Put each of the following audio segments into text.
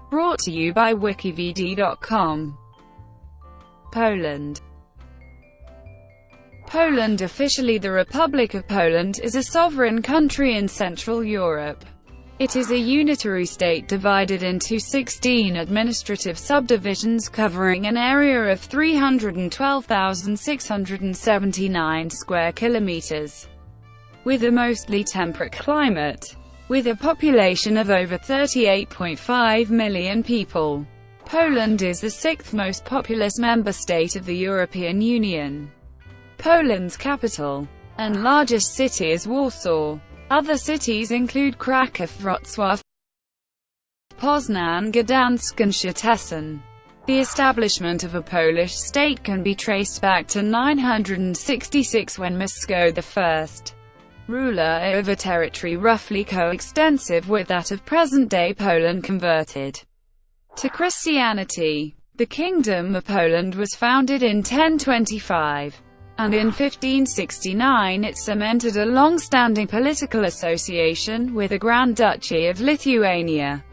Brought to you by WikiVidi.com. Poland. Poland, officially the Republic of Poland, is a sovereign country in Central Europe. It is a unitary state divided into 16 administrative subdivisions covering an area of 312,679 square kilometers, with a mostly temperate climate. With a population of over 38.5 million people, Poland is the sixth most populous member state of the European Union. Poland's capital and largest city is Warsaw. Other cities include Kraków, Wrocław, Poznań, Gdańsk and Szczecin. The establishment of a Polish state can be traced back to 966 when Mieszko I, ruler of a territory roughly coextensive with that of present-day Poland, converted to Christianity. The Kingdom of Poland was founded in 1025, and in 1569 it cemented a long-standing political association with the Grand Duchy of Lithuania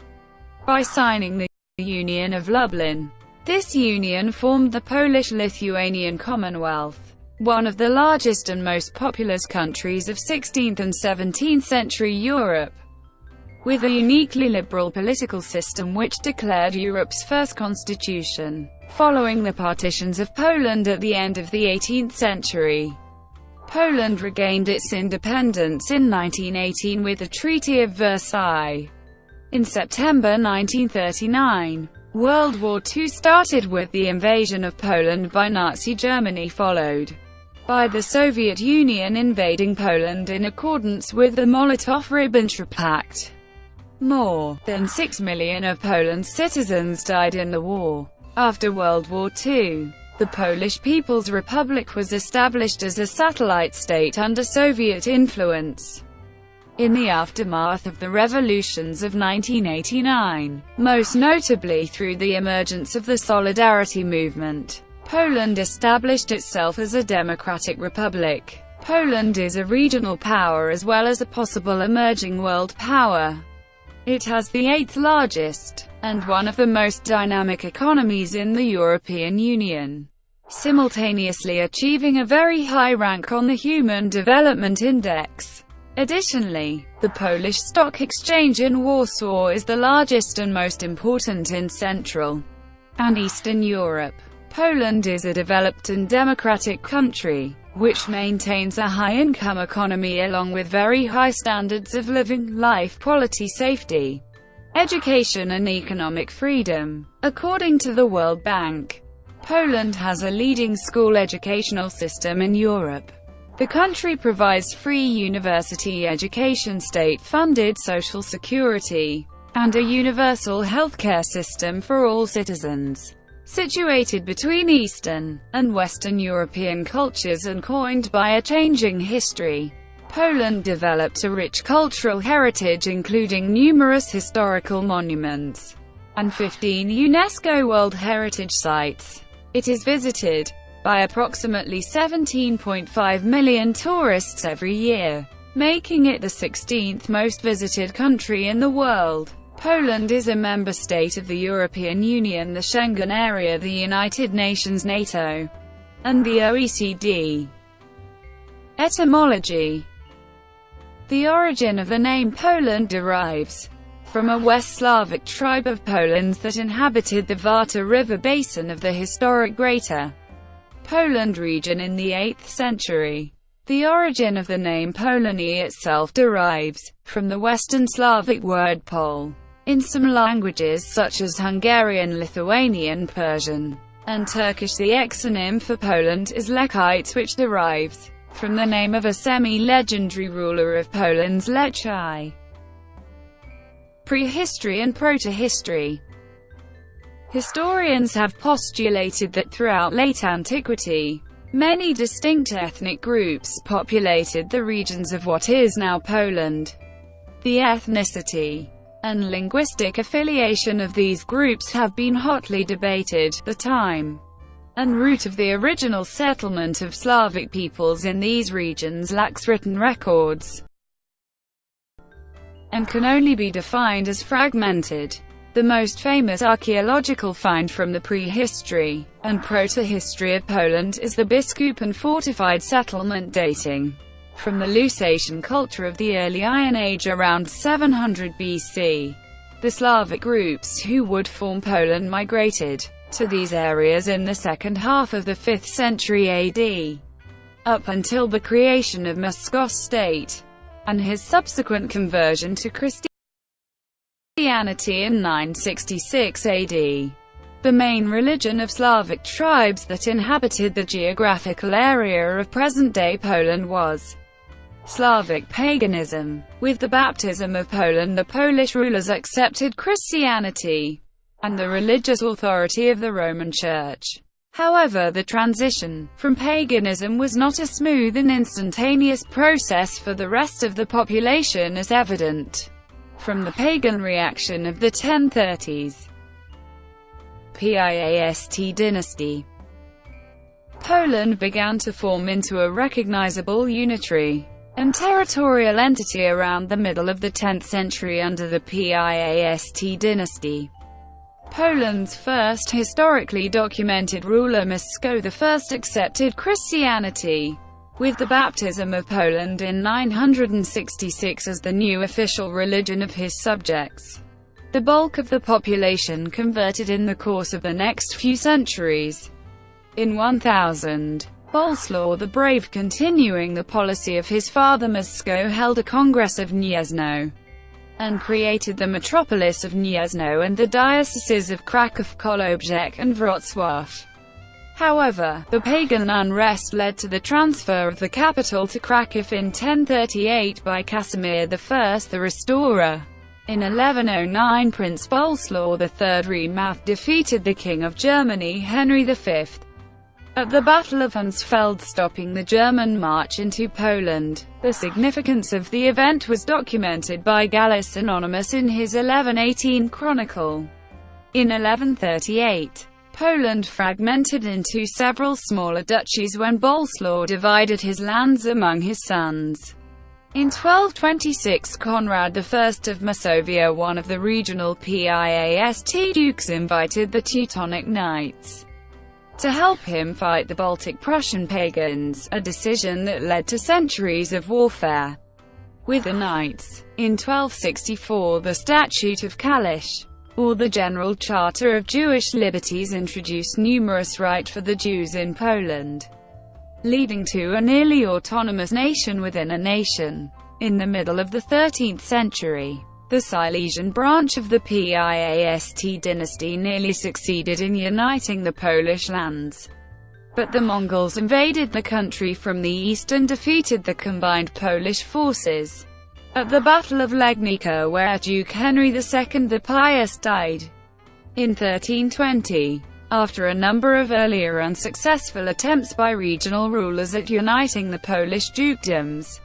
by signing the Union of Lublin. This union formed the Polish-Lithuanian Commonwealth, one of the largest and most populous countries of 16th and 17th century Europe, with a uniquely liberal political system which declared Europe's first constitution, following the partitions of Poland at the end of the 18th century. Poland regained its independence in 1918 with the Treaty of Versailles. In September 1939, World War II started with the invasion of Poland by Nazi Germany, followed by the Soviet Union invading Poland in accordance with the Molotov-Ribbentrop Pact. More than 6 million of Poland's citizens died in the war. After World War II, the Polish People's Republic was established as a satellite state under Soviet influence. In the aftermath of the revolutions of 1989, most notably through the emergence of the Solidarity movement, Poland established itself as a democratic republic. Poland is a regional power as well as a possible emerging world power. It has the eighth largest, and one of the most dynamic economies in the European Union, simultaneously achieving a very high rank on the Human Development Index. Additionally, the Polish Stock Exchange in Warsaw is the largest and most important in Central and Eastern Europe. Poland is a developed and democratic country, which maintains a high-income economy along with very high standards of living, life quality, safety, education and economic freedom. According to the World Bank, Poland has a leading school educational system in Europe. The country provides free university education, state-funded social security, and a universal healthcare system for all citizens. Situated between Eastern and Western European cultures and coined by a changing history, Poland developed a rich cultural heritage including numerous historical monuments and 15 UNESCO World Heritage Sites. It is visited by approximately 17.5 million tourists every year, making it the 16th most visited country in the world. Poland is a member state of the European Union, the Schengen area, the United Nations, NATO, and the OECD. Etymology. The origin of the name Poland derives from a West Slavic tribe of Polans that inhabited the Warta River basin of the historic Greater Poland region in the 8th century. The origin of the name Polony itself derives from the Western Slavic word Pol. In some languages such as Hungarian, Lithuanian, Persian, and Turkish, the exonym for Poland is Lechite, which derives from the name of a semi-legendary ruler of Poland's Lech I. Prehistory and protohistory. Historians have postulated that throughout late antiquity, many distinct ethnic groups populated the regions of what is now Poland. The ethnicity and linguistic affiliation of these groups have been hotly debated. The time and route of the original settlement of Slavic peoples in these regions lacks written records and can only be defined as fragmented. The most famous archaeological find from the prehistory and proto-history of Poland is the Biskup and fortified settlement dating from the Lusatian culture of the early Iron Age around 700 BC. The Slavic groups who would form Poland migrated to these areas in the second half of the 5th century AD, up until the creation of Mieszko I and his subsequent conversion to Christianity in 966 AD. The main religion of Slavic tribes that inhabited the geographical area of present-day Poland was Slavic paganism. With the baptism of Poland, the Polish rulers accepted Christianity and the religious authority of the Roman Church. However, the transition from paganism was not a smooth and instantaneous process for the rest of the population, as evident from the pagan reaction of the 1030s. Piast dynasty. Poland began to form into a recognizable unitary and territorial entity around the middle of the 10th century under the Piast dynasty. Poland's first historically documented ruler, Mieszko I, accepted Christianity with the baptism of Poland in 966 as the new official religion of his subjects. The bulk of the population converted in the course of the next few centuries. In 1000, Bolesław the Brave, continuing the policy of his father Mieszko, held a Congress of Gniezno and created the metropolis of Gniezno and the dioceses of Kraków, Kołobrzeg, and Wrocław. However, the pagan unrest led to the transfer of the capital to Kraków in 1038 by Casimir I the Restorer. In 1109, Prince Bolesław III Remouth defeated the King of Germany, Henry V, at the Battle of Hunsfeld, stopping the German march into Poland. The significance of the event was documented by Gallus Anonymous in his 1118 chronicle. In 1138, Poland fragmented into several smaller duchies when Bolesław divided his lands among his sons. In 1226, Conrad I of Masovia, one of the regional Piast dukes, invited the Teutonic Knights to help him fight the Baltic Prussian pagans, a decision that led to centuries of warfare with the Knights. In 1264, the Statute of Kalisz, or the General Charter of Jewish Liberties, introduced numerous rights for the Jews in Poland, leading to a nearly autonomous nation within a nation. In the middle of the 13th century, the Silesian branch of the Piast dynasty nearly succeeded in uniting the Polish lands, but the Mongols invaded the country from the east and defeated the combined Polish forces at the Battle of Legnica, where Duke Henry II the Pious died. In 1320, after a number of earlier unsuccessful attempts by regional rulers at uniting the Polish dukedoms,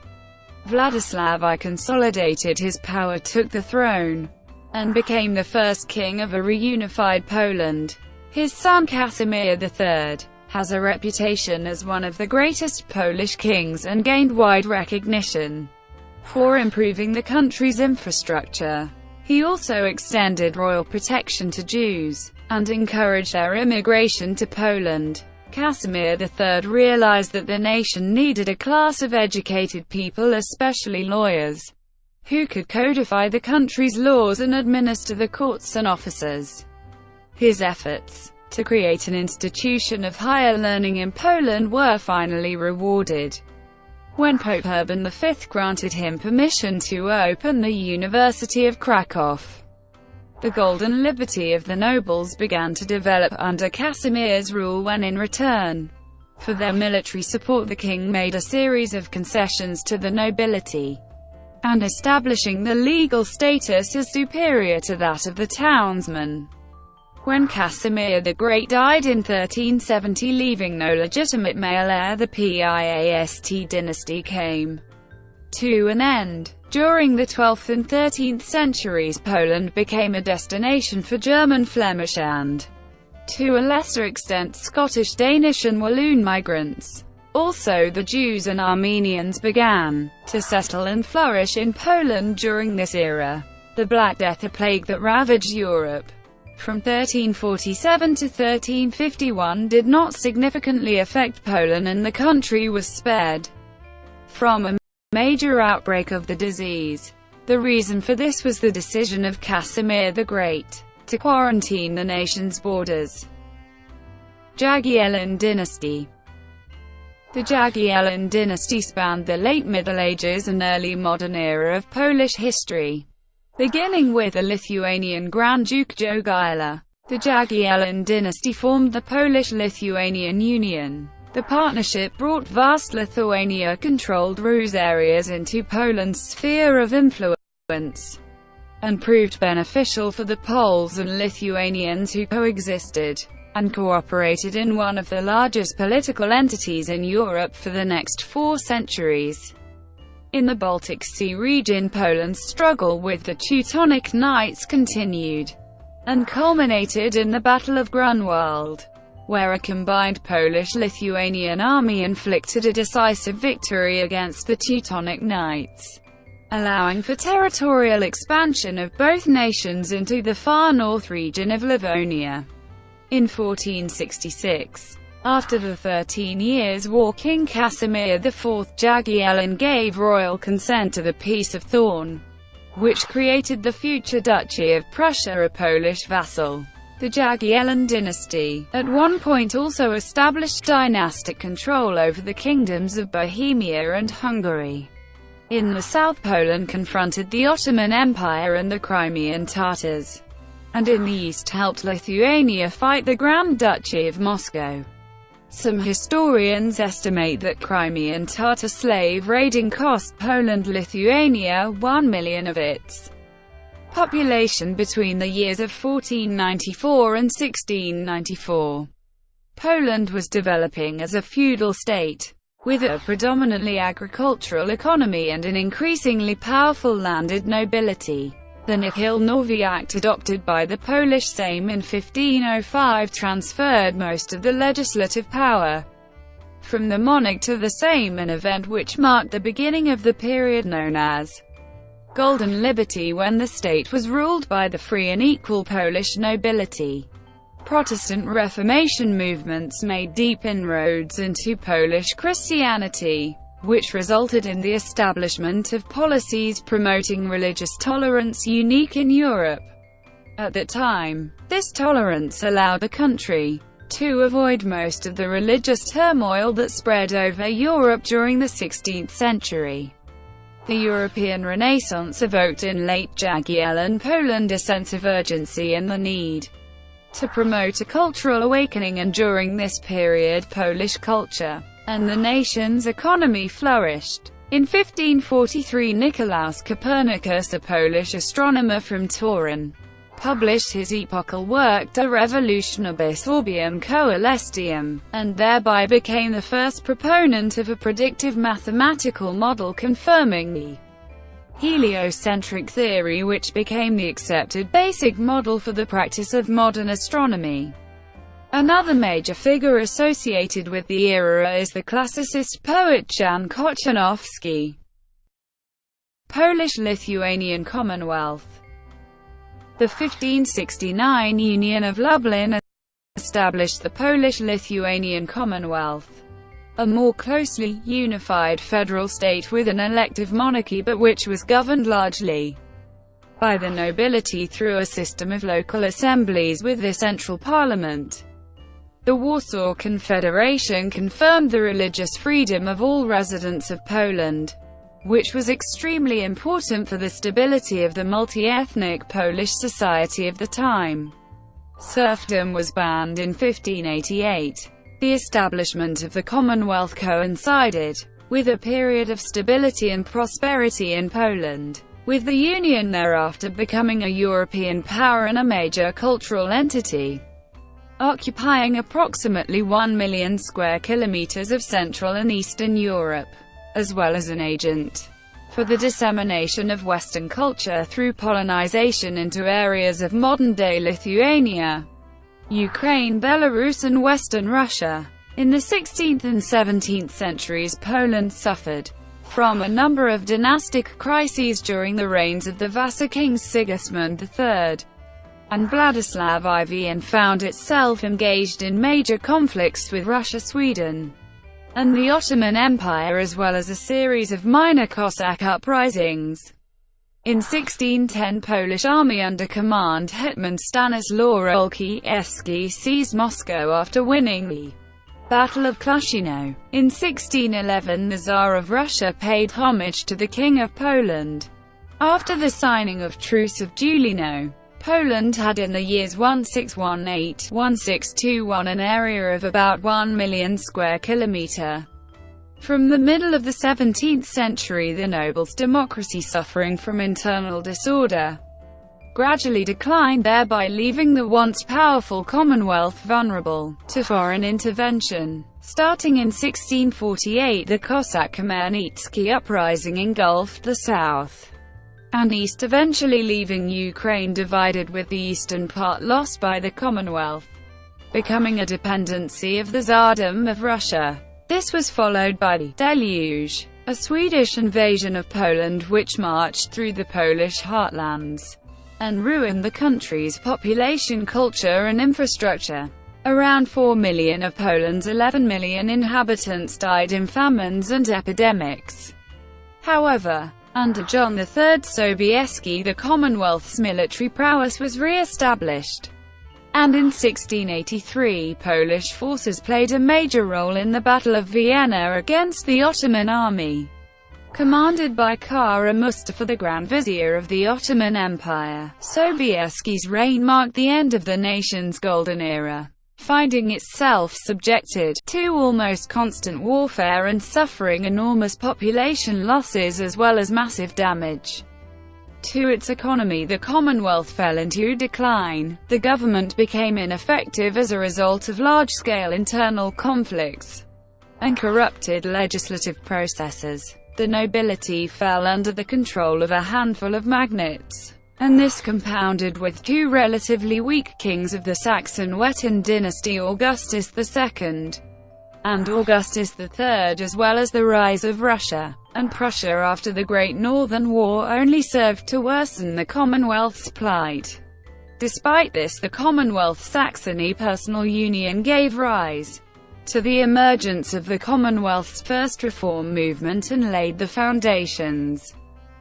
Vladislav I consolidated his power, took the throne, and became the first king of a reunified Poland. His son Casimir III has a reputation as one of the greatest Polish kings and gained wide recognition for improving the country's infrastructure. He also extended royal protection to Jews and encouraged their immigration to Poland. Casimir III realized that the nation needed a class of educated people, especially lawyers, who could codify the country's laws and administer the courts and officers. His efforts to create an institution of higher learning in Poland were finally rewarded when Pope Urban V granted him permission to open the University of Kraków. The golden liberty of the nobles began to develop under Casimir's rule when, in return for their military support, the king made a series of concessions to the nobility, and establishing the legal status as superior to that of the townsmen. When Casimir the Great died in 1370, leaving no legitimate male heir, the Piast dynasty came to an end. During the 12th and 13th centuries, Poland became a destination for German, Flemish and, to a lesser extent, Scottish, Danish and Walloon migrants. Also, the Jews and Armenians began to settle and flourish in Poland during this era. The The Black Death, a plague that ravaged Europe from 1347 to 1351, did not significantly affect Poland, and the country was spared from a major outbreak of the disease. The reason for this was the decision of Casimir the Great to quarantine the nation's borders. Jagiellon dynasty. The Jagiellon dynasty spanned the late Middle Ages and early modern era of Polish history, beginning with the Lithuanian Grand Duke Jogaila. The Jagiellon dynasty formed the Polish-Lithuanian Union. The partnership brought vast Lithuania-controlled Rus areas into Poland's sphere of influence, and proved beneficial for the Poles and Lithuanians who coexisted and cooperated in one of the largest political entities in Europe for the next 4 centuries. In the Baltic Sea region, Poland's struggle with the Teutonic Knights continued, and culminated in the Battle of Grunwald, where a combined Polish-Lithuanian army inflicted a decisive victory against the Teutonic Knights, allowing for territorial expansion of both nations into the far north region of Livonia. In 1466, after the 13 Years' War, King Casimir IV Jagiellon gave royal consent to the Peace of Thorn, which created the future Duchy of Prussia, a Polish vassal. The Jagiellon dynasty, at one point, also established dynastic control over the kingdoms of Bohemia and Hungary. In the south, Poland confronted the Ottoman Empire and the Crimean Tatars, and in the east helped Lithuania fight the Grand Duchy of Moscow. Some historians estimate that Crimean Tatar slave raiding cost Poland-Lithuania 1 million of its population between the years of 1494 and 1694. Poland was developing as a feudal state, with a predominantly agricultural economy and an increasingly powerful landed nobility. The Nihil-Nowy Act, adopted by the Polish Sejm in 1505, transferred most of the legislative power from the monarch to the Sejm, an event which marked the beginning of the period known as Golden Liberty, when the state was ruled by the free and equal Polish nobility. Protestant Reformation movements made deep inroads into Polish Christianity, which resulted in the establishment of policies promoting religious tolerance unique in Europe. At the time, this tolerance allowed the country to avoid most of the religious turmoil that spread over Europe during the 16th century. The European Renaissance evoked in late Jagiellon Poland a sense of urgency and the need to promote a cultural awakening, and during this period Polish culture and the nation's economy flourished. In 1543, Nicolaus Copernicus, a Polish astronomer from Turin, published his epochal work De Revolutionibus Orbium Coelestium, and thereby became the first proponent of a predictive mathematical model confirming the heliocentric theory, which became the accepted basic model for the practice of modern astronomy. Another major figure associated with the era is the classicist poet Jan Kochanowski. Polish-Lithuanian Commonwealth. The 1569 Union of Lublin established the Polish-Lithuanian Commonwealth, a more closely unified federal state with an elective monarchy, but which was governed largely by the nobility through a system of local assemblies with a central parliament. The Warsaw Confederation confirmed the religious freedom of all residents of Poland, which was extremely important for the stability of the multi-ethnic Polish society of the time. Serfdom was banned in 1588. The establishment of the Commonwealth coincided with a period of stability and prosperity in Poland, with the Union thereafter becoming a European power and a major cultural entity, occupying approximately 1 million square kilometers of Central and Eastern Europe, as well as an agent for the dissemination of Western culture through Polonization into areas of modern-day Lithuania, Ukraine, Belarus and Western Russia. In the 16th and 17th centuries, Poland suffered from a number of dynastic crises during the reigns of the Vassar kings Sigismund III and Vladislav IV, and found itself engaged in major conflicts with Russia, Sweden, and the Ottoman Empire, as well as a series of minor Cossack uprisings. In 1610, Polish army under command Hetman Stanislaw Wolski seized Moscow after winning the Battle of Clushino. In 1611, the Tsar of Russia paid homage to the King of Poland. After the signing of Truce of Julino, Poland had in the years 1618–1621 an area of about 1 million square kilometre. From the middle of the 17th century, the nobles' democracy, suffering from internal disorder, gradually declined, thereby leaving the once powerful Commonwealth vulnerable to foreign intervention. Starting in 1648, the Cossack Khmelnytsky uprising engulfed the south and east, eventually leaving Ukraine divided, with the eastern part lost by the Commonwealth, becoming a dependency of the Tsardom of Russia. This was followed by the Deluge, a Swedish invasion of Poland which marched through the Polish heartlands and ruined the country's population, culture and infrastructure. Around 4 million of Poland's 11 million inhabitants died in famines and epidemics. However, under John III Sobieski, the Commonwealth's military prowess was re-established, and in 1683, Polish forces played a major role in the Battle of Vienna against the Ottoman army, commanded by Kara Mustafa, the Grand Vizier of the Ottoman Empire. Sobieski's reign marked the end of the nation's golden era, finding itself subjected to almost constant warfare and suffering enormous population losses as well as massive damage to its economy. The Commonwealth fell into decline. The government became ineffective as a result of large-scale internal conflicts and corrupted legislative processes. The nobility fell under the control of a handful of magnates, and this compounded with two relatively weak kings of the Saxon-Wettin dynasty, Augustus II and Augustus III, as well as the rise of Russia and Prussia after the Great Northern War, only served to worsen the Commonwealth's plight. Despite this, the Commonwealth-Saxony personal union gave rise to the emergence of the Commonwealth's first reform movement and laid the foundations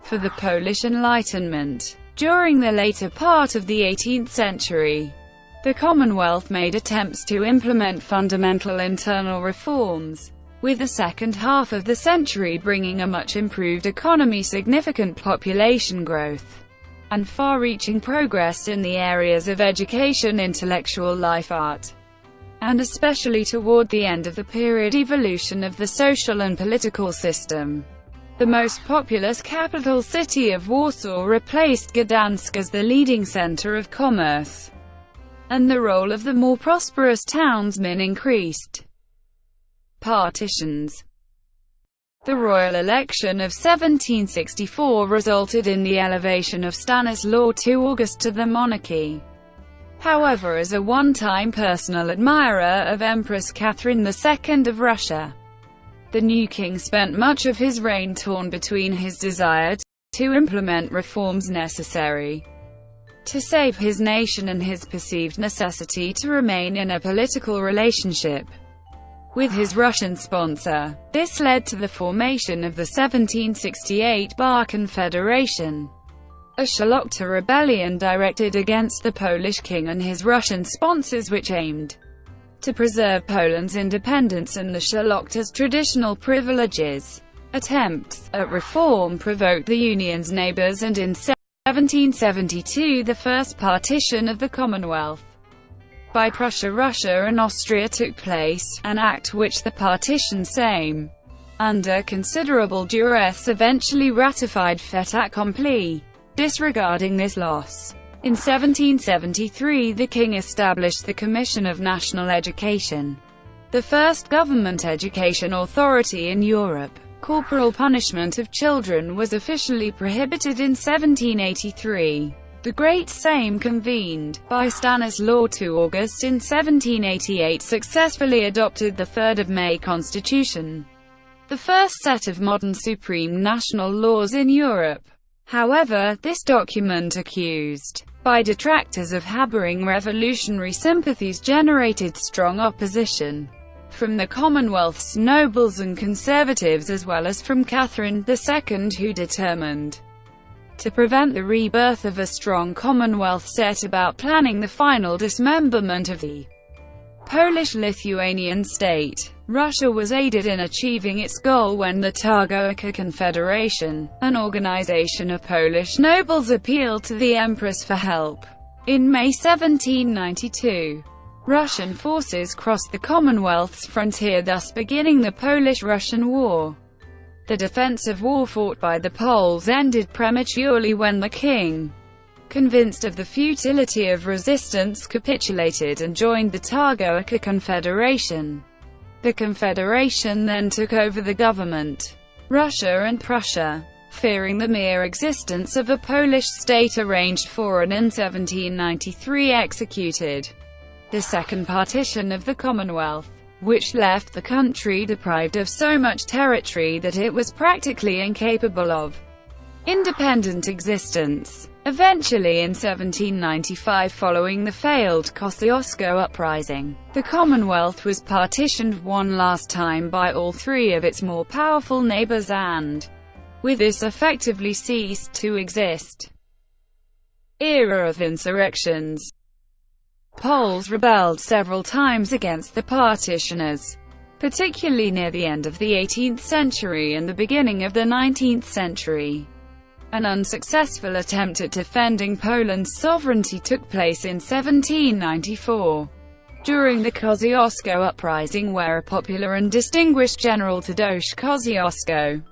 for the Polish Enlightenment. During the later part of the 18th century, the Commonwealth made attempts to implement fundamental internal reforms, with the second half of the century bringing a much improved economy, significant population growth, and far-reaching progress in the areas of education, intellectual life, art, and especially toward the end of the period, evolution of the social and political system. The most populous capital city of Warsaw replaced Gdańsk as the leading center of commerce, and the role of the more prosperous townsmen increased. Partitions. The royal election of 1764 resulted in the elevation of Stanislaw II August to the monarchy. However, as a one-time personal admirer of Empress Catherine II of Russia, the new king spent much of his reign torn between his desire to implement reforms necessary to save his nation and his perceived necessity to remain in a political relationship with his Russian sponsor. This led to the formation of the 1768 Bar Confederation, a Szlachta rebellion directed against the Polish king and his Russian sponsors, which aimed to preserve Poland's independence and the Szlachta's traditional privileges. Attempts at reform provoked the Union's neighbors, and in 1772 the first partition of the Commonwealth by Prussia, Russia and Austria took place, an act which the partition Sejm, under considerable duress, eventually ratified fait accompli. Disregarding this loss, in 1773 the king established the Commission of National Education, the first government education authority in Europe. Corporal punishment of children was officially prohibited in 1783. The Great Sejm, convened by Stanislaw II August in 1788, successfully adopted the 3rd of May Constitution. the first set of modern supreme national laws in Europe. However, this document, accused by detractors of harboring revolutionary sympathies, generated strong opposition from the Commonwealth's nobles and conservatives, as well as from Catherine II, who, determined to prevent the rebirth of a strong Commonwealth, set about planning the final dismemberment of the Polish-Lithuanian state. Russia was aided in achieving its goal when the Targowica Confederation, an organization of Polish nobles, appealed to the Empress for help. In May 1792, Russian forces crossed the Commonwealth's frontier, thus beginning the Polish-Russian War. The defensive war fought by the Poles ended prematurely when the king, convinced of the futility of resistance, capitulated and joined the Targowica Confederation. The Confederation then took over the government. Russia and Prussia, fearing the mere existence of a Polish state, arranged for and in 1793 executed the second partition of the Commonwealth, which left the country deprived of so much territory that it was practically incapable of independent existence. Eventually, in 1795, following the failed Kosciuszko uprising, the Commonwealth was partitioned one last time by all three of its more powerful neighbors and, with this, effectively ceased to exist. Era of insurrections. Poles rebelled several times against the partitioners, particularly near the end of the 18th century and the beginning of the 19th century. An unsuccessful attempt at defending Poland's sovereignty took place in 1794, during the Kosciuszko uprising, where a popular and distinguished General Tadeusz Kosciuszko,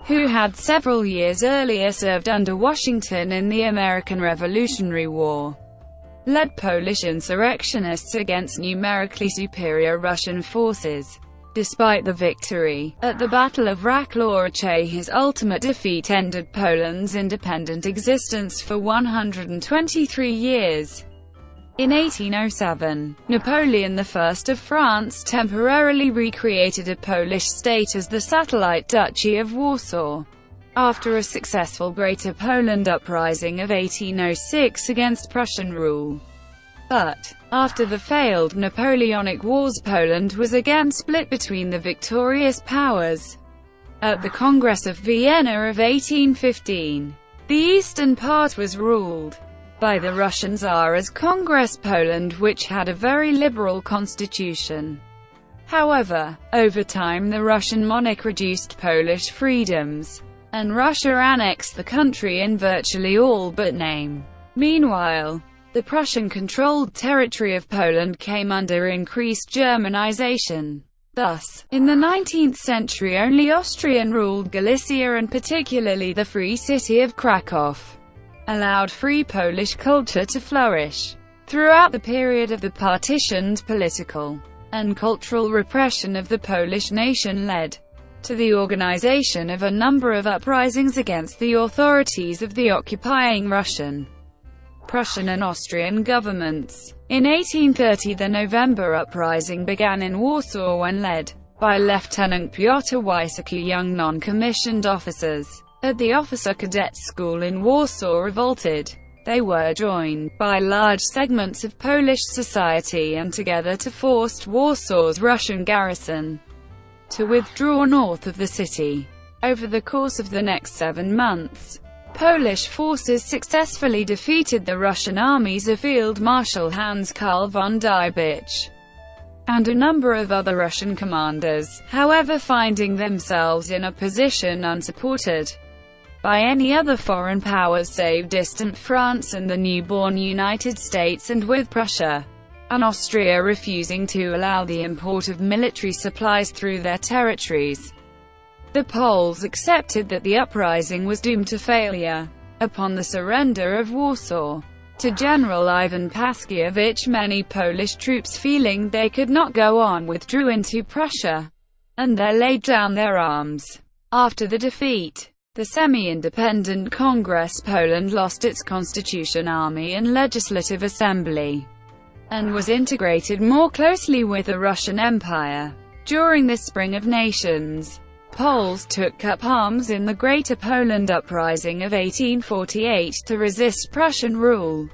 who had several years earlier served under Washington in the American Revolutionary War, led Polish insurrectionists against numerically superior Russian forces. Despite the victory at the Battle of Wrocław, his ultimate defeat ended Poland's independent existence for 123 years. In 1807, Napoleon I of France temporarily recreated a Polish state as the satellite Duchy of Warsaw, after a successful Greater Poland uprising of 1806 against Prussian rule. But, after the failed Napoleonic Wars, Poland was again split between the victorious powers. At the Congress of Vienna of 1815, the eastern part was ruled by the Russian Tsar as Congress Poland, which had a very liberal constitution. However, over time the Russian monarch reduced Polish freedoms, and Russia annexed the country in virtually all but name. Meanwhile, the Prussian-controlled territory of Poland came under increased Germanization. Thus, in the 19th century only Austrian-ruled Galicia, and particularly the free city of Kraków, allowed free Polish culture to flourish. Throughout the period of the partitions, political and cultural repression of the Polish nation led to the organization of a number of uprisings against the authorities of the occupying Russian, Prussian and Austrian governments. In 1830 the November Uprising began in Warsaw when, led by Lieutenant Piotr Wysocki, young non-commissioned officers at the Officer Cadet School in Warsaw revolted. They were joined by large segments of Polish society and together forced Warsaw's Russian garrison to withdraw north of the city. Over the course of the next 7 months, Polish forces successfully defeated the Russian armies of Field Marshal Hans Karl von Diebitsch and a number of other Russian commanders, however, finding themselves in a position unsupported by any other foreign powers save distant France and the newborn United States, and with Prussia and Austria refusing to allow the import of military supplies through their territories. The Poles accepted that the uprising was doomed to failure. Upon the surrender of Warsaw to General Ivan Paskiewicz, many Polish troops, feeling they could not go on, withdrew into Prussia, and there laid down their arms. After the defeat, the semi-independent Congress Poland lost its constitution, army and legislative assembly, and was integrated more closely with the Russian Empire. During the Spring of Nations, Poles took up arms in the Greater Poland Uprising of 1848 to resist Prussian rule.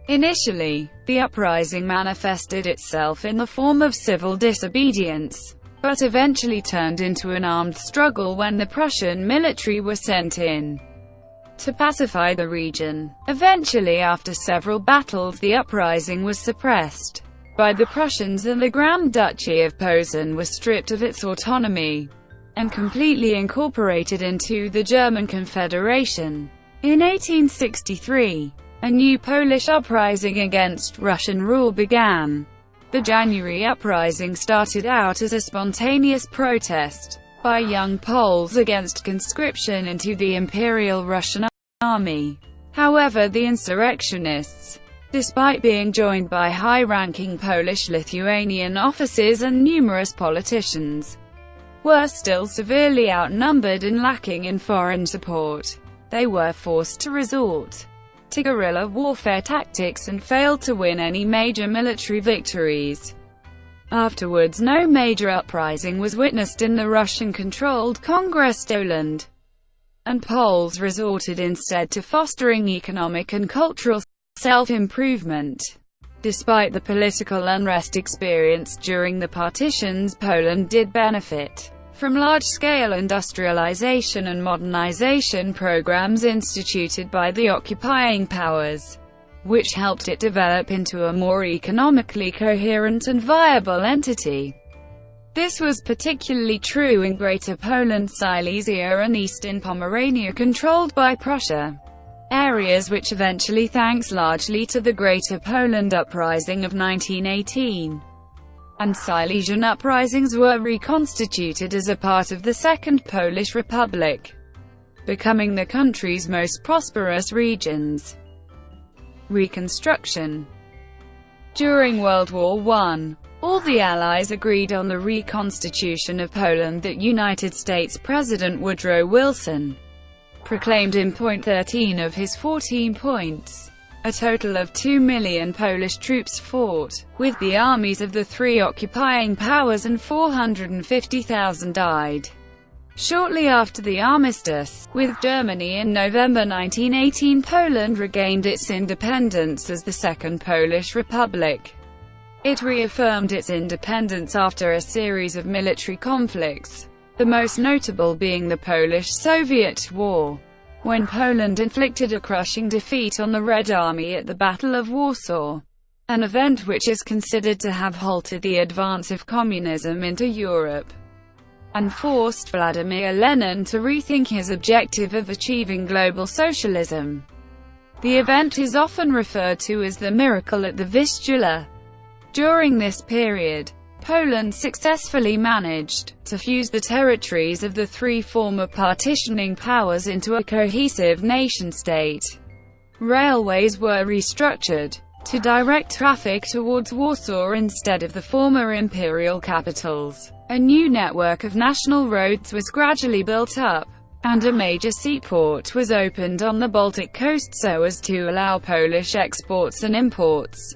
Initially, the uprising manifested itself in the form of civil disobedience, but eventually turned into an armed struggle when the Prussian military were sent in to pacify the region. Eventually, after several battles, the uprising was suppressed by the Prussians and the Grand Duchy of Posen was stripped of its autonomy and completely incorporated into the German Confederation. In 1863, a new Polish uprising against Russian rule began. The January uprising started out as a spontaneous protest by young Poles against conscription into the Imperial Russian Army. However, the insurrectionists, despite being joined by high-ranking Polish-Lithuanian officers and numerous politicians, were still severely outnumbered and lacking in foreign support. They were forced to resort to guerrilla warfare tactics and failed to win any major military victories. Afterwards, no major uprising was witnessed in the Russian-controlled Congress-Poland, and Poles resorted instead to fostering economic and cultural self-improvement. Despite the political unrest experienced during the partitions, Poland did benefit from large-scale industrialization and modernization programs instituted by the occupying powers, which helped it develop into a more economically coherent and viable entity. This was particularly true in Greater Poland, Silesia and Eastern Pomerania controlled by Prussia, areas which eventually, thanks largely to the Greater Poland Uprising of 1918, and Silesian uprisings, were reconstituted as a part of the Second Polish Republic, becoming the country's most prosperous regions. Reconstruction. During World War I, all the Allies agreed on the reconstitution of Poland that United States President Woodrow Wilson proclaimed in point 13 of his 14 points. A total of 2 million Polish troops fought with the armies of the three occupying powers and 450,000 died. Shortly after the armistice with Germany in November 1918, Poland regained its independence as the Second Polish Republic. It reaffirmed its independence after a series of military conflicts, the most notable being the Polish-Soviet War, when Poland inflicted a crushing defeat on the Red Army at the Battle of Warsaw, an event which is considered to have halted the advance of communism into Europe, and forced Vladimir Lenin to rethink his objective of achieving global socialism. The event is often referred to as the Miracle at the Vistula. During this period, Poland successfully managed to fuse the territories of the three former partitioning powers into a cohesive nation-state. Railways were restructured to direct traffic towards Warsaw instead of the former imperial capitals. A new network of national roads was gradually built up, and a major seaport was opened on the Baltic coast so as to allow Polish exports and imports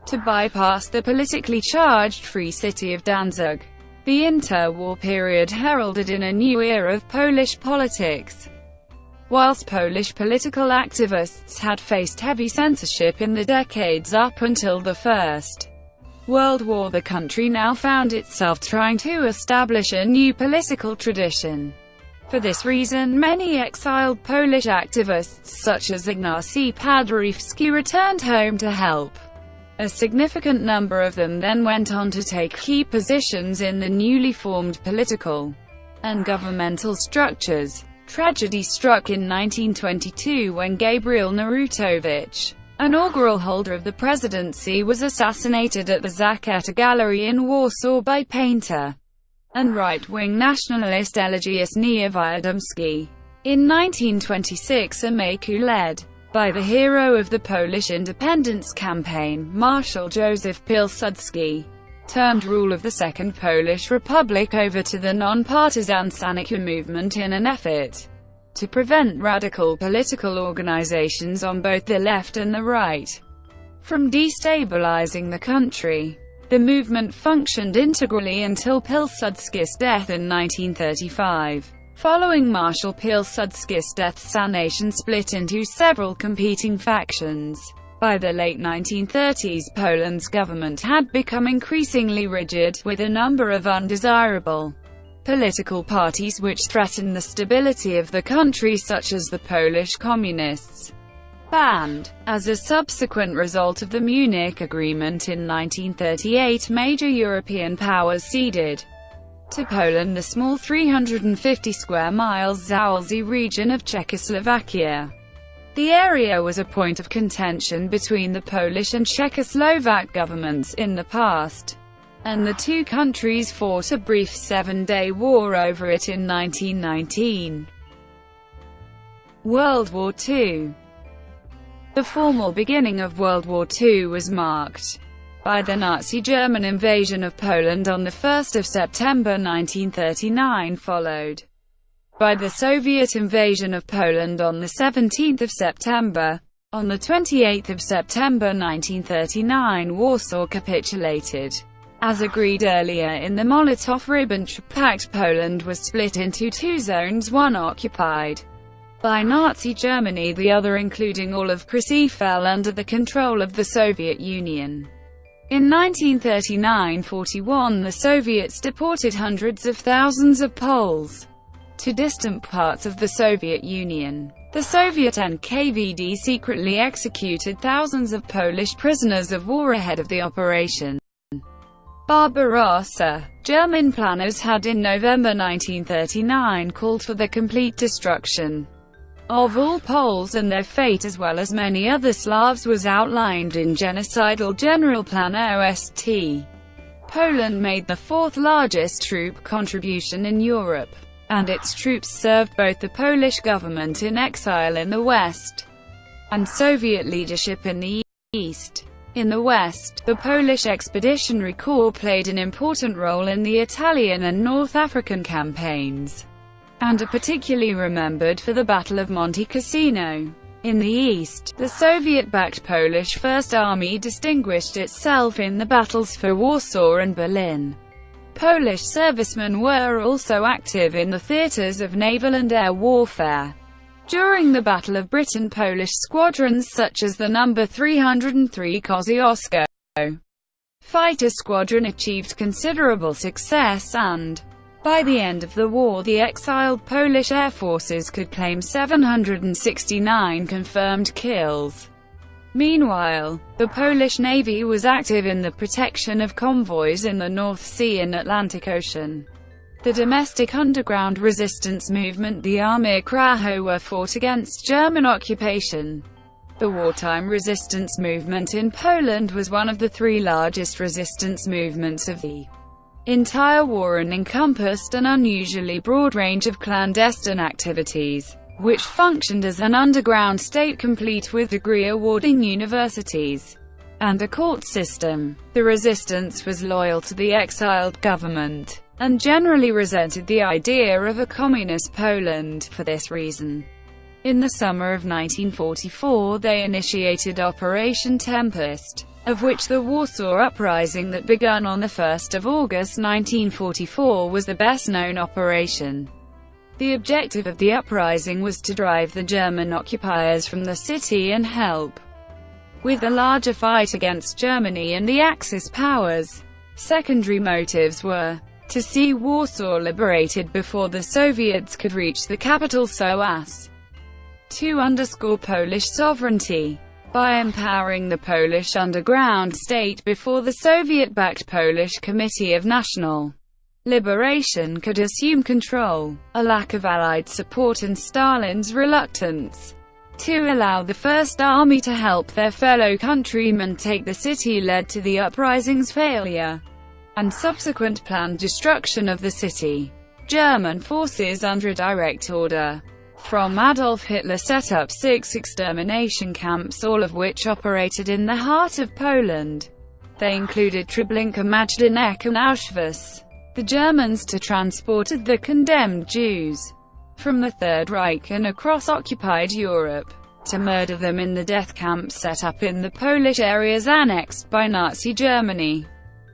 to bypass the politically charged Free City of Danzig. The interwar period heralded in a new era of Polish politics. Whilst Polish political activists had faced heavy censorship in the decades up until the First World War, the country now found itself trying to establish a new political tradition. For this reason, many exiled Polish activists such as Ignacy Paderewski returned home to help. A significant number of them then went on to take key positions in the newly formed political and governmental structures. Tragedy struck in 1922 when Gabriel Narutowicz, inaugural holder of the presidency, was assassinated at the Zakręty Gallery in Warsaw by painter and right-wing nationalist Elegius Niewiadomski. In 1926, a coup led by the hero of the Polish independence campaign, Marshal Józef Pilsudski, turned rule of the Second Polish Republic over to the non-partisan Sanica movement in an effort to prevent radical political organizations on both the left and the right from destabilizing the country. The movement functioned integrally until Pilsudski's death in 1935. Following Marshal Pilsudski's death, the nation split into several competing factions. By the late 1930s, Poland's government had become increasingly rigid, with a number of undesirable political parties which threatened the stability of the country, such as the Polish Communists. Banned. As a subsequent result of the Munich Agreement in 1938, major European powers ceded to Poland the small 350 square miles Zaolzie region of Czechoslovakia. The area was a point of contention between the Polish and Czechoslovak governments in the past, and the two countries fought a brief 7-day war over it in 1919. World War II. The formal beginning of World War II was marked by the Nazi German invasion of Poland on 1 September 1939, followed by the Soviet invasion of Poland on 17 September. On 28 September 1939, Warsaw capitulated. As agreed earlier in the Molotov-Ribbentrop Pact, Poland was split into two zones, one occupied by Nazi Germany, the other, including all of Prussia, fell under the control of the Soviet Union. In 1939–41, the Soviets deported hundreds of thousands of Poles to distant parts of the Soviet Union. The Soviet NKVD secretly executed thousands of Polish prisoners of war ahead of the Operation Barbarossa. German planners had in November 1939 called for the complete destruction of all Poles, and their fate, as well as many other Slavs, was outlined in Genocidal General Plan OST. Poland made the fourth largest troop contribution in Europe, and its troops served both the Polish government in exile in the West and Soviet leadership in the East. In the West, the Polish Expeditionary Corps played an important role in the Italian and North African campaigns, and are particularly remembered for the Battle of Monte Cassino. In the East, the Soviet-backed Polish First Army distinguished itself in the battles for Warsaw and Berlin. Polish servicemen were also active in the theaters of naval and air warfare. During the Battle of Britain, Polish squadrons such as the No. 303 Kosciuszko fighter squadron achieved considerable success, and by the end of the war, the exiled Polish air forces could claim 769 confirmed kills. Meanwhile, the Polish Navy was active in the protection of convoys in the North Sea and Atlantic Ocean. The domestic underground resistance movement, the Armia Krajowa, fought against German occupation. The wartime resistance movement in Poland was one of the three largest resistance movements of the entire war and encompassed an unusually broad range of clandestine activities, which functioned as an underground state complete with degree-awarding universities and a court system. The resistance was loyal to the exiled government, and generally resented the idea of a communist Poland. For this reason, in the summer of 1944, they initiated Operation Tempest, of which the Warsaw Uprising that begun on 1 August 1944 was the best-known operation. The objective of the uprising was to drive the German occupiers from the city and help with the larger fight against Germany and the Axis powers. Secondary motives were to see Warsaw liberated before the Soviets could reach the capital, so as to underscore Polish sovereignty by empowering the Polish underground state before the Soviet-backed Polish Committee of National Liberation could assume control. A lack of Allied support and Stalin's reluctance to allow the First Army to help their fellow countrymen take the city led to the uprising's failure and subsequent planned destruction of the city. German forces under a direct order from Adolf Hitler set up 6 extermination camps, all of which operated in the heart of Poland. They included Treblinka, Majdanek and Auschwitz. The Germans transported the condemned Jews from the Third Reich and across occupied Europe to murder them in the death camps set up in the Polish areas annexed by Nazi Germany.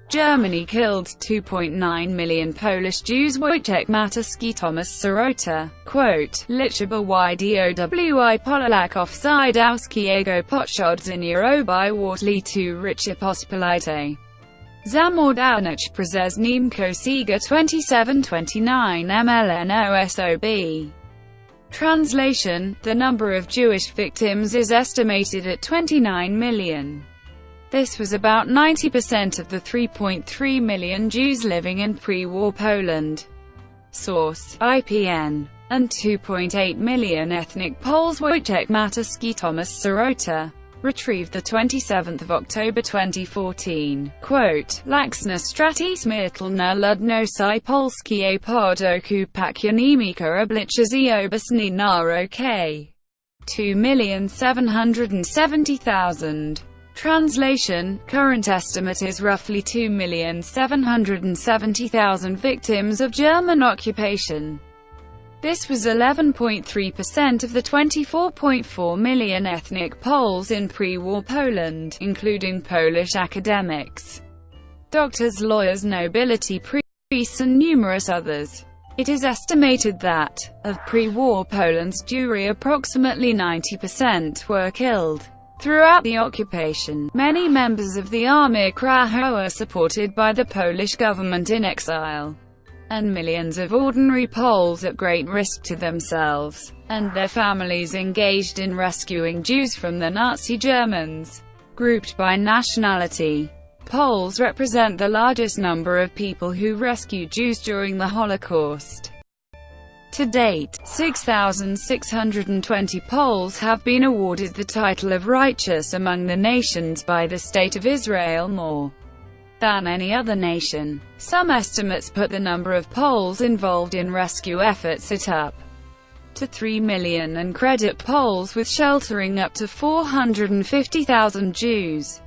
Germany killed 2.9 million Polish Jews. Wojciech Matuszki, Thomas Sirota, quote, Liczba Ydowi Polaków Żydowskiego pochodzenia roboty to Rzeczypospolitej. Zamordowanych przez Niemcowskiego 2729 mlnosob. Translation: the number of Jewish victims is estimated at 29 million. This was about 90% of the 3.3 million Jews living in pre-war Poland. Source: IPN. And 2.8 million ethnic Poles. Wojciech Matuszki, Thomas Sirota. Retrieved 27 October 2014. Quote, Laxna stratismytlna ludnosy polskie pod okupacjonimika obliczasi obecny naród k. 2,770,000. Translation: current estimate is roughly 2,770,000 victims of German occupation. This was 11.3% of the 24.4 million ethnic Poles in pre-war Poland, including Polish academics, doctors, lawyers, nobility, priests and numerous others. It is estimated that, of pre-war Poland's Jewry, approximately 90% were killed. Throughout the occupation, many members of the Armia Krajowa were supported by the Polish government in exile, and millions of ordinary Poles at great risk to themselves and their families engaged in rescuing Jews from the Nazi Germans. Grouped by nationality, Poles represent the largest number of people who rescued Jews during the Holocaust. To date, 6,620 Poles have been awarded the title of righteous among the nations by the State of Israel, more than any other nation. Some estimates put the number of Poles involved in rescue efforts at up to 3 million and credit Poles with sheltering up to 450,000 Jews.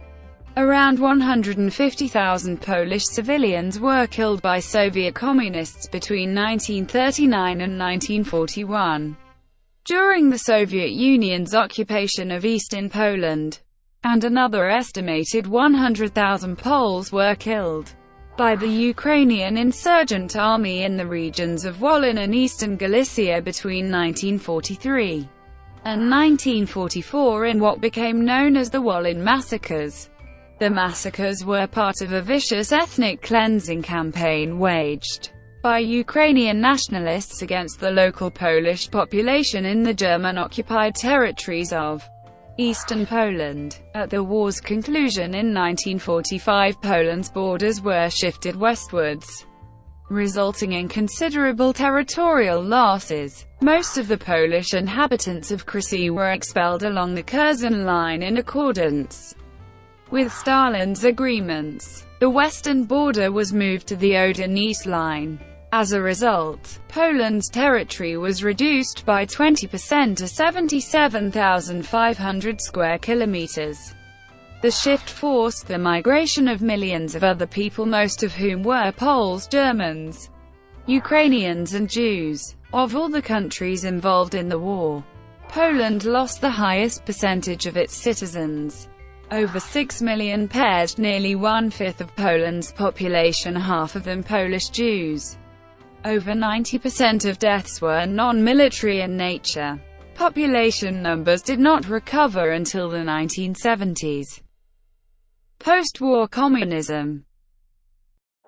Around 150,000 Polish civilians were killed by Soviet communists between 1939 and 1941, during the Soviet Union's occupation of eastern Poland, and another estimated 100,000 Poles were killed by the Ukrainian insurgent army in the regions of Wolin and eastern Galicia between 1943 and 1944 in what became known as the Wolin massacres. The massacres were part of a vicious ethnic cleansing campaign waged by Ukrainian nationalists against the local Polish population in the German-occupied territories of eastern Poland. At the war's conclusion in 1945, Poland's borders were shifted westwards, resulting in considerable territorial losses. Most of the Polish inhabitants of Cuisine were expelled along the Curzon line in accordance with Stalin's agreements. The western border was moved to the Oder-Neisse line. As a result, Poland's territory was reduced by 20% to 77,500 square kilometers. The shift forced the migration of millions of other people, most of whom were Poles, Germans, Ukrainians and Jews. Of all the countries involved in the war, Poland lost the highest percentage of its citizens. Over 6 million perished, nearly one-fifth of Poland's population, half of them Polish Jews. Over 90% of deaths were non-military in nature. Population numbers did not recover until the 1970s. Post-war communism.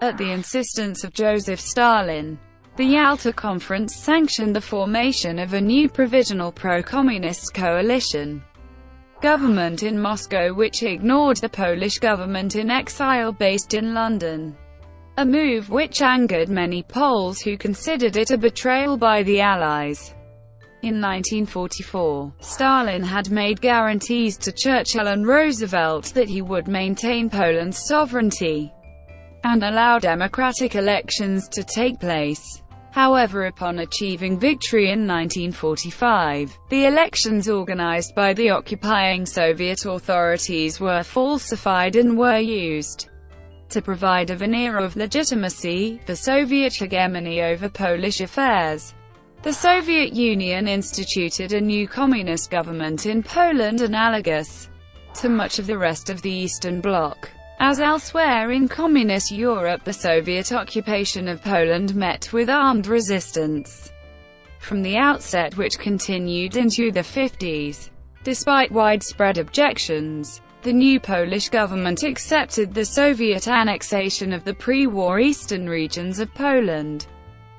At the insistence of Joseph Stalin, the Yalta Conference sanctioned the formation of a new provisional pro-communist coalition government in Moscow, which ignored the Polish government in exile based in London. A move which angered many Poles who considered it a betrayal by the Allies. In 1944, Stalin had made guarantees to Churchill and Roosevelt that he would maintain Poland's sovereignty and allow democratic elections to take place. However, upon achieving victory in 1945, the elections organized by the occupying Soviet authorities were falsified and were used to provide a veneer of legitimacy for Soviet hegemony over Polish affairs. The Soviet Union instituted a new communist government in Poland analogous to much of the rest of the Eastern Bloc, As elsewhere in Communist Europe, the Soviet occupation of Poland met with armed resistance from the outset, which continued into the 50s. Despite widespread objections, the new Polish government accepted the Soviet annexation of the pre-war eastern regions of Poland,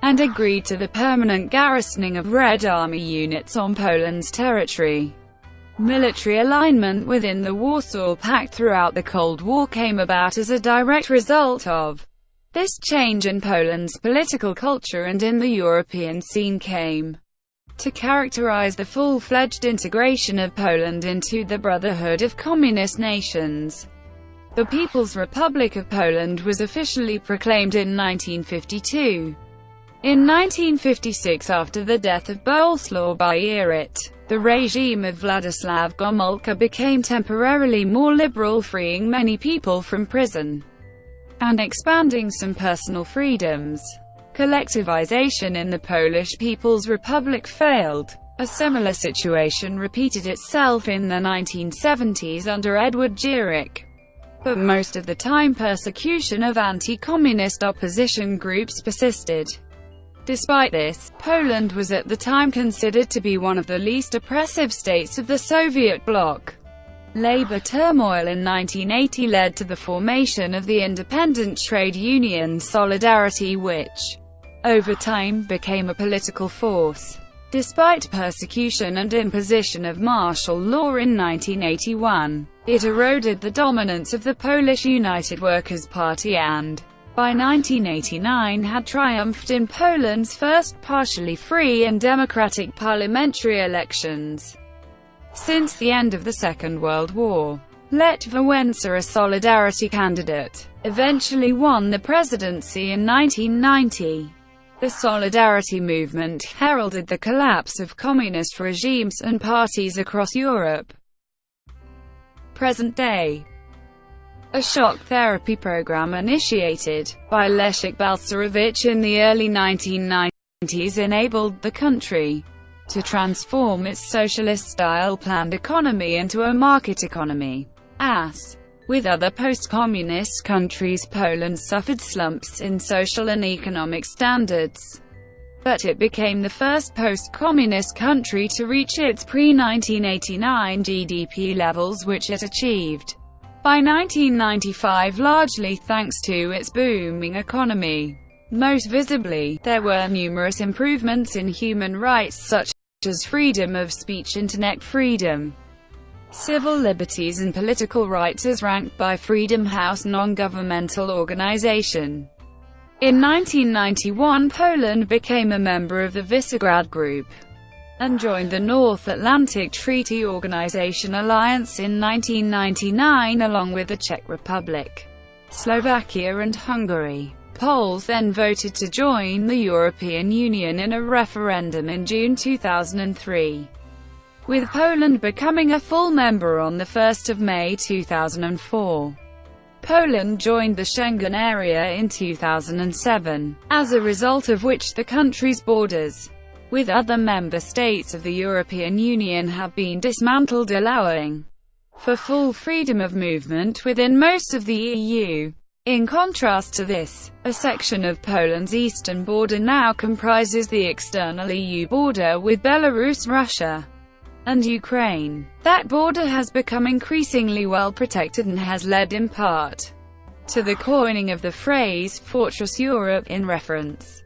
and agreed to the permanent garrisoning of Red Army units on Poland's territory. Military alignment within the Warsaw Pact throughout the Cold War came about as a direct result of this change in Poland's political culture and in the European scene came to characterize the full-fledged integration of Poland into the Brotherhood of Communist Nations. The People's Republic of Poland was officially proclaimed in 1952. In 1956, after the death of Bolesław Bierut, the regime of Władysław Gomulka became temporarily more liberal, freeing many people from prison and expanding some personal freedoms. Collectivization in the Polish People's Republic failed. A similar situation repeated itself in the 1970s under Edward Gierek. But most of the time persecution of anti-communist opposition groups persisted. Despite this, Poland was at the time considered to be one of the least oppressive states of the Soviet bloc. Labor turmoil in 1980 led to the formation of the independent trade union Solidarity, which, over time, became a political force. Despite persecution and imposition of martial law in 1981, it eroded the dominance of the Polish United Workers' Party and, by 1989, had triumphed in Poland's first partially free and democratic parliamentary elections since the end of the Second World War. Lech Wałęsa, a Solidarity candidate, eventually won the presidency in 1990. The Solidarity movement heralded the collapse of communist regimes and parties across Europe. Present day. A shock therapy program initiated by Leszek Balcerowicz in the early 1990s enabled the country to transform its socialist-style planned economy into a market economy. As with other post-communist countries, Poland suffered slumps in social and economic standards. But it became the first post-communist country to reach its pre-1989 GDP levels, which it achieved by 1995, largely thanks to its booming economy. Most visibly, there were numerous improvements in human rights such as freedom of speech, internet freedom, civil liberties and political rights as ranked by Freedom House non-governmental organization. In 1991, Poland became a member of the Visegrad Group and joined the North Atlantic Treaty Organization alliance in 1999 along with the Czech Republic, Slovakia and Hungary. Poles then voted to join the European Union in a referendum in June 2003, with Poland becoming a full member on 1 May 2004. Poland joined the Schengen area in 2007, as a result of which the country's borders with other member states of the European Union have been dismantled, allowing for full freedom of movement within most of the EU. In contrast to this, a section of Poland's eastern border now comprises the external EU border with Belarus, Russia, and Ukraine. That border has become increasingly well protected and has led in part to the coining of the phrase "Fortress Europe" in reference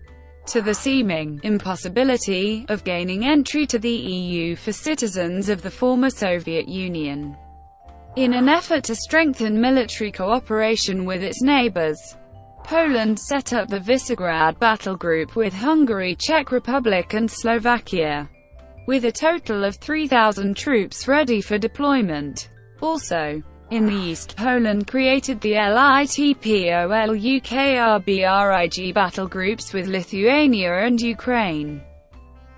to the seeming impossibility of gaining entry to the EU for citizens of the former Soviet Union. In an effort to strengthen military cooperation with its neighbors, Poland set up the Visegrad Battle Group with Hungary, Czech Republic and Slovakia, with a total of 3,000 troops ready for deployment. Also, in the East, Poland created the LITPOLUKRBRIG battle groups with Lithuania and Ukraine.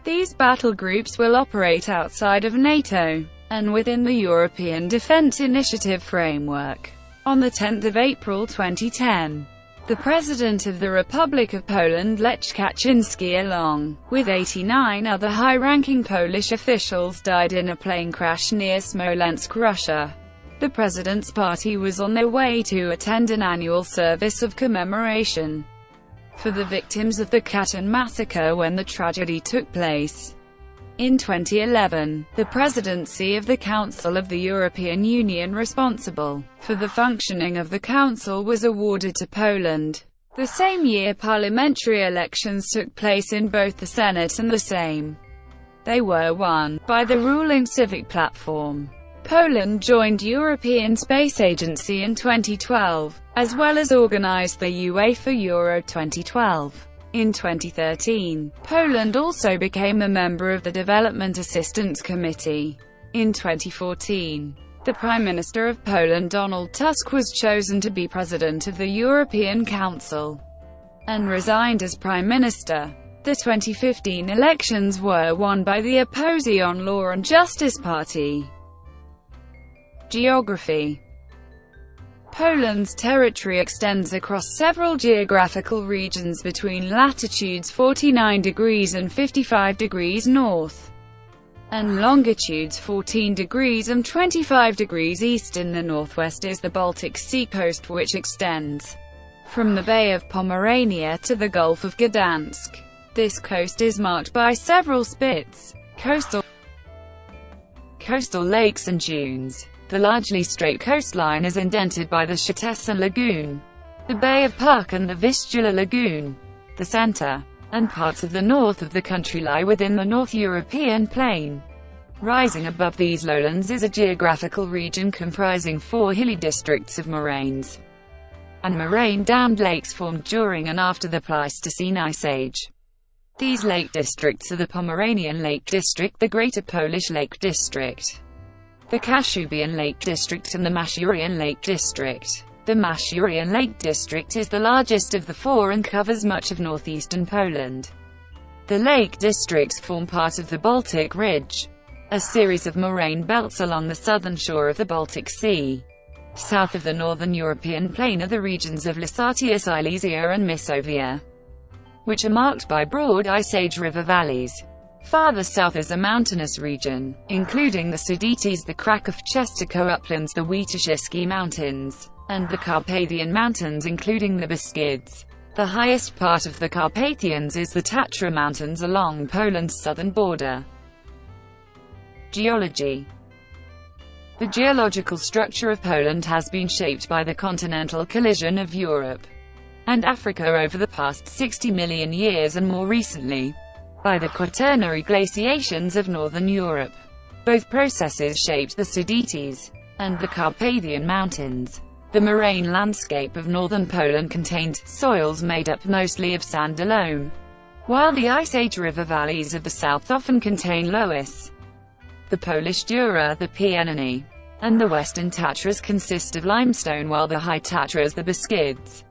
These battle groups will operate outside of NATO and within the European Defence Initiative framework. On 10 April 2010, the President of the Republic of Poland, Lech Kaczynski, along with 89 other high-ranking Polish officials, died in a plane crash near Smolensk, Russia. The president's party was on their way to attend an annual service of commemoration for the victims of the Katyn massacre when the tragedy took place. In 2011, the presidency of the Council of the European Union responsible for the functioning of the Council was awarded to Poland. The same year parliamentary elections took place in both the Senate and the Sejm. They were won by the ruling Civic Platform. Poland joined European Space Agency in 2012, as well as organized the UEFA Euro 2012. In 2013, Poland also became a member of the Development Assistance Committee. In 2014, the Prime Minister of Poland Donald Tusk was chosen to be President of the European Council, and resigned as Prime Minister. The 2015 elections were won by the opposition Law and Justice Party. Geography. Poland's territory extends across several geographical regions between latitudes 49 degrees and 55 degrees north, and longitudes 14 degrees and 25 degrees east. In the northwest is the Baltic Sea coast, which extends from the Bay of Pomerania to the Gulf of Gdańsk. This coast is marked by several spits, coastal lakes and dunes. The largely straight coastline is indented by the Szczecin Lagoon, the Bay of Puck and the Vistula Lagoon. The center and parts of the north of the country lie within the North European Plain. Rising above these lowlands is a geographical region comprising 4 hilly districts of moraines and moraine-dammed lakes formed during and after the Pleistocene Ice Age. These lake districts are the Pomeranian Lake District, the Greater Polish Lake District, the Kashubian Lake District and the Masurian Lake District. The Masurian Lake District is the largest of the 4 and covers much of northeastern Poland. The lake districts form part of the Baltic Ridge, a series of moraine belts along the southern shore of the Baltic Sea. South of the northern European plain are the regions of Lusatia, Silesia and Masovia, which are marked by broad Ice Age river valleys. Farther south is a mountainous region, including the Sudetes, the Kraków-Czestochow uplands, the Wietuszewski Mountains, and the Carpathian Mountains including the Beskids. The highest part of the Carpathians is the Tatra Mountains along Poland's southern border. Geology. The geological structure of Poland has been shaped by the continental collision of Europe and Africa over the past 60 million years and more recently by the Quaternary glaciations of northern Europe. Both processes shaped the Sudetes and the Carpathian Mountains. The moraine landscape of northern Poland contained soils made up mostly of sand and loam, while the Ice Age river valleys of the south often contain loess. The Polish Jura, the Piast, and the Western Tatras consist of limestone, while the High Tatras, the Beskids,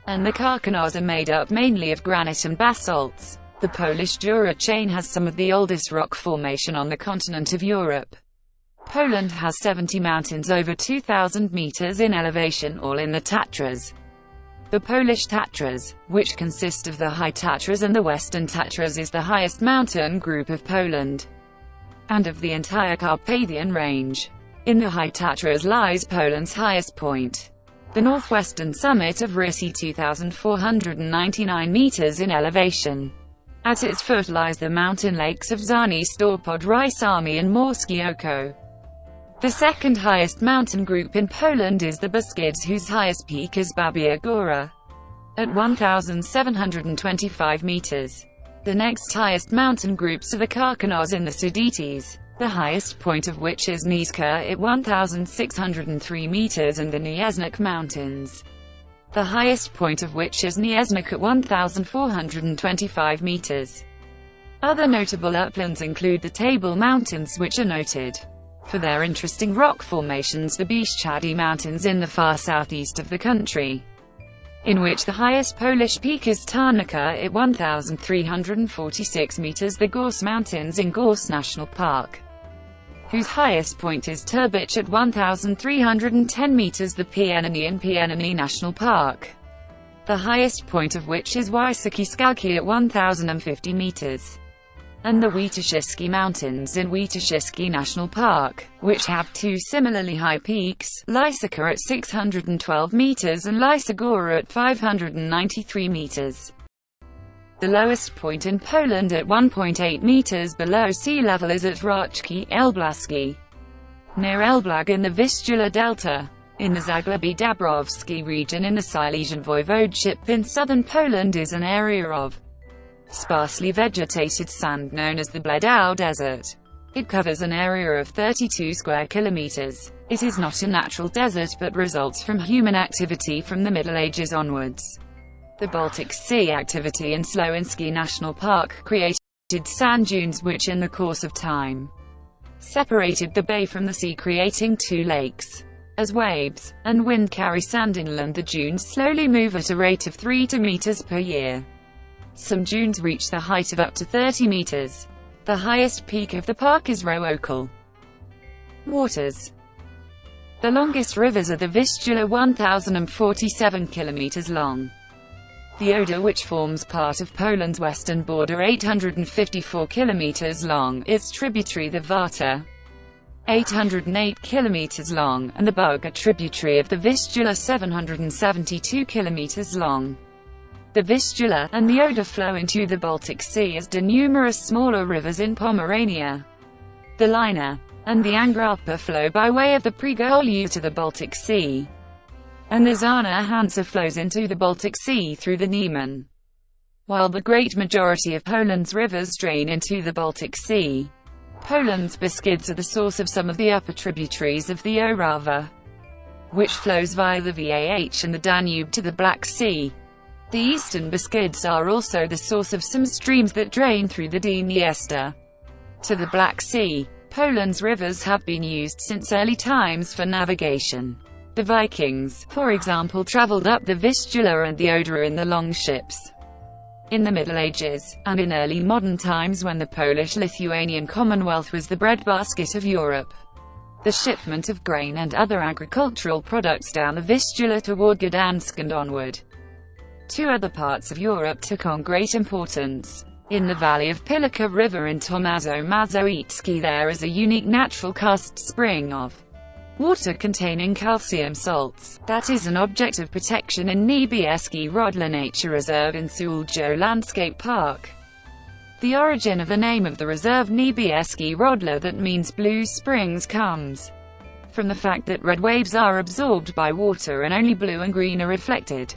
and the Carcanoes are made up mainly of granite and basalts. The Polish Jura chain has some of the oldest rock formation on the continent of Europe. Poland has 70 mountains over 2,000 meters in elevation, all in the Tatras. The Polish Tatras, which consist of the High Tatras and the Western Tatras, is the highest mountain group of Poland and of the entire Carpathian range. In the High Tatras lies Poland's highest point, the northwestern summit of Rysy, 2,499 meters in elevation. At its foot lies the mountain lakes of Żany, Storpod, Rysami and Morskie Oko. The second highest mountain group in Poland is the Beskids, whose highest peak is Babia Góra, at 1,725 meters. The next highest mountain groups are the Carcanoes in the Sudetes, the highest point of which is Niska at 1,603 meters, and the Nieznik Mountains, the highest point of which is Nieznik at 1,425 meters. Other notable uplands include the Table Mountains, which are noted for their interesting rock formations, the Bieszczady Mountains in the far southeast of the country, in which the highest Polish peak is Tarnówka at 1,346 meters, the Gors Mountains in Gors National Park, whose highest point is Turbich at 1,310 meters, the Pieniny in Pieniny National Park, the highest point of which is Wysokie Skalki at 1,050 meters, and the Witaszycki Mountains in Witaszycki National Park, which have two similarly high peaks, Lysaker at 612 meters and Lysagora at 593 meters. The lowest point in Poland at 1.8 meters below sea level is at Roczki Elblaskie, near Elblag in the Vistula Delta, in the Zagłębie-Dąbrowskie region in the Silesian Voivodeship in southern Poland is an area of sparsely vegetated sand known as the Bledau Desert. It covers an area of 32 square kilometers. It is not a natural desert but results from human activity from the Middle Ages onwards. The Baltic Sea activity in Słowiński National Park created sand dunes which in the course of time separated the bay from the sea, creating two lakes. As waves and wind carry sand inland, the dunes slowly move at a rate of 3 meters per year. Some dunes reach the height of up to 30 meters. The highest peak of the park is Rołokol. Waters. The longest rivers are the Vistula, 1,047 kilometers long. The Oder, which forms part of Poland's western border, 854 kilometers long, its tributary the Warta, 808 kilometers long, and the Bug, a tributary of the Vistula, 772 kilometers long. The Vistula and the Oder flow into the Baltic Sea, as do numerous smaller rivers in Pomerania. The Lina and the Angrapa flow by way of the Przegolje to the Baltic Sea, and the Czarna Hansa flows into the Baltic Sea through the Niemen. While the great majority of Poland's rivers drain into the Baltic Sea, Poland's Beskids are the source of some of the upper tributaries of the Orava, which flows via the Vah and the Danube to the Black Sea. The eastern Beskids are also the source of some streams that drain through the Dniester to the Black Sea. Poland's rivers have been used since early times for navigation. The Vikings, for example, traveled up the Vistula and the Oder in the longships. In the Middle Ages, and in early modern times when the Polish-Lithuanian Commonwealth was the breadbasket of Europe, the shipment of grain and other agricultural products down the Vistula toward Gdańsk and onward to other parts of Europe took on great importance. In the valley of Pilika River in Tomazo Mazowiecki there is a unique natural karst spring of water containing calcium salts, that is an object of protection in Niebieski Rodla Nature Reserve in Suljo Landscape Park. The origin of the name of the reserve Niebieski Rodla, that means blue springs, comes from the fact that red waves are absorbed by water and only blue and green are reflected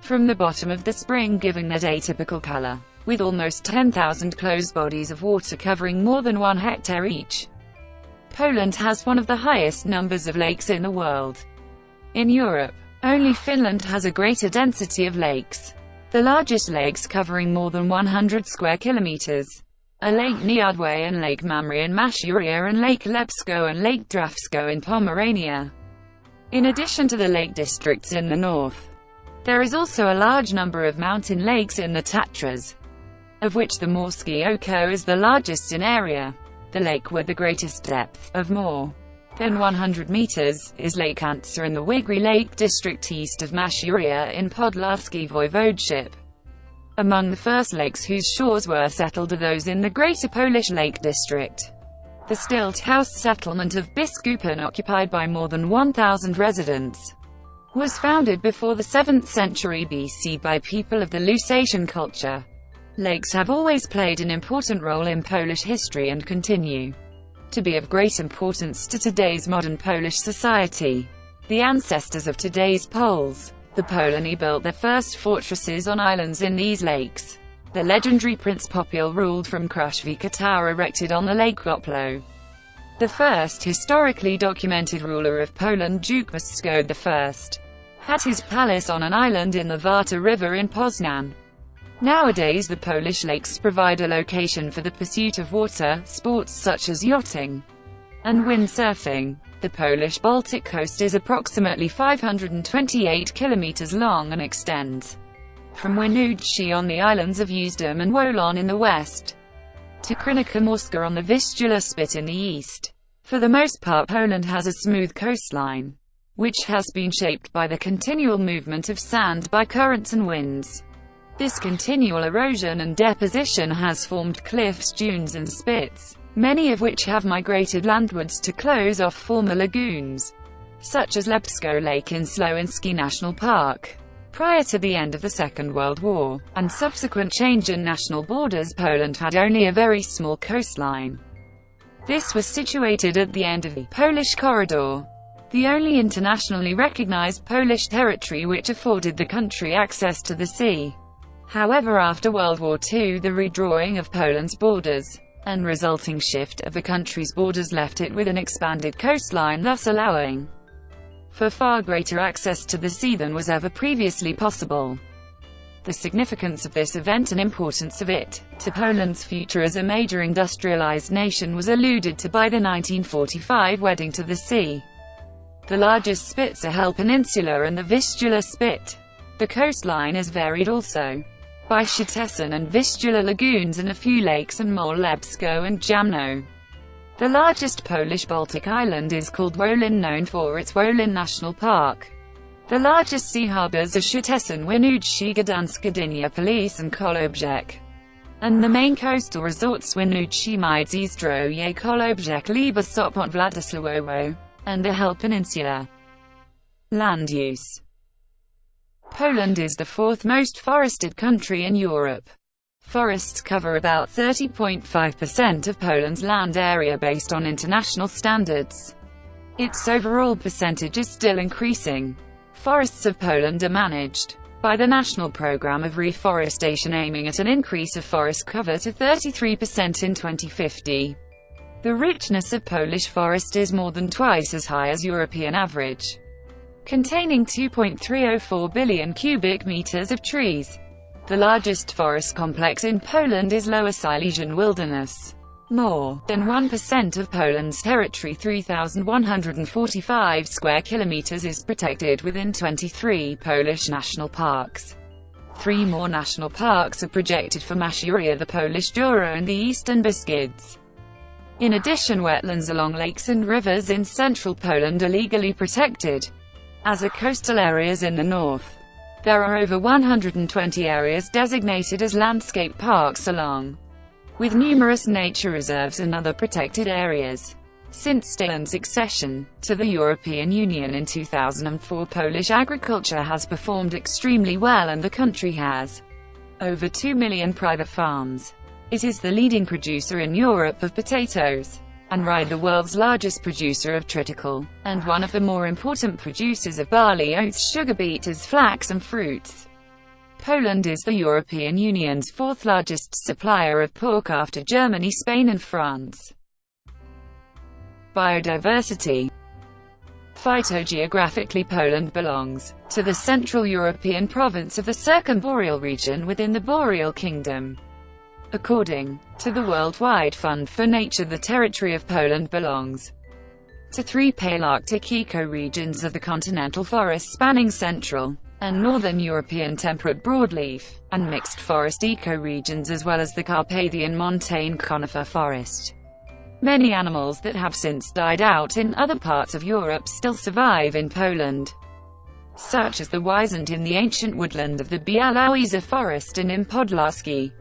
from the bottom of the spring, giving that atypical color. With almost 10,000 closed bodies of water covering more than 1 hectare each, Poland has one of the highest numbers of lakes in the world. In Europe, only Finland has a greater density of lakes. The largest lakes, covering more than 100 square kilometers, are Lake Niadwe and Lake Mamre in Mashuria and Lake Lepsko and Lake Drawsko in Pomerania. In addition to the lake districts in the north, there is also a large number of mountain lakes in the Tatras, of which the Morskie Oko is the largest in area. The lake with the greatest depth, of more than 100 meters, is Lake Antsa in the Wigry Lake district east of Mashuria in Podlaskie Voivodeship. Among the first lakes whose shores were settled are those in the Greater Polish Lake District. The stilt house settlement of Biskupen, occupied by more than 1,000 residents, was founded before the 7th century BC by people of the Lusatian culture. Lakes have always played an important role in Polish history and continue to be of great importance to today's modern Polish society. The ancestors of today's Poles, the Polani, built their first fortresses on islands in these lakes. The legendary Prince Popil ruled from Kruszwika Tower erected on the Lake Goplo. The first historically documented ruler of Poland, Duke Mieszko I, had his palace on an island in the Warta River in Poznań. Nowadays the Polish lakes provide a location for the pursuit of water sports such as yachting and windsurfing. The Polish Baltic coast is approximately 528 kilometers long and extends from Winoodzki on the islands of Usedom and Wolin in the west to Krynica Morska on the Vistula Spit in the east. For the most part, Poland has a smooth coastline, which has been shaped by the continual movement of sand by currents and winds. This continual erosion and deposition has formed cliffs, dunes and spits, many of which have migrated landwards to close off former lagoons, such as Lepsko Lake in Słowiński National Park. Prior to the end of the Second World War, and subsequent change in national borders, Poland had only a very small coastline. This was situated at the end of the Polish Corridor, the only internationally recognized Polish territory which afforded the country access to the sea. However, after World War II, the redrawing of Poland's borders and resulting shift of the country's borders left it with an expanded coastline, thus allowing for far greater access to the sea than was ever previously possible. The significance of this event and importance of it to Poland's future as a major industrialized nation was alluded to by the 1945 wedding to the sea. The largest spits are Hel Peninsula and the Vistula Spit. The coastline is varied also by Szczecin and Vistula lagoons and a few lakes and more Lepsko and Jamno. The largest Polish Baltic island is called Wolin, known for its Wolin National Park. The largest sea harbors are Szczecin, Winoodzki, Gdańsk, Gdynia, Police and Kołobrzeg. And the main coastal resorts Winoodzki, Międzyzdroje, Kołobrzeg, Liba, Sopot, Władysławowo, and the Hel Peninsula. Land use. Poland is the fourth most forested country in Europe. Forests cover about 30.5% of Poland's land area based on international standards. Its overall percentage is still increasing. Forests of Poland are managed by the National Programme of Reforestation, aiming at an increase of forest cover to 33% in 2050. The richness of Polish forest is more than twice as high as European average, containing 2.304 billion cubic meters of trees. The largest forest complex in Poland is Lower Silesian Wilderness. More than 1% of Poland's territory, 3,145 square kilometers, is protected within 23 Polish national parks. 3 more national parks are projected for Masuria, the Polish Jura and the Eastern Beskids. In addition, wetlands along lakes and rivers in central Poland are legally protected, as are coastal areas in the north. There are over 120 areas designated as landscape parks along with numerous nature reserves and other protected areas. Since Poland's accession to the European Union in 2004, Polish agriculture has performed extremely well and the country has over 2 million private farms. It is the leading producer in Europe of potatoes, and the world's largest producer of triticale, and one of the more important producers of barley, oats, sugar beets, flax and fruits. Poland is the European Union's fourth largest supplier of pork after Germany, Spain and France. Biodiversity. Phytogeographically, Poland belongs to the Central European province of the Circumboreal region within the Boreal Kingdom. According to the Worldwide Fund for Nature, the territory of Poland belongs to 3 Palearctic ecoregions of the continental forest spanning Central and Northern European temperate broadleaf and mixed forest ecoregions, as well as the Carpathian montane conifer forest. Many animals that have since died out in other parts of Europe still survive in Poland, such as the wisent in the ancient woodland of the Białowieża forest and in Podlaski.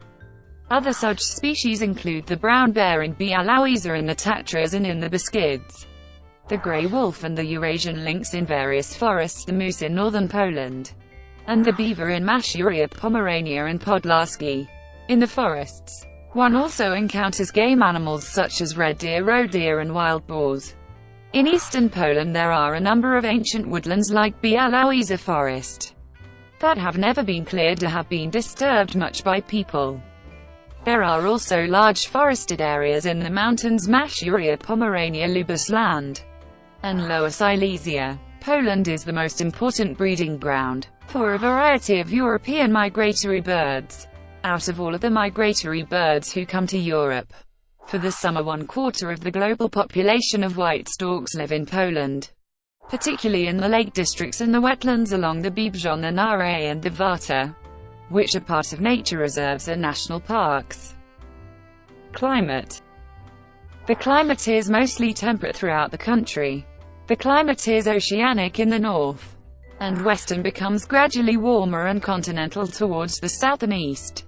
Other such species include the brown bear in Białowieża in the Tatras and in the Beskids, the grey wolf and the Eurasian lynx in various forests, the moose in northern Poland, and the beaver in Masuria, Pomerania and Podlaski. In the forests, one also encounters game animals such as red deer, roe deer and wild boars. In eastern Poland there are a number of ancient woodlands like Białowieża forest that have never been cleared or have been disturbed much by people. There are also large forested areas in the mountains Masuria, Pomerania, Lubuskie land, and Lower Silesia. Poland is the most important breeding ground for a variety of European migratory birds. Out of all of the migratory birds who come to Europe for the summer, 1/4 of the global population of white storks live in Poland, particularly in the lake districts and the wetlands along the Biebrzona Nare and the Warta, which are part of nature reserves and national parks. Climate. The climate is mostly temperate throughout the country. The climate is oceanic in the north, and west and becomes gradually warmer and continental towards the south and east.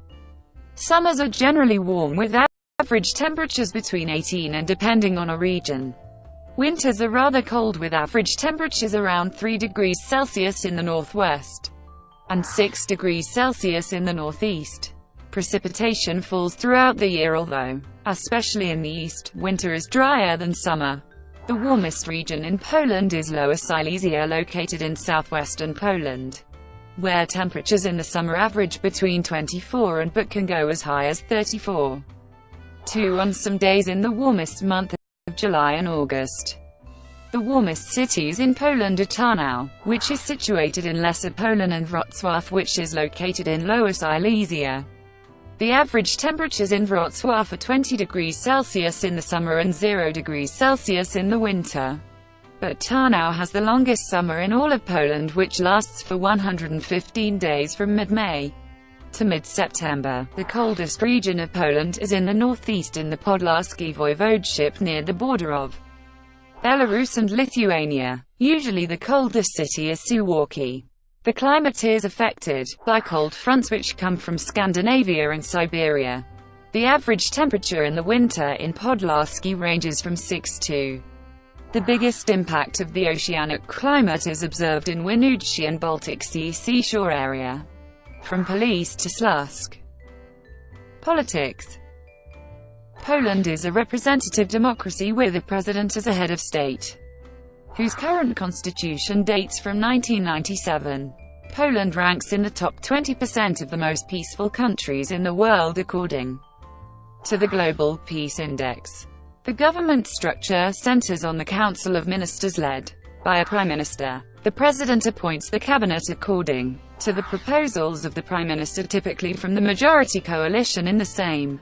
Summers are generally warm with average temperatures between 18 and depending on a region. Winters are rather cold with average temperatures around 3 degrees Celsius in the northwest and 6 degrees Celsius in the northeast. Precipitation falls throughout the year although, especially in the east, winter is drier than summer. The warmest region in Poland is Lower Silesia, located in southwestern Poland, where temperatures in the summer average between 24 and but can go as high as 34 on some days in the warmest month of July and August. The warmest cities in Poland are Tarnow, which is situated in Lesser Poland, and Wrocław, which is located in Lower Silesia. The average temperatures in Wrocław are 20 degrees Celsius in the summer and 0 degrees Celsius in the winter. But Tarnow has the longest summer in all of Poland, which lasts for 115 days from mid-May to mid-September. The coldest region of Poland is in the northeast in the Podlaskie voivodeship near the border of Belarus and Lithuania. Usually the coldest city is Suwałki. The climate is affected by cold fronts which come from Scandinavia and Siberia. The average temperature in the winter in Podlaskie ranges from 6 to. The biggest impact of the oceanic climate is observed in Winoodzki and Baltic Sea seashore area, from Police to Slusk. Politics. Poland is a representative democracy with a president as a head of state, whose current constitution dates from 1997. Poland ranks in the top 20% of the most peaceful countries in the world according to the Global Peace Index. The government structure centers on the Council of Ministers led by a Prime Minister. The President appoints the cabinet according to the proposals of the Prime Minister, typically from the majority coalition in the Sejm.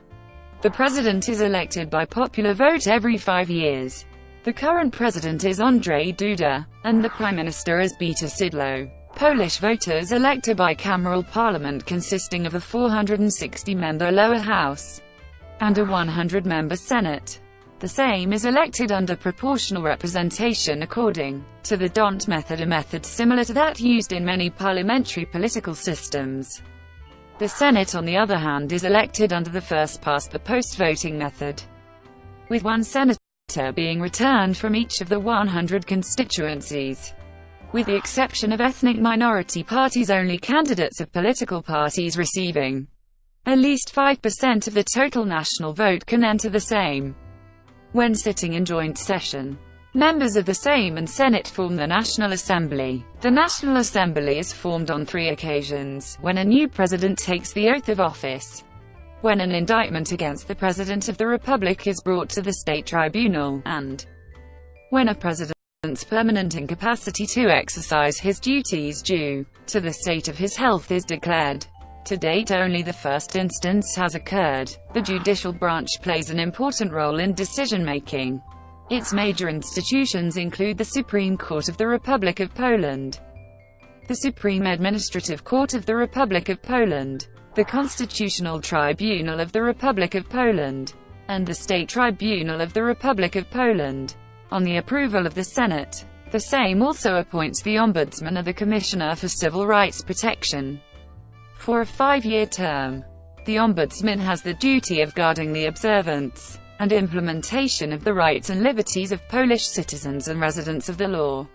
The President is elected by popular vote every 5 years. The current president is Andrzej Duda, and the Prime Minister is Beata Szydło. Polish voters elect a bicameral parliament consisting of a 460-member lower house and a 100-member Senate. The Sejm is elected under proportional representation according to the D'Hondt method, a method similar to that used in many parliamentary political systems. The Senate, on the other hand, is elected under the first-past-the-post voting method, with one senator being returned from each of the 100 constituencies. With the exception of ethnic minority parties, only candidates of political parties receiving at least 5% of the total national vote can enter the Sejm. When sitting in joint session, members of the Sejm and Senate form the National Assembly. The National Assembly is formed on 3 occasions: when a new president takes the oath of office, when an indictment against the President of the Republic is brought to the State Tribunal, and when a president's permanent incapacity to exercise his duties due to the state of his health is declared. To date, only the first instance has occurred. The judicial branch plays an important role in decision-making. Its major institutions include the Supreme Court of the Republic of Poland, the Supreme Administrative Court of the Republic of Poland, the Constitutional Tribunal of the Republic of Poland, and the State Tribunal of the Republic of Poland. On the approval of the Senate, the Sejm also appoints the Ombudsman or the Commissioner for Civil Rights Protection for a 5-year term. The Ombudsman has the duty of guarding the observance and implementation of the rights and liberties of Polish citizens and residents of the law,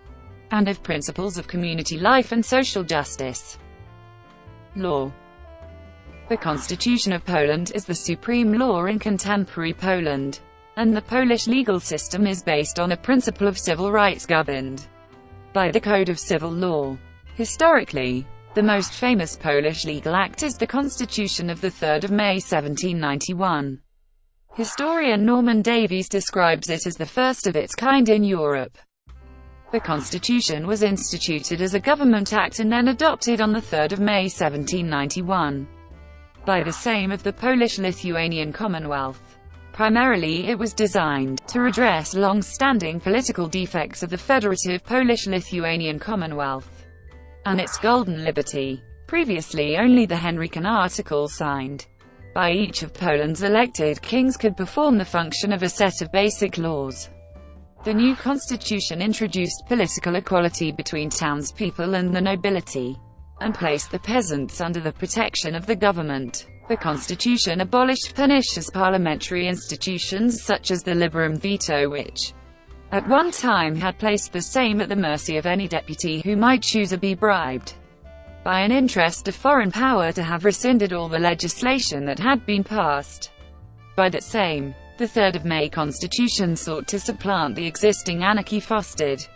and of principles of community life and social justice. Law. The Constitution of Poland is the supreme law in contemporary Poland, and the Polish legal system is based on a principle of civil rights governed by the Code of Civil Law. Historically, the most famous Polish legal act is the Constitution of 3 May 1791. Historian Norman Davies describes it as the first of its kind in Europe. The Constitution was instituted as a government act and then adopted on 3 May 1791 by the Sejm of the Polish-Lithuanian Commonwealth. Primarily, it was designed to redress long-standing political defects of the federative Polish-Lithuanian Commonwealth and its golden liberty. Previously, only the Henrican article signed by each of Poland's elected kings could perform the function of a set of basic laws. The new constitution introduced political equality between townspeople and the nobility, and placed the peasants under the protection of the government. The constitution abolished pernicious parliamentary institutions such as the liberum veto, which, at one time, had placed the same at the mercy of any deputy who might choose or be bribed by an interest of foreign power to have rescinded all the legislation that had been passed by that same. The 3rd of May Constitution sought to supplant the existing anarchy fostered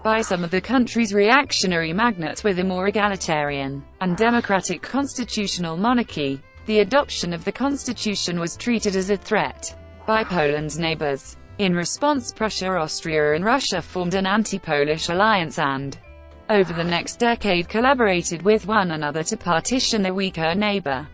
by some of the country's reactionary magnates with a more egalitarian and democratic constitutional monarchy. The adoption of the constitution was treated as a threat by Poland's neighbors. In response, Prussia, Austria and Russia formed an anti-Polish alliance and, over the next decade, collaborated with one another to partition their weaker neighbor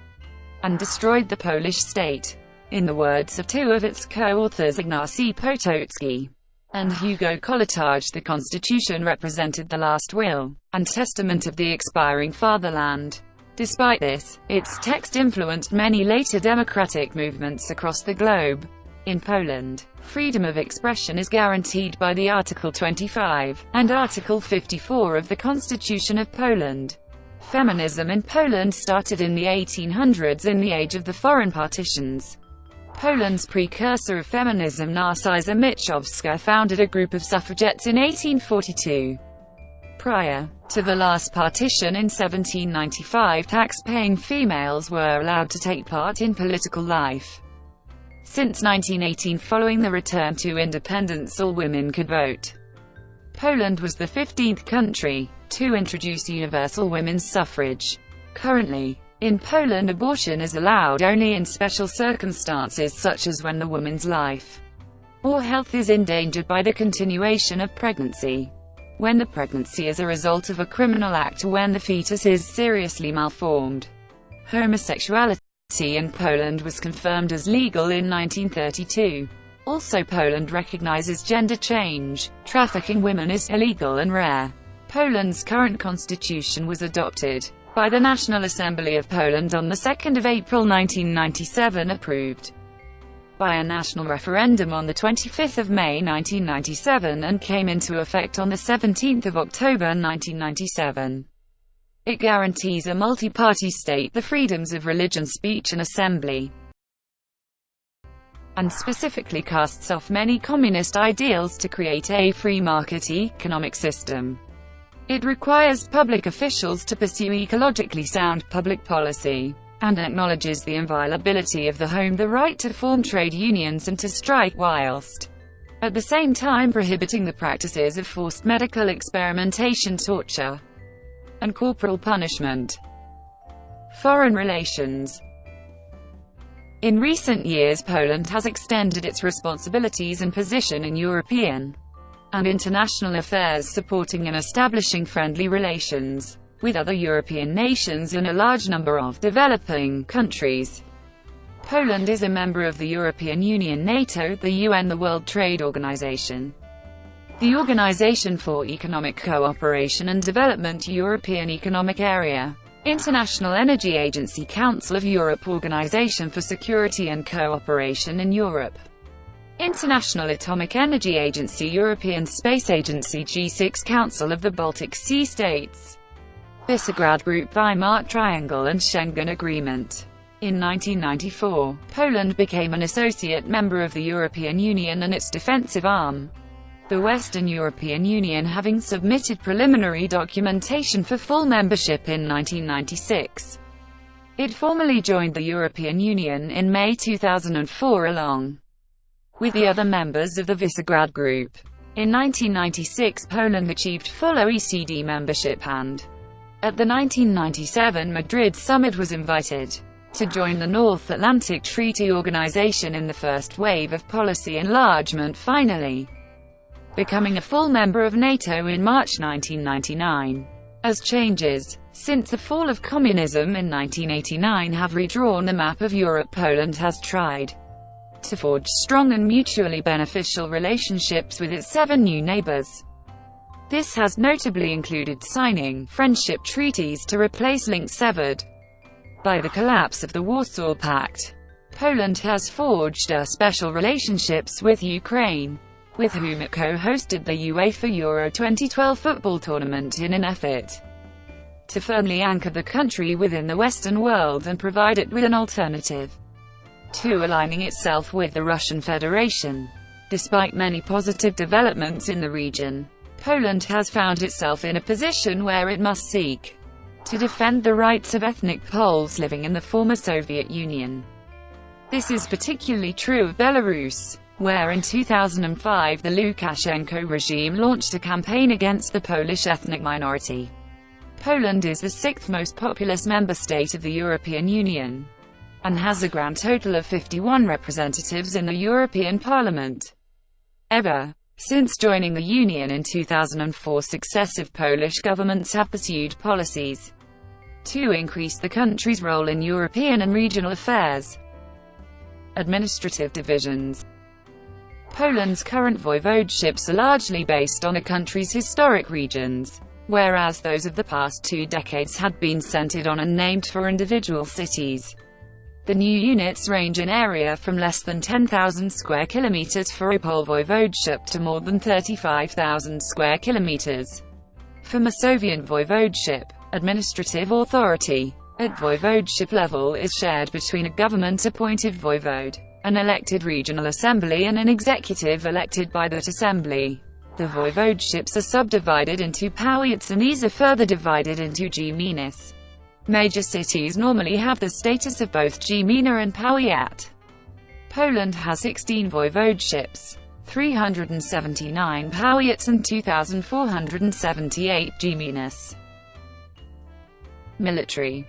and destroyed the Polish state. In the words of two of its co-authors, Ignacy Potocki and Hugo Kołłątaj, the constitution represented the last will and testament of the expiring fatherland. Despite this, its text influenced many later democratic movements across the globe. In Poland, freedom of expression is guaranteed by the Article 25 and Article 54 of the Constitution of Poland. Feminism in Poland started in the 1800s in the age of the foreign partitions. Poland's precursor of feminism, Narcyza Michowska, founded a group of suffragettes in 1842. Prior to the last partition in 1795, tax-paying females were allowed to take part in political life. Since 1918, following the return to independence, all women could vote. Poland was the 15th country to introduce universal women's suffrage. Currently, in Poland, abortion is allowed only in special circumstances, such as when the woman's life or health is endangered by the continuation of pregnancy, when the pregnancy is a result of a criminal act, or when the fetus is seriously malformed. Homosexuality in Poland was confirmed as legal in 1932. Also, Poland recognizes gender change. Trafficking women is illegal and rare. Poland's current constitution was adopted by the National Assembly of Poland on the 2nd of April 1997, approved by a national referendum on the 25th of May 1997, and came into effect on the 17th of October 1997. It guarantees a multi-party state, the freedoms of religion, speech and assembly, and specifically casts off many communist ideals to create a free market economic system. It requires public officials to pursue ecologically sound public policy, and acknowledges the inviolability of the home, the right to form trade unions and to strike, whilst at the same time prohibiting the practices of forced medical experimentation, torture, and corporal punishment. Foreign relations. In recent years, Poland has extended its responsibilities and position in European and international affairs, supporting and establishing friendly relations with other European nations and a large number of developing countries. Poland is a member of the European Union, NATO, the UN, the World Trade Organization, the Organization for Economic Cooperation and Development, European Economic Area, International Energy Agency, Council of Europe, Organization for Security and Cooperation in Europe, International Atomic Energy Agency, European Space Agency, G6, Council of the Baltic Sea States, Visegrad Group, Weimar Triangle and Schengen Agreement. In 1994, Poland became an associate member of the European Union and its defensive arm, the Western European Union, having submitted preliminary documentation for full membership in 1996. It formally joined the European Union in May 2004 along with the other members of the Visegrad Group. In 1996, Poland achieved full OECD membership, and at the 1997 Madrid summit was invited to join the North Atlantic Treaty Organization in the first wave of policy enlargement, finally becoming a full member of NATO in March 1999. As changes since the fall of communism in 1989 have redrawn the map of Europe, Poland has tried to forge strong and mutually beneficial relationships with its 7 new neighbors. This has notably included signing friendship treaties to replace links severed by the collapse of the Warsaw Pact. Poland has forged special relationships with Ukraine, with whom it co-hosted the UEFA Euro 2012 football tournament in an effort to firmly anchor the country within the Western world and provide it with an alternative to aligning itself with the Russian Federation. Despite many positive developments in the region, Poland has found itself in a position where it must seek to defend the rights of ethnic Poles living in the former Soviet Union. This is particularly true of Belarus, where in 2005 the Lukashenko regime launched a campaign against the Polish ethnic minority. Poland is the sixth most populous member state of the European Union, and has a grand total of 51 representatives in the European Parliament. Ever since joining the Union in 2004, successive Polish governments have pursued policies to increase the country's role in European and regional affairs. Administrative divisions. Poland's current voivodeships are largely based on the country's historic regions, whereas those of the past 2 decades had been centered on and named for individual cities. The new units range in area from less than 10,000 square kilometers for Opole voivodeship to more than 35,000 square kilometers for Masovian voivodeship. Administrative authority at voivodeship level is shared between a government-appointed voivode, an elected regional assembly, and an executive elected by that assembly. The voivodeships are subdivided into powiats, and these are further divided into gminas. Major cities normally have the status of both gmina and powiat. Poland has 16 voivodeships, 379 powiats and 2,478 gminas. Military.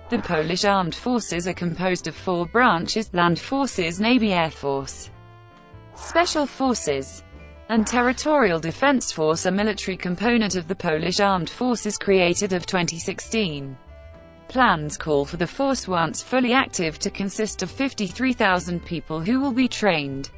The Polish armed forces are composed of 4 branches: Land Forces, Navy, Air Force, Special Forces, and Territorial Defense Force, a military component of the Polish Armed Forces created of 2016. Plans call for the force, once fully active, to consist of 53,000 people who will be trained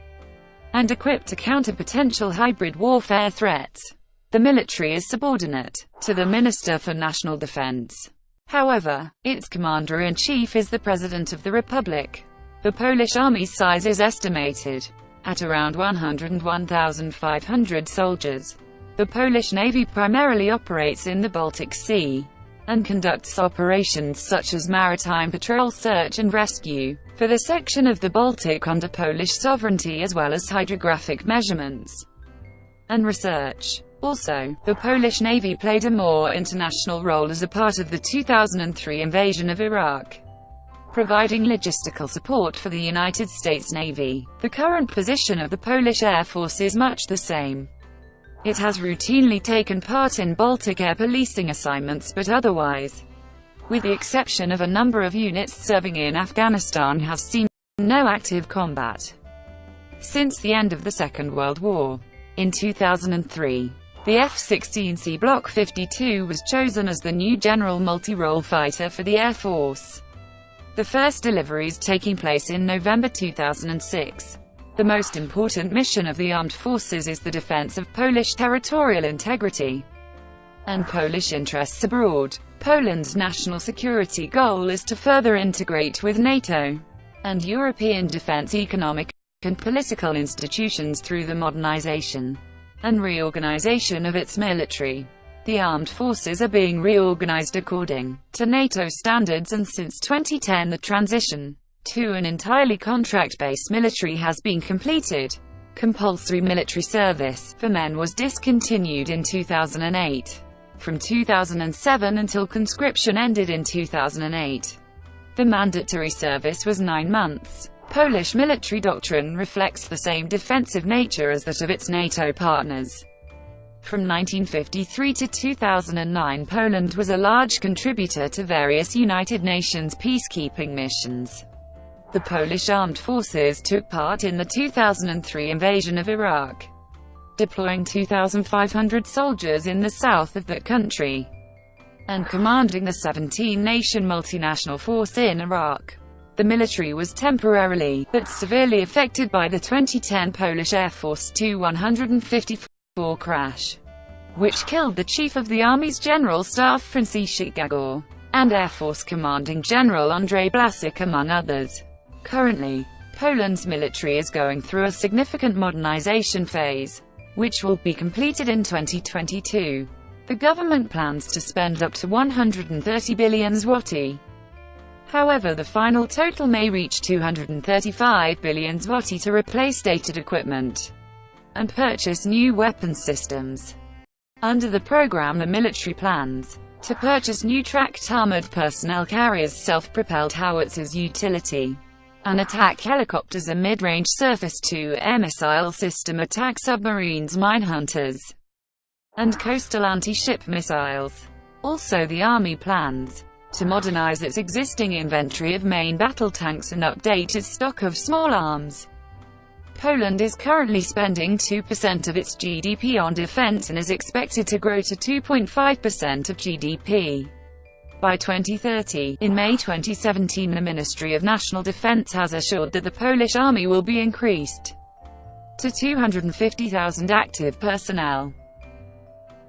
and equipped to counter potential hybrid warfare threats. The military is subordinate to the Minister for National Defense. However, its commander-in-chief is the President of the Republic. The Polish army's size is estimated at around 101,500 soldiers. The Polish Navy primarily operates in the Baltic Sea and conducts operations such as maritime patrol, search and rescue for the section of the Baltic under Polish sovereignty, as well as hydrographic measurements and research. Also, the Polish Navy played a more international role as a part of the 2003 invasion of Iraq, providing logistical support for the United States Navy. The current position of the Polish Air Force is much the same. It has routinely taken part in Baltic air policing assignments, but otherwise, with the exception of a number of units serving in Afghanistan, has seen no active combat since the end of the Second World War. In 2003, the F-16C Block 52 was chosen as the new general multi-role fighter for the Air Force, the first deliveries taking place in November 2006. The most important mission of the armed forces is the defense of Polish territorial integrity and Polish interests abroad. Poland's national security goal is to further integrate with NATO and European defense, economic and political institutions through the modernization and reorganization of its military. The armed forces are being reorganized according to NATO standards, and since 2010 the transition to an entirely contract-based military has been completed. Compulsory military service for men was discontinued in 2008. From 2007 until conscription ended in 2008, the mandatory service was 9 months. Polish military doctrine reflects the same defensive nature as that of its NATO partners. From 1953 to 2009, Poland was a large contributor to various United Nations peacekeeping missions. The Polish armed forces took part in the 2003 invasion of Iraq, deploying 2,500 soldiers in the south of that country, and commanding the 17-nation multinational force in Iraq. The military was temporarily, but severely affected by the 2010 Polish Air Force Tu-154 crash, which killed the chief of the Army's General Staff Franciszek Gagor, and Air Force Commanding General Andrzej Błaszczak, among others. Currently, Poland's military is going through a significant modernization phase, which will be completed in 2022. The government plans to spend up to 130 billion zloty. However, the final total may reach 235 billion zloty to replace dated equipment and purchase new weapon systems. Under the program, the military plans to purchase new tracked armored personnel carriers, self-propelled howitzers, utility and attack helicopters, a mid-range surface-to-air missile system, attack submarines, mine hunters, and coastal anti-ship missiles. Also, the army plans to modernize its existing inventory of main battle tanks and update its stock of small arms. Poland is currently spending 2% of its GDP on defense and is expected to grow to 2.5% of GDP by 2030. In May 2017, the Ministry of National Defense has assured that the Polish army will be increased to 250,000 active personnel.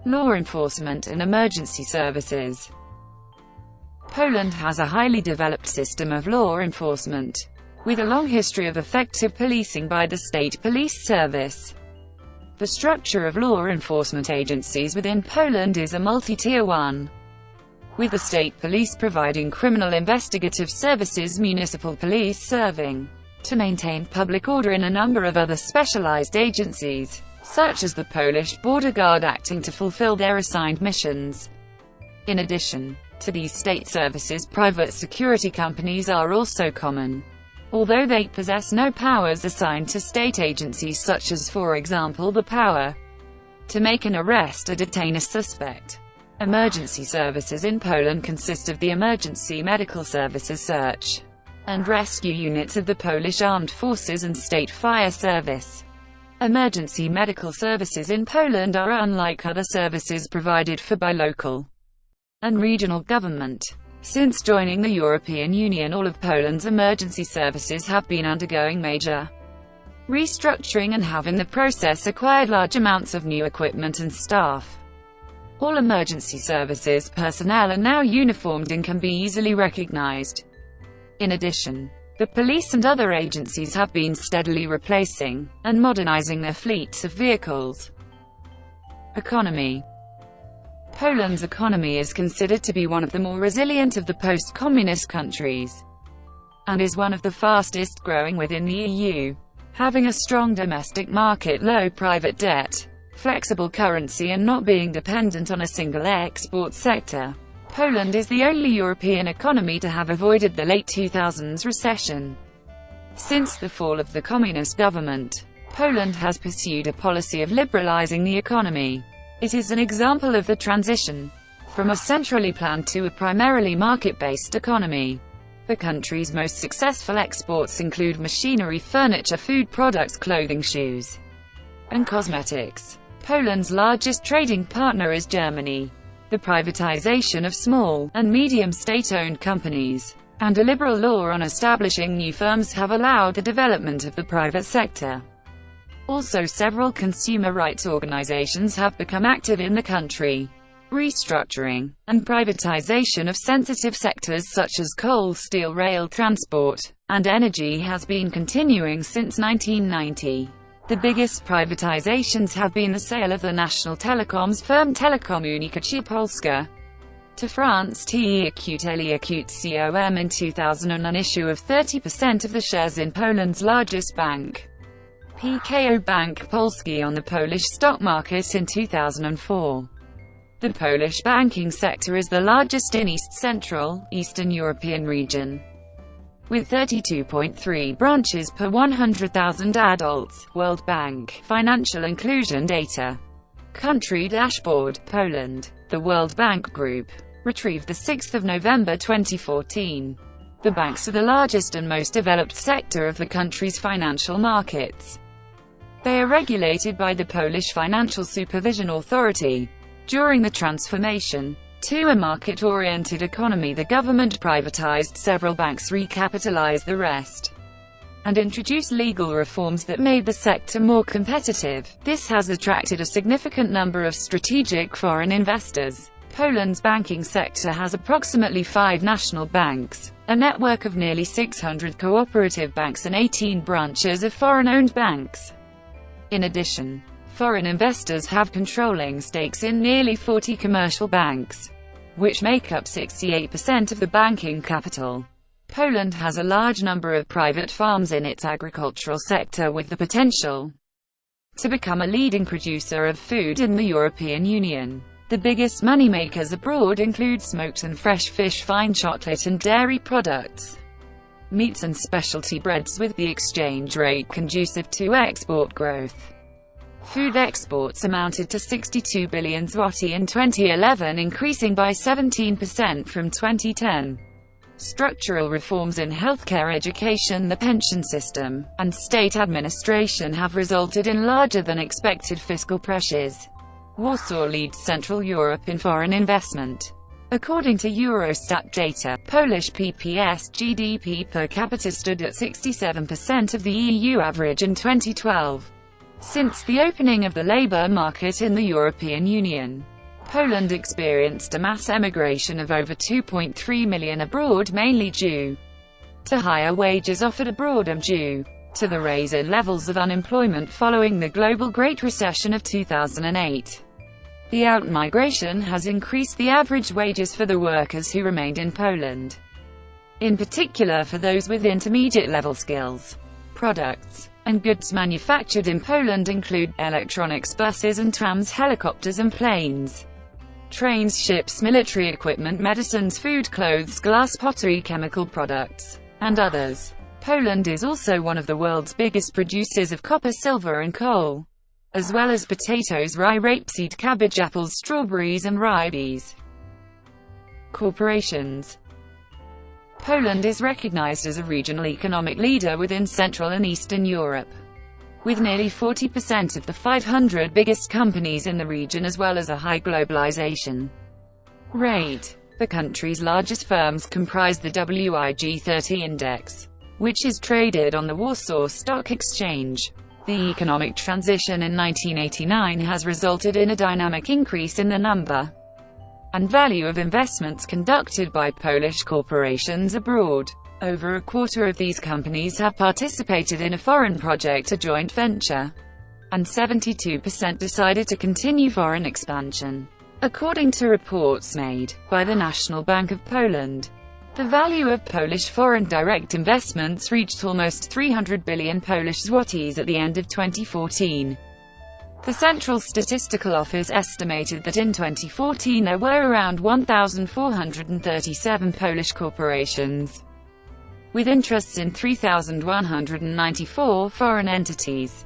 Law enforcement and emergency services. Poland has a highly developed system of law enforcement, with a long history of effective policing by the state police service. The structure of law enforcement agencies within Poland is a multi-tier one, with the state police providing criminal investigative services, municipal police serving to maintain public order, and a number of other specialized agencies, such as the Polish Border Guard, acting to fulfill their assigned missions. In addition to these state services, private security companies are also common, although they possess no powers assigned to state agencies, such as, for example, the power to make an arrest or detain a suspect. Emergency services in Poland consist of the emergency medical services, search and rescue units of the Polish Armed Forces and State Fire Service. Emergency medical services in Poland are unlike other services provided for by local and regional government. Since joining the European Union, all of Poland's emergency services have been undergoing major restructuring and have in the process acquired large amounts of new equipment and staff. All emergency services personnel are now uniformed and can be easily recognized. In addition, the police and other agencies have been steadily replacing and modernizing their fleets of vehicles. Economy. Poland's economy is considered to be one of the more resilient of the post-communist countries, and is one of the fastest growing within the EU. Having a strong domestic market, low private debt, flexible currency, and not being dependent on a single export sector, Poland is the only European economy to have avoided the late 2000s recession. Since the fall of the communist government, Poland has pursued a policy of liberalizing the economy. It is an example of the transition from a centrally planned to a primarily market-based economy. The country's most successful exports include machinery, furniture, food products, clothing, shoes, and cosmetics. Poland's largest trading partner is Germany. The privatization of small and medium state-owned companies and a liberal law on establishing new firms have allowed the development of the private sector. Also, several consumer rights organizations have become active in the country. Restructuring and privatization of sensitive sectors such as coal, steel, rail transport, and energy has been continuing since 1990. The biggest privatizations have been the sale of the national telecoms firm Telekomunikacja Polska to France TEQ-com in 2000, and issue of 30% of the shares in Poland's largest bank, PKO Bank Polski, on the Polish stock market in 2004. The Polish banking sector is the largest in East Central, Eastern European region, with 32.3 branches per 100,000 adults. World Bank Financial Inclusion Data. Country Dashboard. Poland. The World Bank Group retrieved 6 November 2014. The banks are the largest and most developed sector of the country's financial markets. They are regulated by the Polish Financial Supervision Authority. During the transformation to a market-oriented economy, the government privatized several banks, recapitalized the rest, and introduced legal reforms that made the sector more competitive. This has attracted a significant number of strategic foreign investors. Poland's banking sector has approximately 5 national banks, a network of nearly 600 cooperative banks and 18 branches of foreign-owned banks. In addition, foreign investors have controlling stakes in nearly 40 commercial banks, which make up 68% of the banking capital. Poland has a large number of private farms in its agricultural sector with the potential to become a leading producer of food in the European Union. The biggest moneymakers abroad include smoked and fresh fish, fine chocolate and dairy products, meats and specialty breads, with the exchange rate conducive to export growth. Food exports amounted to 62 billion zloty in 2011, increasing by 17% from 2010. Structural reforms in healthcare, education, the pension system, and state administration have resulted in larger than expected fiscal pressures. Warsaw leads Central Europe in foreign investment. According to Eurostat data, Polish PPS GDP per capita stood at 67% of the EU average in 2012. Since the opening of the labour market in the European Union, Poland experienced a mass emigration of over 2.3 million abroad, mainly due to higher wages offered abroad and due to the rise in levels of unemployment following the global Great Recession of 2008. The outmigration has increased the average wages for the workers who remained in Poland, in particular for those with intermediate-level skills. Products and goods manufactured in Poland include electronics, buses and trams, helicopters and planes, trains, ships, military equipment, medicines, food, clothes, glass, pottery, chemical products, and others. Poland is also one of the world's biggest producers of copper, silver and coal, as well as potatoes, rye, rapeseed, cabbage, apples, strawberries and ribes. Corporations. Poland is recognized as a regional economic leader within Central and Eastern Europe, with nearly 40% of the 500 biggest companies in the region, as well as a high globalization rate. The country's largest firms comprise the WIG30 index, which is traded on the Warsaw Stock Exchange. The economic transition in 1989 has resulted in a dynamic increase in the number and value of investments conducted by Polish corporations abroad. Over a quarter of these companies have participated in a foreign project, a joint venture, and 72% decided to continue foreign expansion. According to reports made by the National Bank of Poland, the value of Polish foreign direct investments reached almost 300 billion Polish zlotys at the end of 2014. The Central Statistical Office estimated that in 2014 there were around 1,437 Polish corporations, with interests in 3,194 foreign entities.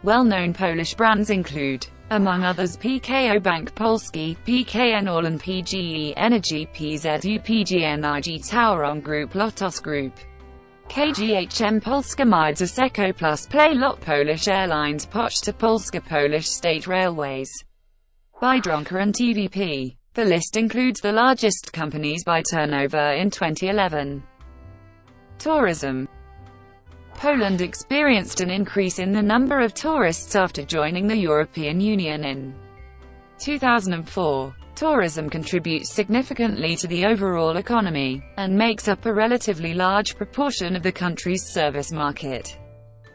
Well-known Polish brands include, among others, PKO Bank Polski, PKN Orlen, PGE Energy, PZU, PGNiG Tauron Group, Lotos Group, KGHM Polska Miedza Seco Plus, Play-Lot, Polish Airlines, Poczta Polska, Polish State Railways, Biedronka and TVP. The list includes the largest companies by turnover in 2011. Tourism. Poland experienced an increase in the number of tourists after joining the European Union in 2004. Tourism contributes significantly to the overall economy, and makes up a relatively large proportion of the country's service market.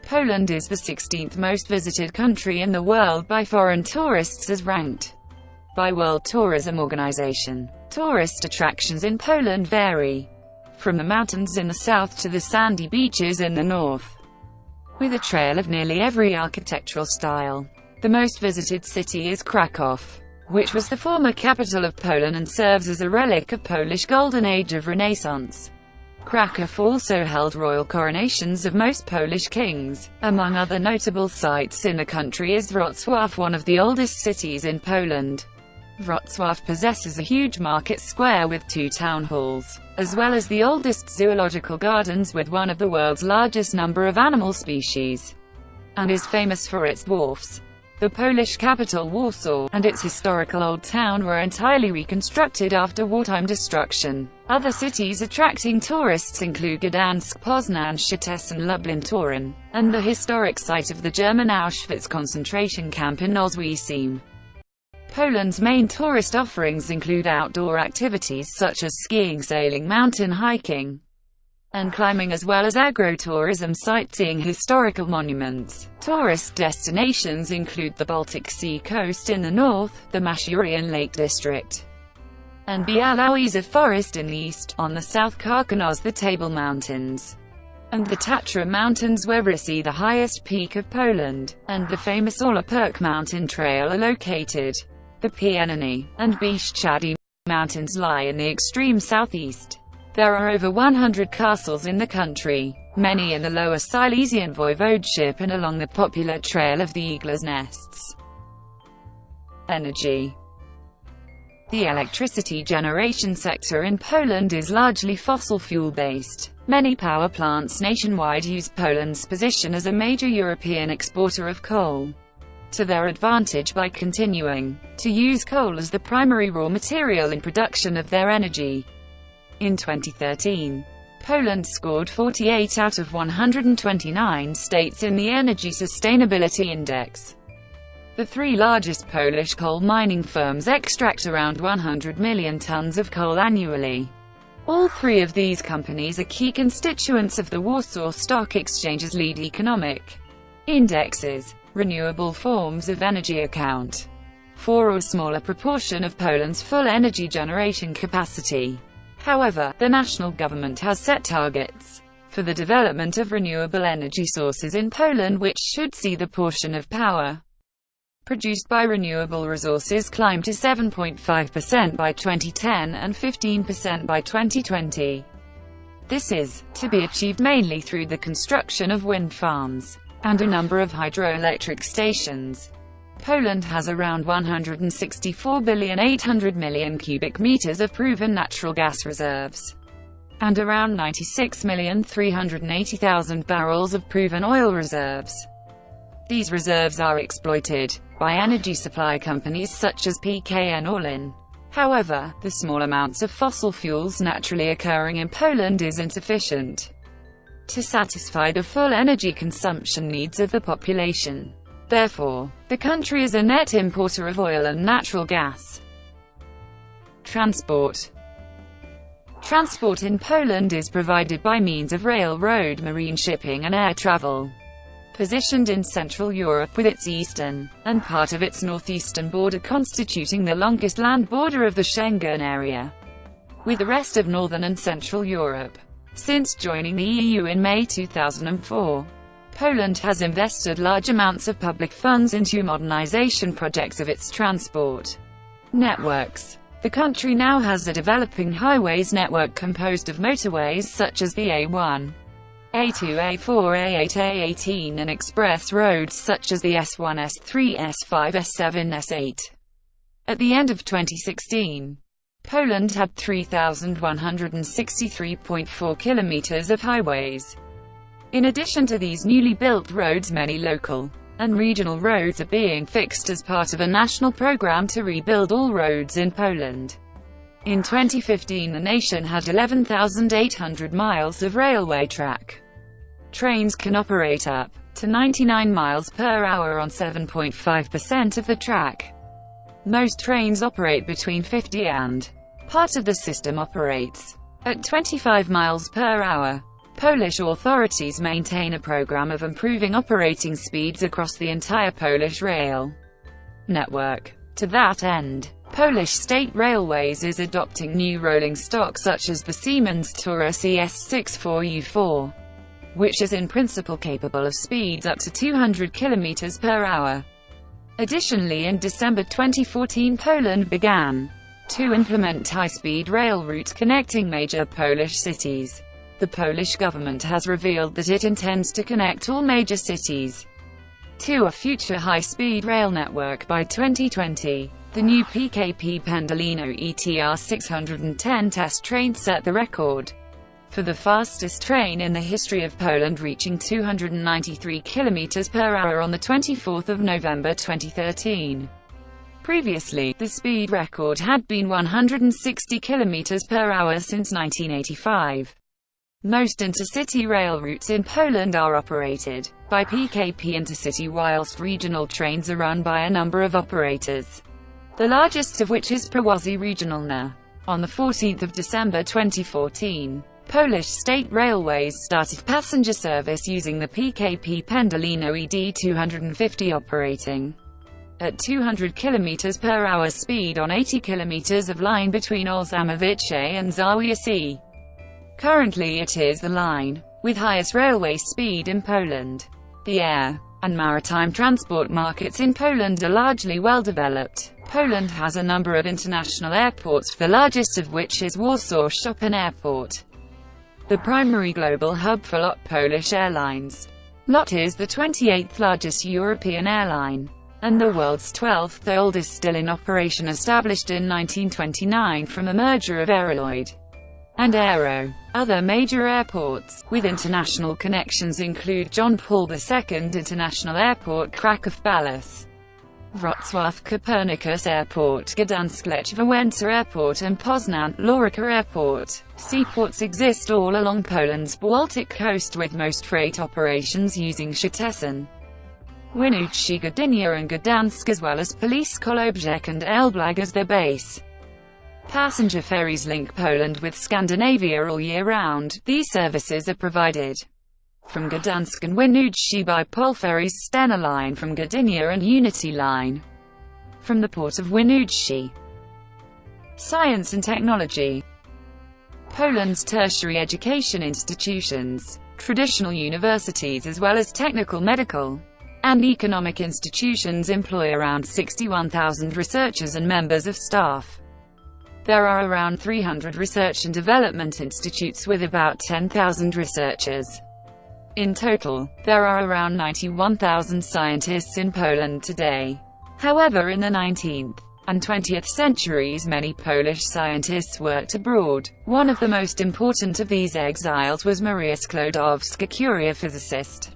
Poland is the 16th most visited country in the world by foreign tourists, as ranked by World Tourism Organization. Tourist attractions in Poland vary from the mountains in the south to the sandy beaches in the north, with a trail of nearly every architectural style. The most visited city is Kraków, which was the former capital of Poland and serves as a relic of Polish Golden Age of Renaissance. Kraków also held royal coronations of most Polish kings. Among other notable sites in the country is Wrocław, one of the oldest cities in Poland. Wrocław possesses a huge market square with 2 town halls, as well as the oldest zoological gardens with one of the world's largest number of animal species, and is famous for its dwarfs. The Polish capital, Warsaw, and its historical old town were entirely reconstructed after wartime destruction. Other cities attracting tourists include Gdańsk, Poznań, Szczecin, Lublin, Torun, and the historic site of the German Auschwitz concentration camp in Oswiecim. Poland's main tourist offerings include outdoor activities such as skiing, sailing, mountain hiking, and climbing, as well as agro-tourism, sightseeing, historical monuments. Tourist destinations include the Baltic Sea coast in the north, the Masurian Lake District, and Białowieża Forest in the east. On the south, Karkonosz, the Table Mountains, and the Tatra Mountains, where Rysy, the highest peak of Poland, and the famous Orla-Perk mountain trail are located. The Pieniny and Bieszczady mountains lie in the extreme southeast. There are over 100 castles in the country, many in the Lower Silesian Voivodeship and along the popular Trail of the Eagle's Nests. Energy. The electricity generation sector in Poland is largely fossil fuel-based. Many power plants nationwide use Poland's position as a major European exporter of coal to their advantage by continuing to use coal as the primary raw material in production of their energy. In 2013, Poland scored 48 out of 129 states in the Energy Sustainability Index. The three largest Polish coal mining firms extract around 100 million tons of coal annually. All three of these companies are key constituents of the Warsaw Stock Exchange's lead economic indexes. Renewable forms of energy account for a smaller proportion of Poland's full energy generation capacity. However, the national government has set targets for the development of renewable energy sources in Poland, which should see the portion of power produced by renewable resources climb to 7.5% by 2010 and 15% by 2020. This is to be achieved mainly through the construction of wind farms and a number of hydroelectric stations. Poland has around 164,800,000,000 cubic meters of proven natural gas reserves, and around 96,380,000 barrels of proven oil reserves. These reserves are exploited by energy supply companies such as PKN Orlen. However, the small amounts of fossil fuels naturally occurring in Poland is insufficient to satisfy the full energy consumption needs of the population. Therefore, the country is a net importer of oil and natural gas. Transport. Transport in Poland is provided by means of railroad, marine shipping and air travel. Positioned in Central Europe with its eastern, and part of its northeastern border constituting the longest land border of the Schengen area with the rest of Northern and Central Europe. Since joining the EU in May 2004, Poland has invested large amounts of public funds into modernization projects of its transport networks. The country now has a developing highways network composed of motorways such as the A1, A2, A4, A8, A18 and express roads such as the S1, S3, S5, S7, S8. At the end of 2016, Poland had 3,163.4 kilometers of highways. In addition to these newly built roads, many local and regional roads are being fixed as part of a national program to rebuild all roads in Poland. In 2015, the nation had 11,800 miles of railway track. Trains can operate up to 99 miles per hour on 7.5% of the track. Most trains operate between 50 and part of the system operates at 25 miles per hour. Polish authorities maintain a program of improving operating speeds across the entire Polish rail network. To that end, Polish State Railways is adopting new rolling stock such as the Siemens Tura CS64U4, which is in principle capable of speeds up to 200 km per hour. Additionally, in December 2014, Poland began to implement high-speed rail routes connecting major Polish cities. The Polish government has revealed that it intends to connect all major cities to a future high-speed rail network by 2020. The new PKP Pendolino ETR 610 test train set the record for the fastest train in the history of Poland, reaching 293 km per hour on the 24th of November 2013. Previously, the speed record had been 160 km per hour since 1985. Most intercity rail routes in Poland are operated by PKP Intercity, whilst regional trains are run by a number of operators. the largest of which is Przewozy Regionalne. On 14 December 2014, Polish State Railways started passenger service using the PKP Pendolino ED 250 operating at 200 km per hour speed on 80 km of line between Olszamowicz and Zawiacie. Currently it is the line with highest railway speed in Poland. The air and maritime transport markets in Poland are largely well developed. Poland has a number of international airports, the largest of which is Warsaw Chopin Airport, the primary global hub for LOT Polish Airlines. LOT is the 28th largest European airline, and the world's 12th oldest still in operation, established in 1929 from a merger of Aerolloyd and Aero. Other major airports with international connections include John Paul II International Airport, Kraków Palace, Wrocław Copernicus Airport, Gdańsk Szczecin Airport, and Poznań Loricka Airport. Seaports exist all along Poland's Baltic coast, with most freight operations using Szczecin, Winooski, Gdynia and Gdańsk, as well as Police-Kołobrzeg and Elblag as their base. Passenger ferries link Poland with Scandinavia all year round. These services are provided from Gdańsk and Winooski by Polferries Stena Line from Gdynia and Unity Line from the port of Winooski. Science and technology. Poland's tertiary education institutions, traditional universities as well as technical, medical, and economic institutions employ around 61,000 researchers and members of staff. There are around 300 research and development institutes with about 10,000 researchers. In total, there are around 91,000 scientists in Poland today. However, in the 19th and 20th centuries, many Polish scientists worked abroad. One of the most important of these exiles was Maria Skłodowska-Curie, physicist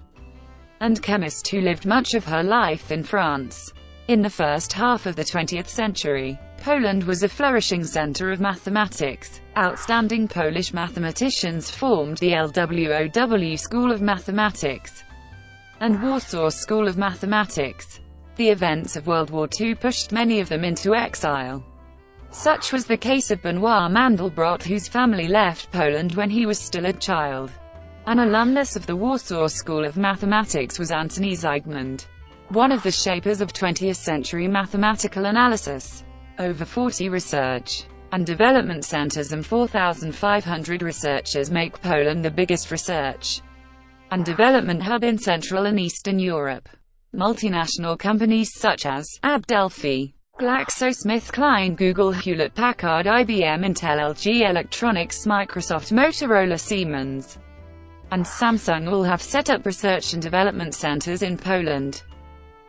and chemist who lived much of her life in France. In the first half of the 20th century, Poland was a flourishing center of mathematics. Outstanding Polish mathematicians formed the LWOW School of Mathematics and Warsaw School of Mathematics. The events of World War II pushed many of them into exile. Such was the case of Benoit Mandelbrot, whose family left Poland when he was still a child. An alumnus of the Warsaw School of Mathematics was Antoni Zygmunt, one of the shapers of 20th century mathematical analysis. Over 40 research and development centers and 4,500 researchers make Poland the biggest research and development hub in Central and Eastern Europe. Multinational companies such as Delphi, GlaxoSmithKline, Google, Hewlett-Packard, IBM, Intel, LG Electronics, Microsoft, Motorola, Siemens, and Samsung all have set up research and development centers in Poland.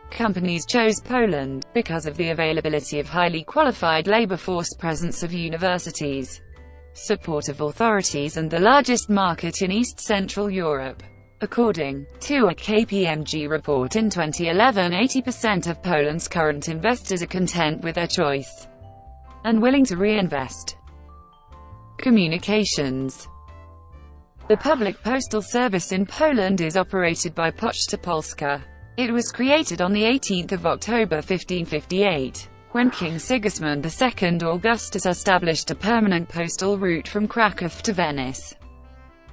Companies chose Poland because of the availability of highly qualified labor force, presence of universities, support of authorities, and the largest market in East Central Europe. According to a KPMG report in 2011, 80% of Poland's current investors are content with their choice and willing to reinvest. Communications. The public postal service in Poland is operated by Poczta Polska. It was created on 18 October 1558, when King Sigismund II Augustus established a permanent postal route from Kraków to Venice.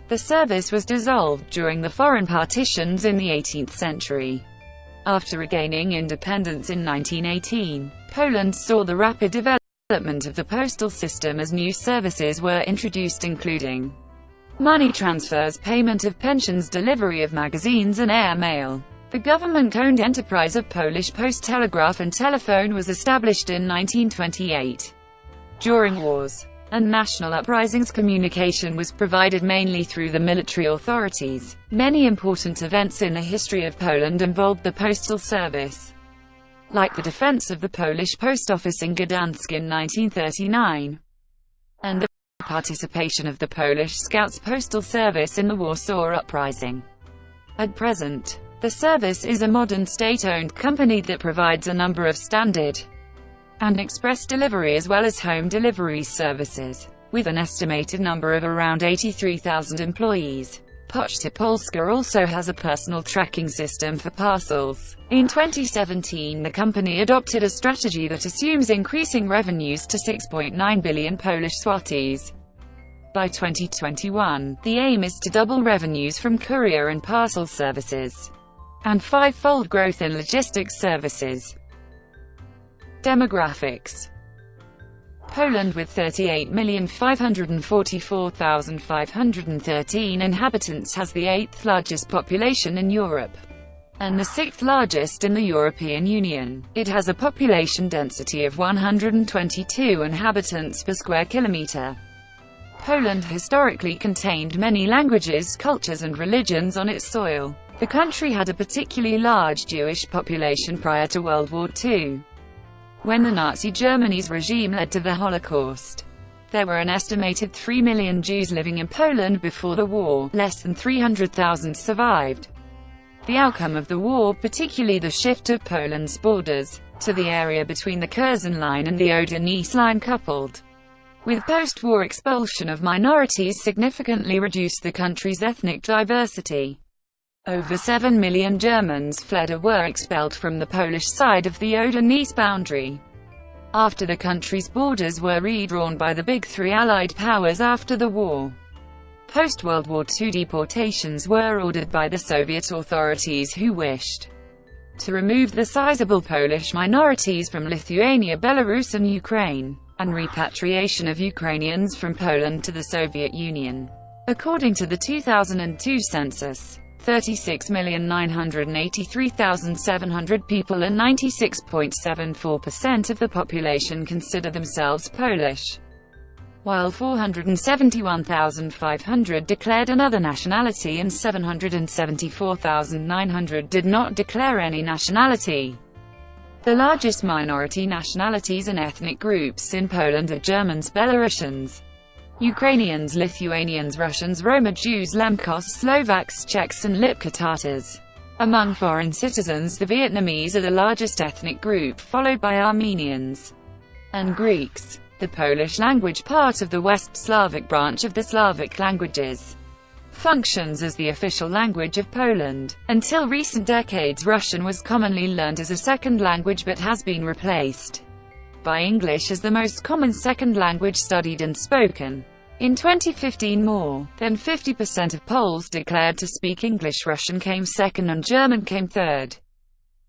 The service was dissolved during the foreign partitions in the 18th century. After regaining independence in 1918, Poland saw the rapid development of the postal system as new services were introduced, including money transfers, payment of pensions, delivery of magazines and air mail. The government-owned enterprise of Polish Post, Telegraph and Telephone was established in 1928. During wars and national uprisings, communication was provided mainly through the military authorities. Many important events in the history of Poland involved the postal service, like the defense of the Polish post office in Gdańsk in 1939, and the participation of the Polish Scouts postal service in the Warsaw Uprising. At present, the service is a modern state-owned company that provides a number of standard and express delivery as well as home delivery services, with an estimated number of around 83,000 employees. Poczta Polska also has a personal tracking system for parcels. In 2017, the company adopted a strategy that assumes increasing revenues to 6.9 billion Polish zlotys. By 2021, the aim is to double revenues from courier and parcel services, and five-fold growth in logistics services. Demographics. Poland, with 38,544,513 inhabitants, has the 8th largest population in Europe, and the 6th largest in the European Union. It has a population density of 122 inhabitants per square kilometre. Poland historically contained many languages, cultures and religions on its soil. The country had a particularly large Jewish population prior to World War II, when the Nazi Germany's regime led to the Holocaust. There were an estimated 3 million Jews living in Poland before the war. Less than 300,000 survived. The outcome of the war, particularly the shift of Poland's borders to the area between the Cuisine line and the Oder-Neisse line, coupled with post-war expulsion of minorities, significantly reduced the country's ethnic diversity. Over 7 million Germans fled or were expelled from the Polish side of the Oder-Neisse boundary, after the country's borders were redrawn by the Big Three Allied powers after the war. Post-World War II, deportations were ordered by the Soviet authorities, who wished to remove the sizable Polish minorities from Lithuania, Belarus and Ukraine, and repatriation of Ukrainians from Poland to the Soviet Union. According to the 2002 census, 36,983,700 people and 96.74% of the population consider themselves Polish, while 471,500 declared another nationality and 774,900 did not declare any nationality. The largest minority nationalities and ethnic groups in Poland are Germans, Belarusians, Ukrainians, Lithuanians, Russians, Roma, Jews, Lemkos, Slovaks, Czechs and Lipka Tatars. Among foreign citizens, the Vietnamese are the largest ethnic group, followed by Armenians and Greeks. The Polish language, part of the West Slavic branch of the Slavic languages, functions as the official language of Poland. Until recent decades, Russian was commonly learned as a second language but has been replaced by English as the most common second language studied and spoken. In 2015, more than 50% of Poles declared to speak English. Russian came second and German came third.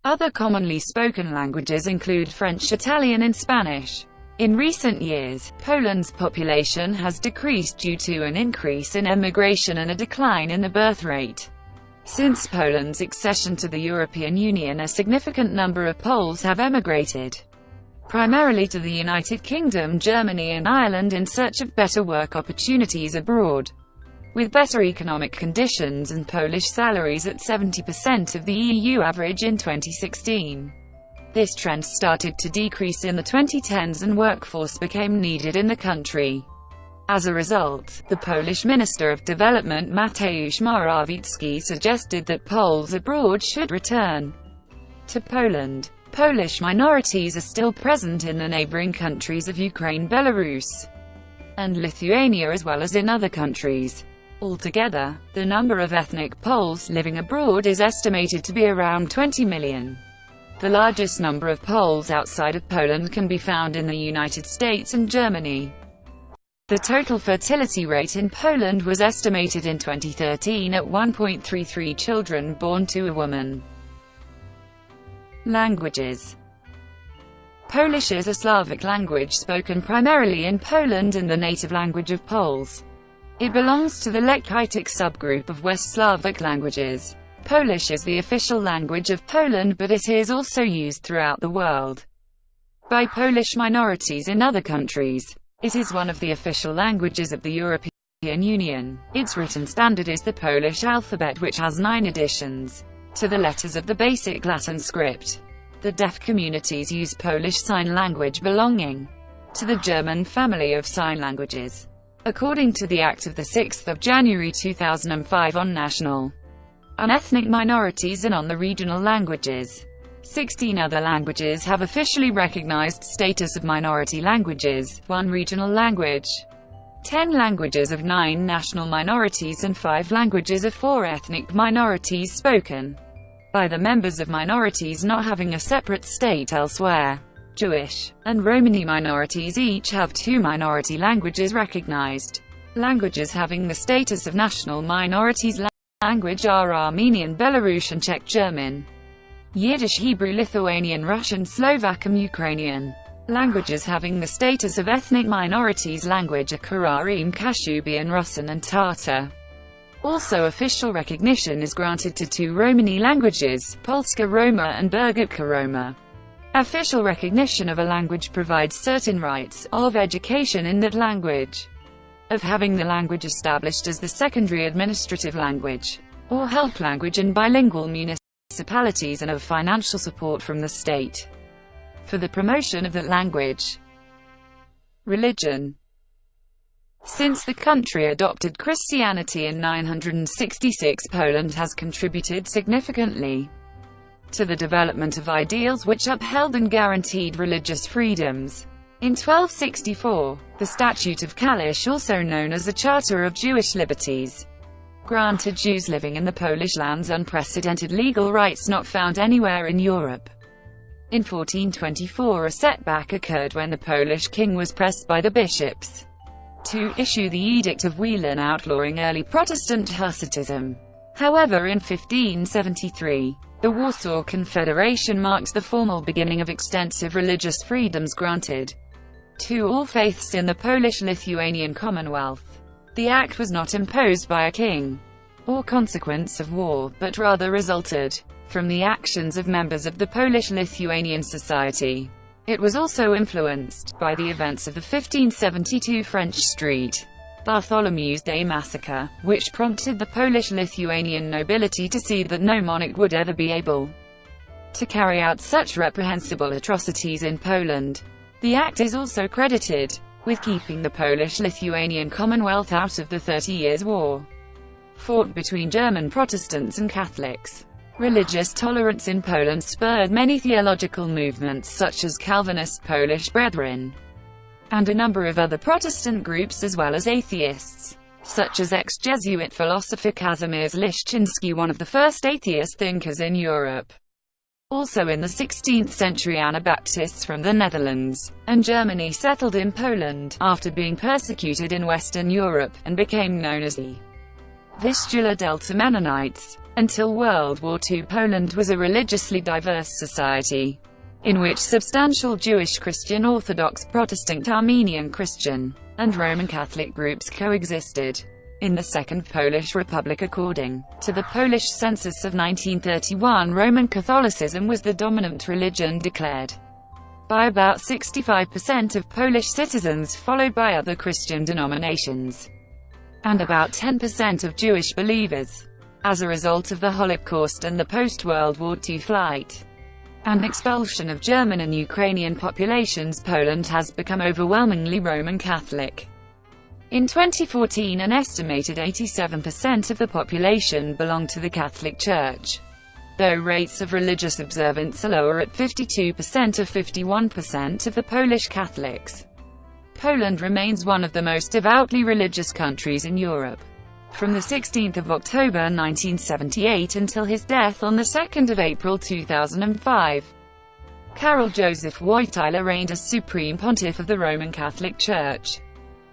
Other commonly spoken languages include French, Italian and Spanish. In recent years, Poland's population has decreased due to an increase in emigration and a decline in the birth rate. Since Poland's accession to the European Union, a significant number of Poles have emigrated, primarily to the United Kingdom, Germany and Ireland, in search of better work opportunities abroad, with better economic conditions and Polish salaries at 70% of the EU average in 2016. This trend started to decrease in the 2010s and workforce became needed in the country. As a result, the Polish Minister of Development Mateusz Morawiecki suggested that Poles abroad should return to Poland. Polish minorities are still present in the neighboring countries of Ukraine, Belarus, and Lithuania, as well as in other countries. Altogether, the number of ethnic Poles living abroad is estimated to be around 20 million. The largest number of Poles outside of Poland can be found in the United States and Germany. The total fertility rate in Poland was estimated in 2013 at 1.33 children born to a woman. Languages. Polish is a Slavic language spoken primarily in Poland and the native language of Poles. It belongs to the Lekkitic subgroup of West Slavic languages. Polish is the official language of Poland, but it is also used throughout the world by Polish minorities in other countries. It is one of the official languages of the European Union. Its written standard is the Polish alphabet, which has 9 additions to the letters of the basic Latin script. The deaf communities use Polish Sign Language, belonging to the German family of sign languages. According to the Act of 6 January 2005 on national and ethnic minorities and on the regional languages, 16 other languages have officially recognized status of minority languages, 1 regional language, 10 languages of 9 national minorities and 5 languages of 4 ethnic minorities spoken by the members of minorities not having a separate state elsewhere. Jewish and Romani minorities each have 2 minority languages recognized. Languages having the status of national minorities language are Armenian, Belarusian, Czech, German, Yiddish, Hebrew, Lithuanian, Russian, Slovak and Ukrainian. Languages having the status of ethnic minorities language are Karaim, Kashubian, Russian and Tatar. Also official recognition is granted to 2 Romani languages, Polska Roma and Bergica Roma. Official recognition of a language provides certain rights of education in that language, of having the language established as the secondary administrative language or help language in bilingual municipalities, and of financial support from the state for the promotion of that language. Religion. Since the country adopted Christianity in 966, Poland has contributed significantly to the development of ideals which upheld and guaranteed religious freedoms. In 1264, the Statute of Kalisz, also known as the Charter of Jewish Liberties, granted Jews living in the Polish lands unprecedented legal rights not found anywhere in Europe. In 1424, a setback occurred when the Polish king was pressed by the bishops to issue the Edict of Wielin outlawing early Protestant Hussitism. However, in 1573, the Warsaw Confederation marked the formal beginning of extensive religious freedoms granted to all faiths in the Polish-Lithuanian Commonwealth. The act was not imposed by a king or consequence of war, but rather resulted from the actions of members of the Polish-Lithuanian society. It was also influenced by the events of the 1572 French Street Bartholomew's Day massacre, which prompted the Polish-Lithuanian nobility to see that no monarch would ever be able to carry out such reprehensible atrocities in Poland. The act is also credited with keeping the Polish-Lithuanian Commonwealth out of the 30 Years' War fought between German Protestants and Catholics. Religious tolerance in Poland spurred many theological movements such as Calvinist Polish Brethren and a number of other Protestant groups, as well as atheists, such as ex-Jesuit philosopher Kazimierz Leszczynski, one of the first atheist thinkers in Europe. Also in the 16th century, Anabaptists from the Netherlands and Germany settled in Poland, after being persecuted in Western Europe, and became known as the Vistula Delta Mennonites. Until World War II, Poland was a religiously diverse society, in which substantial Jewish, Christian Orthodox, Protestant, Armenian Christian, and Roman Catholic groups coexisted. In the Second Polish Republic, according to the Polish census of 1931, Roman Catholicism was the dominant religion declared by about 65% of Polish citizens, followed by other Christian denominations, and about 10% of Jewish believers. As a result of the Holocaust and the post-World War II flight and expulsion of German and Ukrainian populations, Poland has become overwhelmingly Roman Catholic. In 2014, an estimated 87% of the population belonged to the Catholic Church, though rates of religious observance are lower at 52% of 51% of the Polish Catholics. Poland remains one of the most devoutly religious countries in Europe. From the 16th of October 1978 until his death on the 2nd of April 2005, Karol Joseph Wojtyla reigned as Supreme Pontiff of the Roman Catholic Church.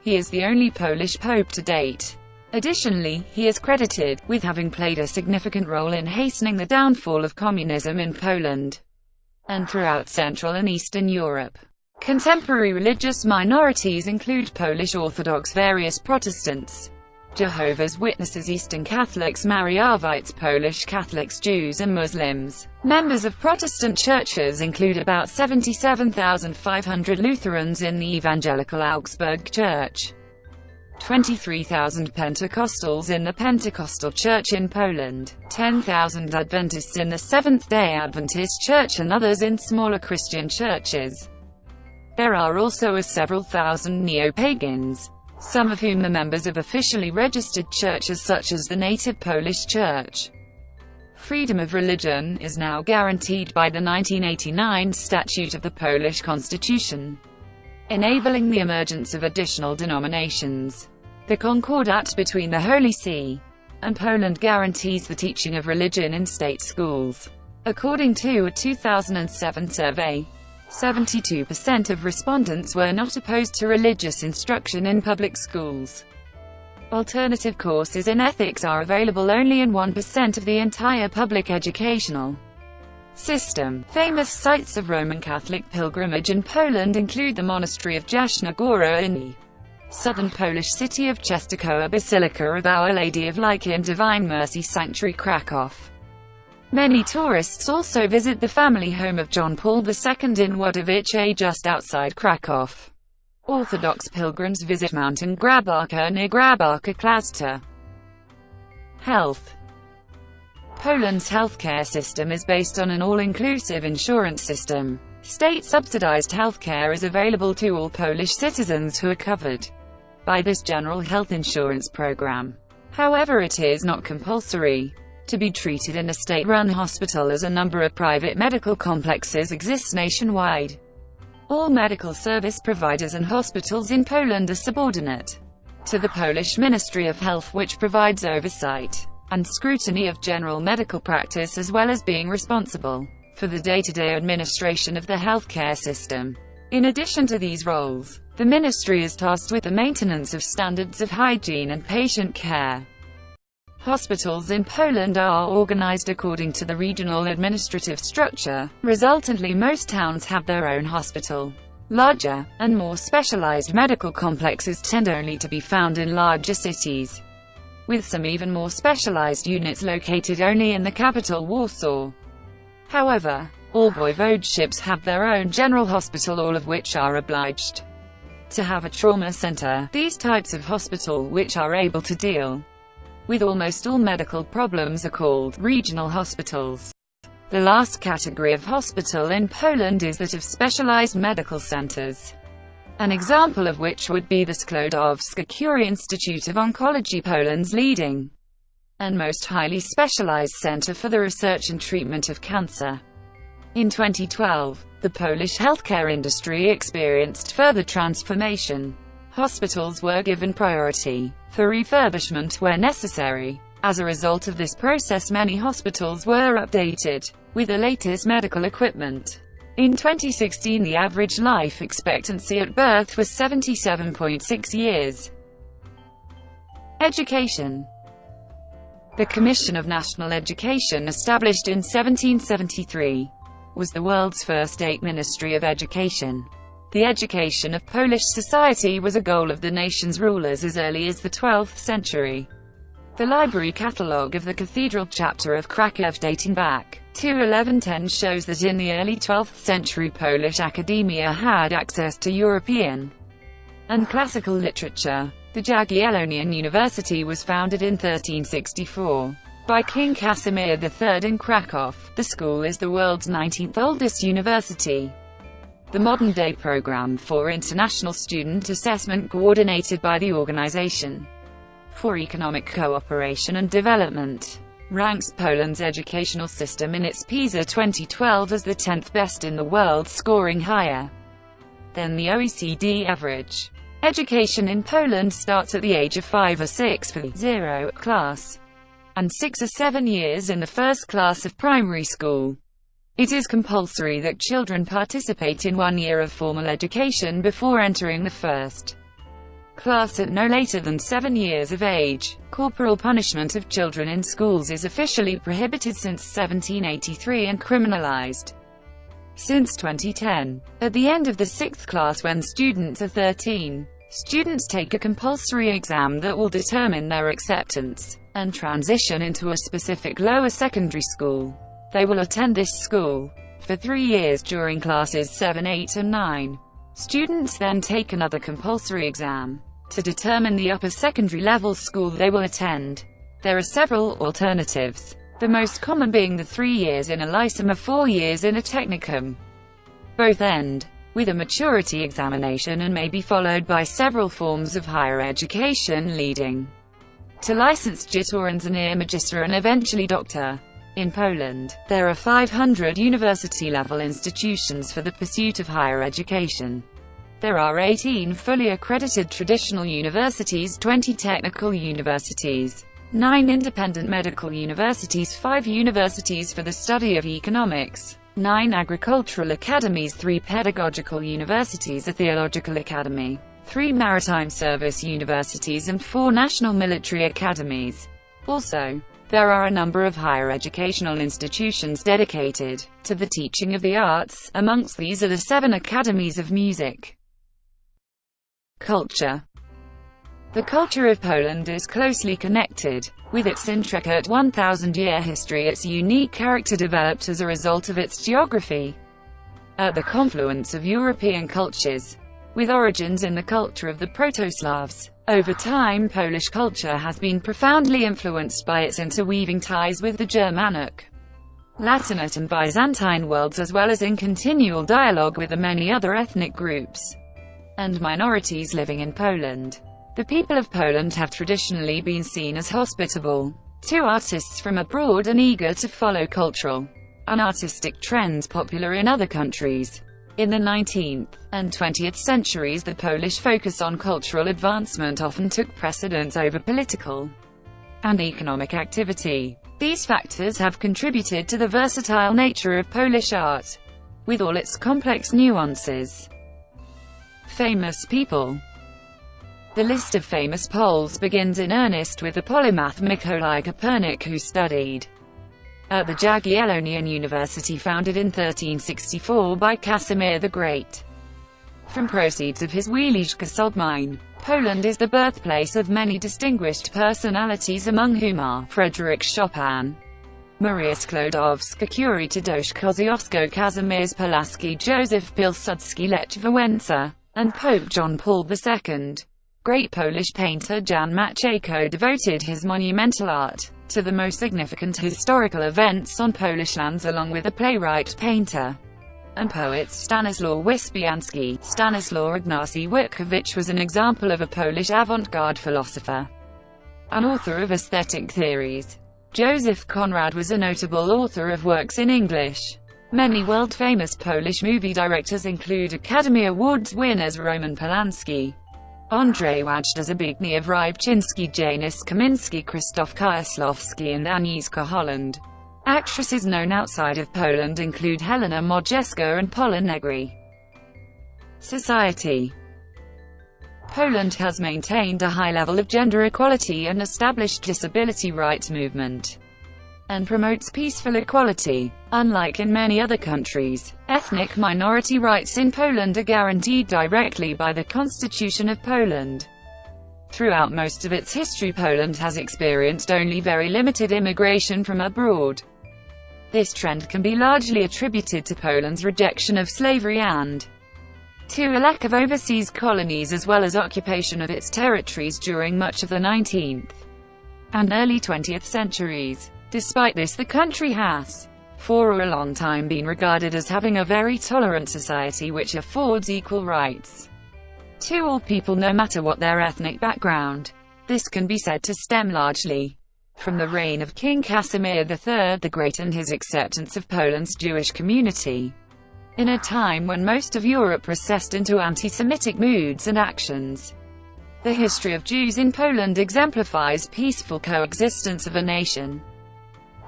He is the only Polish pope to date. Additionally, he is credited with having played a significant role in hastening the downfall of communism in Poland and throughout Central and Eastern Europe. Contemporary religious minorities include Polish Orthodox, various Protestants, Jehovah's Witnesses, Eastern Catholics, Mariavites, Polish Catholics, Jews and Muslims. Members of Protestant churches include about 77,500 Lutherans in the Evangelical Augsburg Church, 23,000 Pentecostals in the Pentecostal Church in Poland, 10,000 Adventists in the Seventh-day Adventist Church, and others in smaller Christian churches. There are also several thousand neo-pagans, some of whom are members of officially registered churches such as the Native Polish Church. Freedom of religion is now guaranteed by the 1989 Statute of the Polish Constitution. enabling the emergence of additional denominations. The Concordat between the Holy See and Poland guarantees the teaching of religion in state schools. According to a 2007 survey, 72% of respondents were not opposed to religious instruction in public schools. Alternative courses in ethics are available only in 1% of the entire public educational system. Famous sites of Roman Catholic pilgrimage in Poland include the monastery of Jasna Góra in the southern Polish city of Częstochowa, Basilica of Our Lady of Light in Divine Mercy Sanctuary Kraków. Many tourists also visit the family home of John Paul II in Ładowice just outside Kraków. Orthodox pilgrims visit Mountain Grabarka near Grabarka Klasztor. Health. Poland's healthcare system is based on an all-inclusive insurance system. State-subsidized healthcare is available to all Polish citizens who are covered by this general health insurance program. However, it is not compulsory to be treated in a state-run hospital, as a number of private medical complexes exist nationwide. All medical service providers and hospitals in Poland are subordinate to the Polish Ministry of Health, which provides oversight and scrutiny of general medical practice, as well as being responsible for the day-to-day administration of the healthcare system. In addition to these roles, the ministry is tasked with the maintenance of standards of hygiene and patient care. Hospitals in Poland are organized according to the regional administrative structure. Resultantly, most towns have their own hospital. Larger and more specialized medical complexes tend only to be found in larger cities, with some even more specialized units located only in the capital, Warsaw. However, all voivodeships have their own general hospital, all of which are obliged to have a trauma center. These types of hospital, which are able to deal with almost all medical problems, are called regional hospitals. The last category of hospital in Poland is that of specialized medical centers, an example of which would be the Sklodowska Curie Institute of Oncology, Poland's leading and most highly specialized center for the research and treatment of cancer. In 2012, the Polish healthcare industry experienced further transformation. Hospitals were given priority for refurbishment where necessary. As a result of this process, many hospitals were updated with the latest medical equipment. In 2016, the average life expectancy at birth was 77.6 years. Education. The Commission of National Education, established in 1773, was the world's first state ministry of education. The education of Polish society was a goal of the nation's rulers as early as the 12th century. The library catalogue of the Cathedral Chapter of Kraków, dating back to 1110, shows that in the early 12th century Polish academia had access to European and classical literature. The Jagiellonian University was founded in 1364 by King Casimir III in Kraków. The school is the world's 19th oldest university. The modern-day program for international student assessment, coordinated by the Organization for Economic Cooperation and Development, ranks Poland's educational system in its PISA 2012 as the 10th best in the world, scoring higher than the OECD average. Education in Poland starts at the age of 5 or 6 for the 0 class, and 6 or 7 years in the first class of primary school. It is compulsory that children participate in 1 year of formal education before entering the first class at no later than 7 years of age. Corporal punishment of children in schools is officially prohibited since 1783 and criminalized since 2010. At the end of the 6th class, when students are 13, students take a compulsory exam that will determine their acceptance and transition into a specific lower secondary school. They will attend this school for 3 years during classes 7, 8 and 9. Students then take another compulsory exam to determine the upper secondary level school they will attend. There are several alternatives, the most common being the 3 years in a lyceum or 4 years in a technicum. Both end with a maturity examination and may be followed by several forms of higher education leading to licentiate or engineer, magister and eventually doctor. In Poland, there are 500 university-level institutions for the pursuit of higher education. There are 18 fully accredited traditional universities, 20 technical universities, 9 independent medical universities, 5 universities for the study of economics, 9 agricultural academies, 3 pedagogical universities, a theological academy, 3 maritime service universities and 4 national military academies. Also, there are a number of higher educational institutions dedicated to the teaching of the arts. Amongst these are the 7 academies of music. Culture. The culture of Poland is closely connected with its intricate 1,000-year history. Its unique character developed as a result of its geography at the confluence of European cultures, with origins in the culture of the Proto-Slavs. Over time, Polish culture has been profoundly influenced by its interweaving ties with the Germanic, Latinate and Byzantine worlds, as well as in continual dialogue with the many other ethnic groups and minorities living in Poland. The people of Poland have traditionally been seen as hospitable to artists from abroad and eager to follow cultural and artistic trends popular in other countries. In the 19th and 20th centuries, the Polish focus on cultural advancement often took precedence over political and economic activity. These factors have contributed to the versatile nature of Polish art, with all its complex nuances. Famous people. The list of famous Poles begins in earnest with the polymath Mikołaj Kopernik, who studied at the Jagiellonian University, founded in 1364 by Casimir the Great. From proceeds of his Wieliczka salt mine, Poland is the birthplace of many distinguished personalities, among whom are Frédéric Chopin, Maria Sklodowska-Curie, Tadeusz Kościuszko, Kazimierz Pulaski, Józef Pilsudski, Lech Wałęsa, and Pope John Paul II. Great Polish painter Jan Matejko devoted his monumental art to the most significant historical events on Polish lands, along with the playwright, painter, and poet Stanislaw Wyspiański. Stanislaw Ignacy Witkiewicz was an example of a Polish avant-garde philosopher and author of aesthetic theories. Joseph Conrad was a notable author of works in English. Many world-famous Polish movie directors include Academy Awards winners Roman Polanski, Andrzej Wajda, Zbigniew Rybczynski, Janusz Kaminski, Krzysztof Kieślowski, and Agnieszka Holland. Actresses known outside of Poland include Helena Modjeska and Pola Negri. Society. Poland has maintained a high level of gender equality and established disability rights movement, and promotes peaceful equality. Unlike in many other countries, ethnic minority rights in Poland are guaranteed directly by the Constitution of Poland. Throughout most of its history, Poland has experienced only very limited immigration from abroad. This trend can be largely attributed to Poland's rejection of slavery and to a lack of overseas colonies, as well as occupation of its territories during much of the 19th and early 20th centuries. Despite this, the country has, for a long time, been regarded as having a very tolerant society which affords equal rights to all people, no matter what their ethnic background. This can be said to stem largely from the reign of King Casimir III the Great and his acceptance of Poland's Jewish community, in a time when most of Europe recessed into anti-Semitic moods and actions. The history of Jews in Poland exemplifies peaceful coexistence of a nation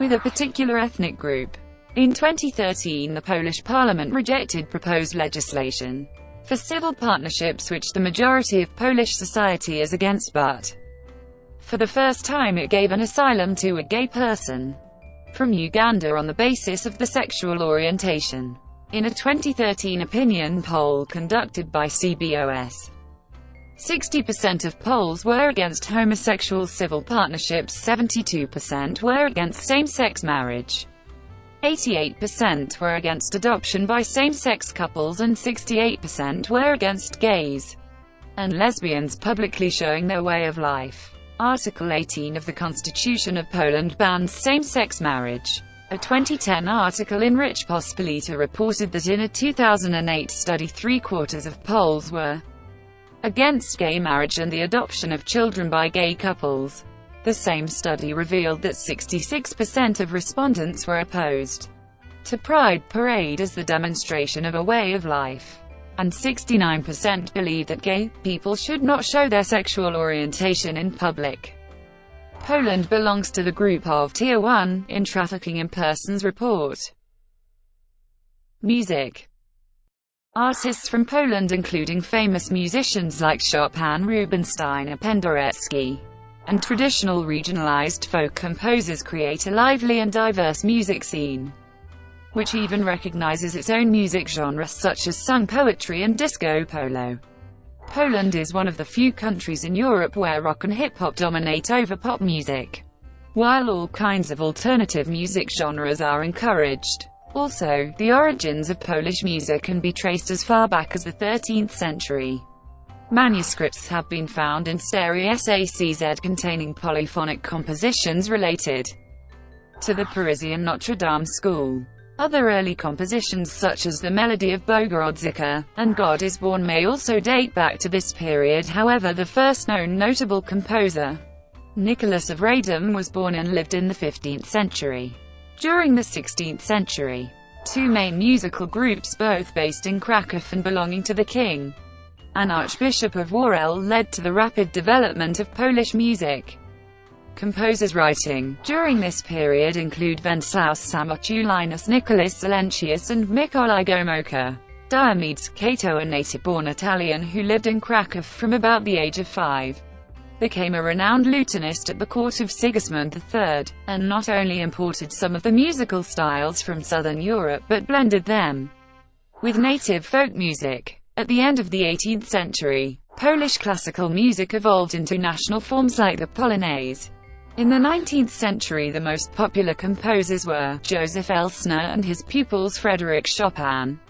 with a particular ethnic group. In 2013, the Polish parliament rejected proposed legislation for civil partnerships, which the majority of Polish society is against, but for the first time it gave an asylum to a gay person from Uganda on the basis of the sexual orientation. In a 2013 opinion poll conducted by CBOS, 60% of Poles were against homosexual civil partnerships, 72% were against same-sex marriage, 88% were against adoption by same-sex couples, and 68% were against gays and lesbians publicly showing their way of life. Article 18 of the Constitution of Poland bans same-sex marriage. A 2010 article in Rzeczpospolita reported that in a 2008 study 3/4 of Poles were against gay marriage and the adoption of children by gay couples. The same study revealed that 66% of respondents were opposed to Pride Parade as the demonstration of a way of life. and 69% believe that gay people should not show their sexual orientation in public. Poland belongs to the group of Tier 1 in Trafficking in Persons report. Music. Artists from Poland including famous musicians like Chopin, Rubinstein and Penderecki, and traditional regionalized folk composers create a lively and diverse music scene, which even recognizes its own music genres such as sung poetry and disco polo. Poland is one of the few countries in Europe where rock and hip-hop dominate over pop music, while all kinds of alternative music genres are encouraged. Also, the origins of Polish music can be traced as far back as the 13th century. Manuscripts have been found in Stary Sacz containing polyphonic compositions related to the Parisian Notre Dame school. Other early compositions such as the melody of Bogorodzica and God is Born may also date back to this period. However, the first known notable composer, Nicholas of Radom, was born and lived in the 15th century. During the 16th century, two main musical groups, both based in Kraków and belonging to the king and Archbishop of Warsaw, led to the rapid development of Polish music. Composers writing during this period include Wenceslaus Samotny, Linus Nicholas Silentius and Mikołaj Gomułka. Diomedes, Cato, a native-born Italian who lived in Kraków from about the age of 5, became a renowned lutenist at the court of Sigismund III, and not only imported some of the musical styles from southern Europe but blended them with native folk music. At the end of the 18th century, Polish classical music evolved into national forms like the Polonaise. In the 19th century, the most popular composers were Józef Elsner and his pupils Frédéric Chopin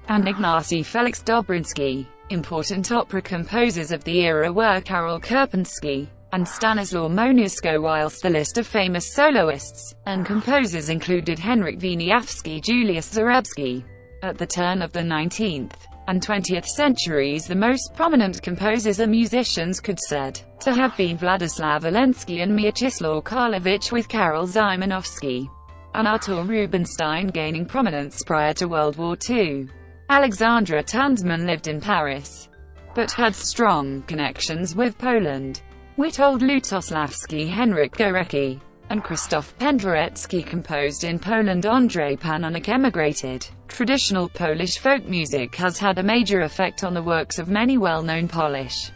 and Ignacy Felix Dobrinski. Important opera composers of the era were Karol Kerpinski and Stanisław Moniuszko, whilst the list of famous soloists and composers included Henryk Wieniawski, Julius Zarebski. At the turn of the 19th and 20th centuries, the most prominent composers and musicians could said to have been Władysław Wolenski and Mieczysław Karlowicz, with Karol Szymanowski and Artur Rubinstein gaining prominence prior to World War II. Alexandra Tanzman lived in Paris, but had strong connections with Poland. Witold Lutosławski, Henryk Górecki, and Krzysztof Penderecki composed in Poland. Andrzej Panunek emigrated. Traditional Polish folk music has had a major effect on the works of many well-known Polish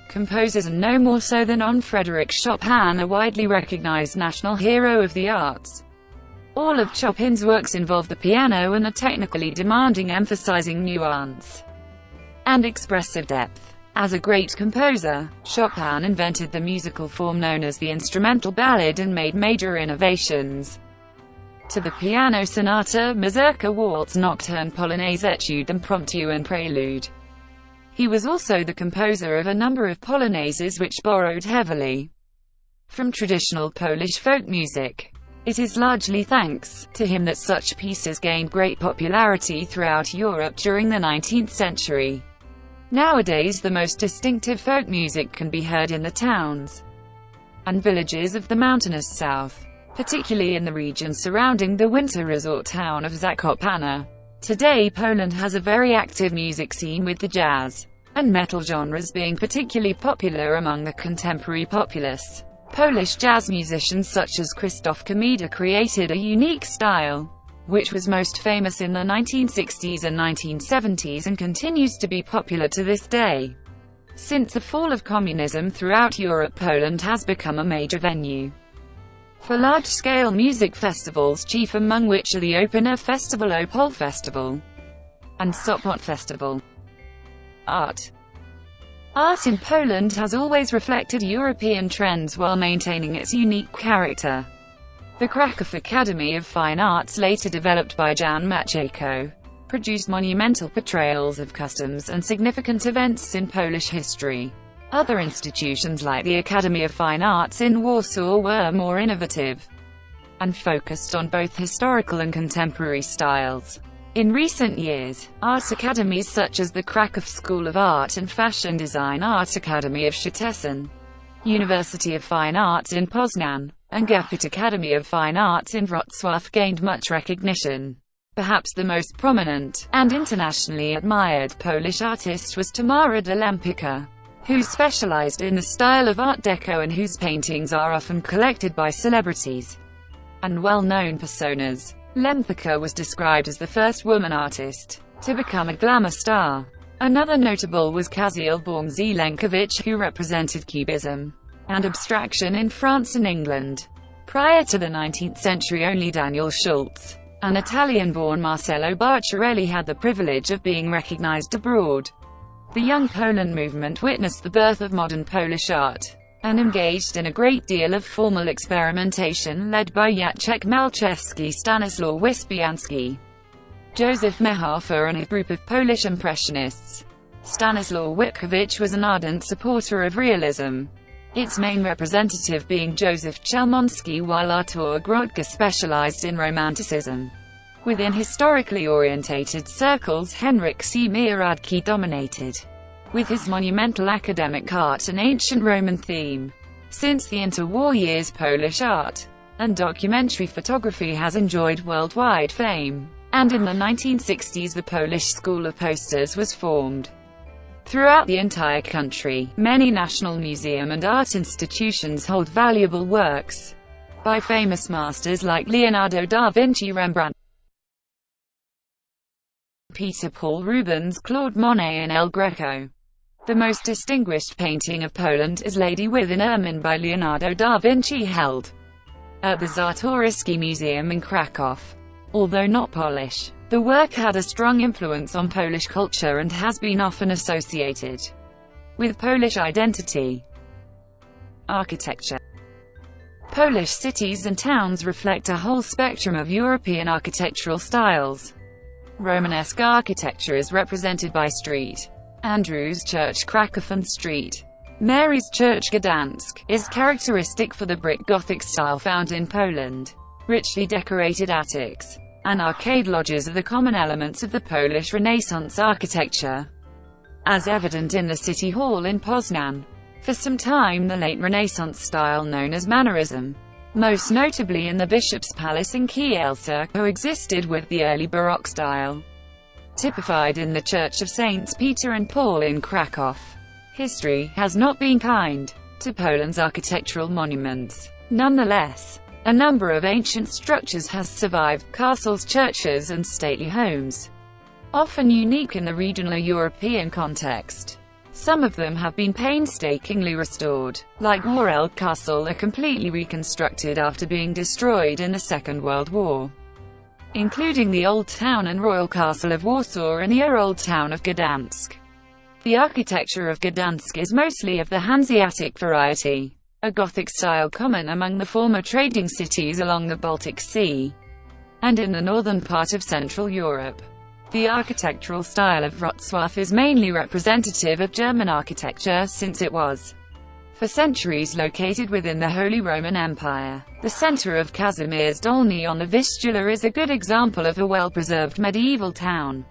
composers, and no more so than on Frédéric Chopin, a widely recognized national hero of the arts. All of Chopin's works involve the piano and are technically demanding, emphasizing nuance and expressive depth. As a great composer, Chopin invented the musical form known as the instrumental ballad and made major innovations to the piano sonata, mazurka, waltz, nocturne, polonaise, etude, impromptu and prelude. He was also the composer of a number of polonaises which borrowed heavily from traditional Polish folk music. It is largely thanks to him that such pieces gained great popularity throughout Europe during the 19th century. Nowadays, the most distinctive folk music can be heard in the towns and villages of the mountainous south, particularly in the region surrounding the winter resort town of Zakopane. Today, Poland has a very active music scene, with the jazz and metal genres being particularly popular among the contemporary populace. Polish jazz musicians such as Krzysztof Komeda created a unique style, which was most famous in the 1960s and 1970s and continues to be popular to this day. Since the fall of communism throughout Europe, Poland has become a major venue for large-scale music festivals, chief among which are the Open-Air Festival, Opol Festival, and Sopot Festival. Art in Poland has always reflected European trends while maintaining its unique character. The Kraków Academy of Fine Arts, later developed by Jan Maciejko, produced monumental portrayals of customs and significant events in Polish history. Other institutions like the Academy of Fine Arts in Warsaw were more innovative and focused on both historical and contemporary styles. In recent years, art academies such as the Kraków School of Art and Fashion Design, Art Academy of Szczecin, University of Fine Arts in Poznań, and Gapit Academy of Fine Arts in Wrocław gained much recognition. Perhaps the most prominent, and internationally admired Polish artist was Tamara de Lempicka, who specialized in the style of Art Deco and whose paintings are often collected by celebrities and well-known personas. Lempicka was described as the first woman artist to become a glamour star. Another notable was Kaziel Zelenkiewicz, who represented Cubism and abstraction in France and England. Prior to the 19th century, only Daniel Schultz, an Italian-born Marcello Barcarelli, had the privilege of being recognized abroad. The Young Poland movement witnessed the birth of modern Polish art, and engaged in a great deal of formal experimentation led by Jacek Malczewski, Stanislaw Wyspiański, Joseph Mehofer and a group of Polish impressionists. Stanislaw Witkiewicz was an ardent supporter of realism, its main representative being Joseph Chelmonski, while Artur Grodka specialized in romanticism. Within historically orientated circles, Henryk Siemiradzki dominated, with his monumental academic art and ancient Roman theme. Since the interwar years, Polish art and documentary photography has enjoyed worldwide fame, and in the 1960s the Polish School of Posters was formed. Throughout the entire country, many national museum and art institutions hold valuable works by famous masters like Leonardo da Vinci, Rembrandt, Peter Paul Rubens, Claude Monet and El Greco. The most distinguished painting of Poland is Lady with an Ermine by Leonardo da Vinci, held at the Czartoryski Museum in Kraków. Although not Polish, the work had a strong influence on Polish culture and has been often associated with Polish identity. Architecture. Polish cities and towns reflect a whole spectrum of European architectural styles. Romanesque architecture is represented by St. Andrew's Church Kraków and St. Mary's Church Gdańsk, is characteristic for the brick Gothic style found in Poland. Richly decorated attics and arcade lodges are the common elements of the Polish Renaissance architecture, as evident in the City Hall in Poznań. For some time the late Renaissance style known as Mannerism, most notably in the Bishop's Palace in Kielce, coexisted with the early Baroque style, typified in the Church of Saints Peter and Paul in Kraków. History has not been kind to Poland's architectural monuments. Nonetheless, a number of ancient structures has survived, castles, churches and stately homes, often unique in the regional European context. Some of them have been painstakingly restored, like Warel Castle, a completely reconstructed after being destroyed in the Second World War, including the Old Town and Royal Castle of Warsaw and the Old Town of Gdańsk. The architecture of Gdańsk is mostly of the Hanseatic variety, a Gothic style common among the former trading cities along the Baltic Sea and in the northern part of Central Europe. The architectural style of Wrocław is mainly representative of German architecture, since it was, for centuries, located within the Holy Roman Empire. The center of Kazimierz Dolny on the Vistula is a good example of a well-preserved medieval town.